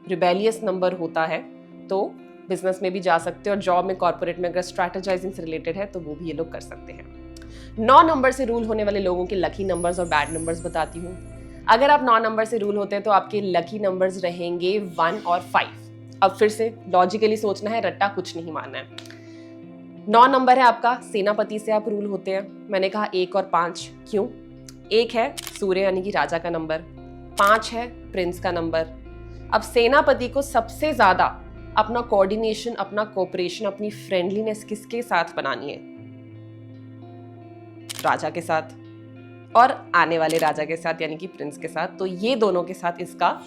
rebellious number होता है। तो बिजनेस में भी जा सकते हैं और जॉब में, कॉर्पोरेट में अगर स्ट्रैटेजाइजिंग से रिलेटेड है तो वो भी ये लोग कर सकते हैं। 9 नंबर से रूल होने वाले लोगों के लकी नंबर्स और बैड नंबर्स बताती हूँ। अगर आप 9 नंबर से रूल होते हैं तो आपके लकी नंबर्स रहेंगे 1 और 5। अब फिर से लॉजिकली सोचना है, रट्टा कुछ नहीं मानना है। 9 नंबर है आपका, सेनापति से आप रूल होते हैं। मैंने कहा 1 और 5, क्यों? 1 है सूर्य यानी कि राजा का नंबर, 5 है प्रिंस का नंबर। अब सेनापति को सबसे ज्यादा अपना कोऑर्डिनेशन, अपना कोऑपरेशन, अपनी फ्रेंडलीनेस किसके साथ बनानी है? राजा के साथ, और आने वाले राजा के साथ यानी कि प्रिंस के साथ। तो ये दोनों के साथ इसका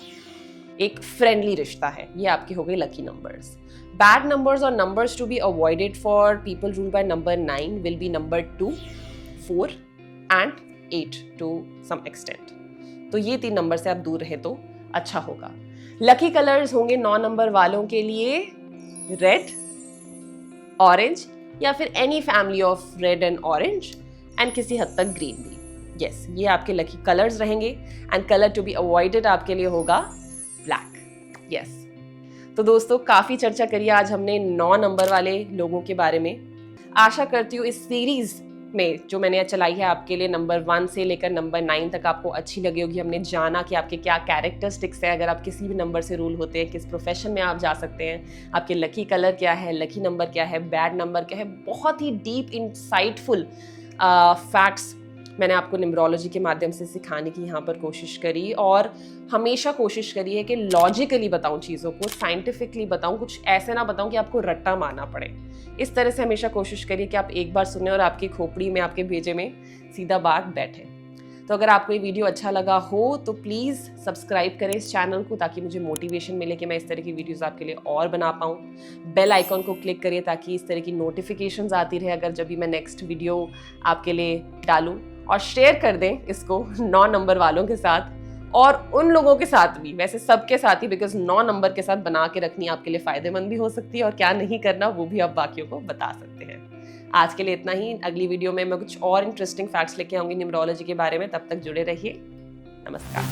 एक फ्रेंडली रिश्ता है। ये आपके हो गए लकी नंबर्स। बैड नंबर्स और numbers to be avoided for people rule by number 9 will be number 2, 4 and 8 to some extent. तो ये 3 नंबर से आप दूर रहे तो अच्छा होगा। लकी कलर्स होंगे 9 नंबर वालों के लिए रेड, ऑरेंज या फिर any family of red and orange and किसी हद तक ग्रीन भी। यस, ये आपके लकी कलर्स रहेंगे। And colour to be avoided आपके लिए होगा ब्लैक। यस, तो दोस्तों काफी चर्चा करी आज हमने 9 नंबर वाले लोगों के बारे में। आशा करती हूँ इस सीरीज में जो मैंने चलाई है आपके लिए नंबर 1 से लेकर नंबर 9 तक आपको अच्छी लगी होगी। हमने जाना कि आपके क्या कैरेक्टरिस्टिक्स है, अगर आप किसी भी नंबर से रूल होते हैं, किस प्रोफेशन में आप जा सकते हैं, आपके लकी कलर क्या है, लकी नंबर क्या है, बैड नंबर क्या है। बहुत ही डीप इंसाइटफुल फैक्ट्स मैंने आपको न्यूमरोलॉजी के माध्यम से सिखाने की यहाँ पर कोशिश करी, और हमेशा कोशिश करी है कि लॉजिकली बताऊँ चीज़ों को, साइंटिफिकली बताऊँ, कुछ ऐसे ना बताऊँ कि आपको रट्टा मारना पड़े। इस तरह से हमेशा कोशिश करिए कि आप एक बार सुने और आपकी खोपड़ी में, आपके भेजे में सीधा बात बैठे। तो अगर आपको ये वीडियो अच्छा लगा हो तो प्लीज़ सब्सक्राइब करें इस चैनल को, ताकि मुझे मोटिवेशन मिले कि मैं इस तरह की वीडियोस आपके लिए और बना पाऊँ। बेल आइकॉन को क्लिक करिए ताकि इस तरह की नोटिफिकेशंस आती रहे अगर जब भी मैं नेक्स्ट वीडियो आपके लिए डालूँ। और शेयर कर दें इसको 9 नंबर वालों के साथ और उन लोगों के साथ भी, वैसे सबके साथ ही, बिकॉज 9 नंबर के साथ बना के रखनी आपके लिए फायदेमंद भी हो सकती है, और क्या नहीं करना वो भी आप बाकियों को बता सकते हैं। आज के लिए इतना ही। अगली वीडियो में मैं कुछ और इंटरेस्टिंग फैक्ट्स लेके आऊंगी न्यूमरोलॉजी के बारे में। तब तक जुड़े रहिए। नमस्कार।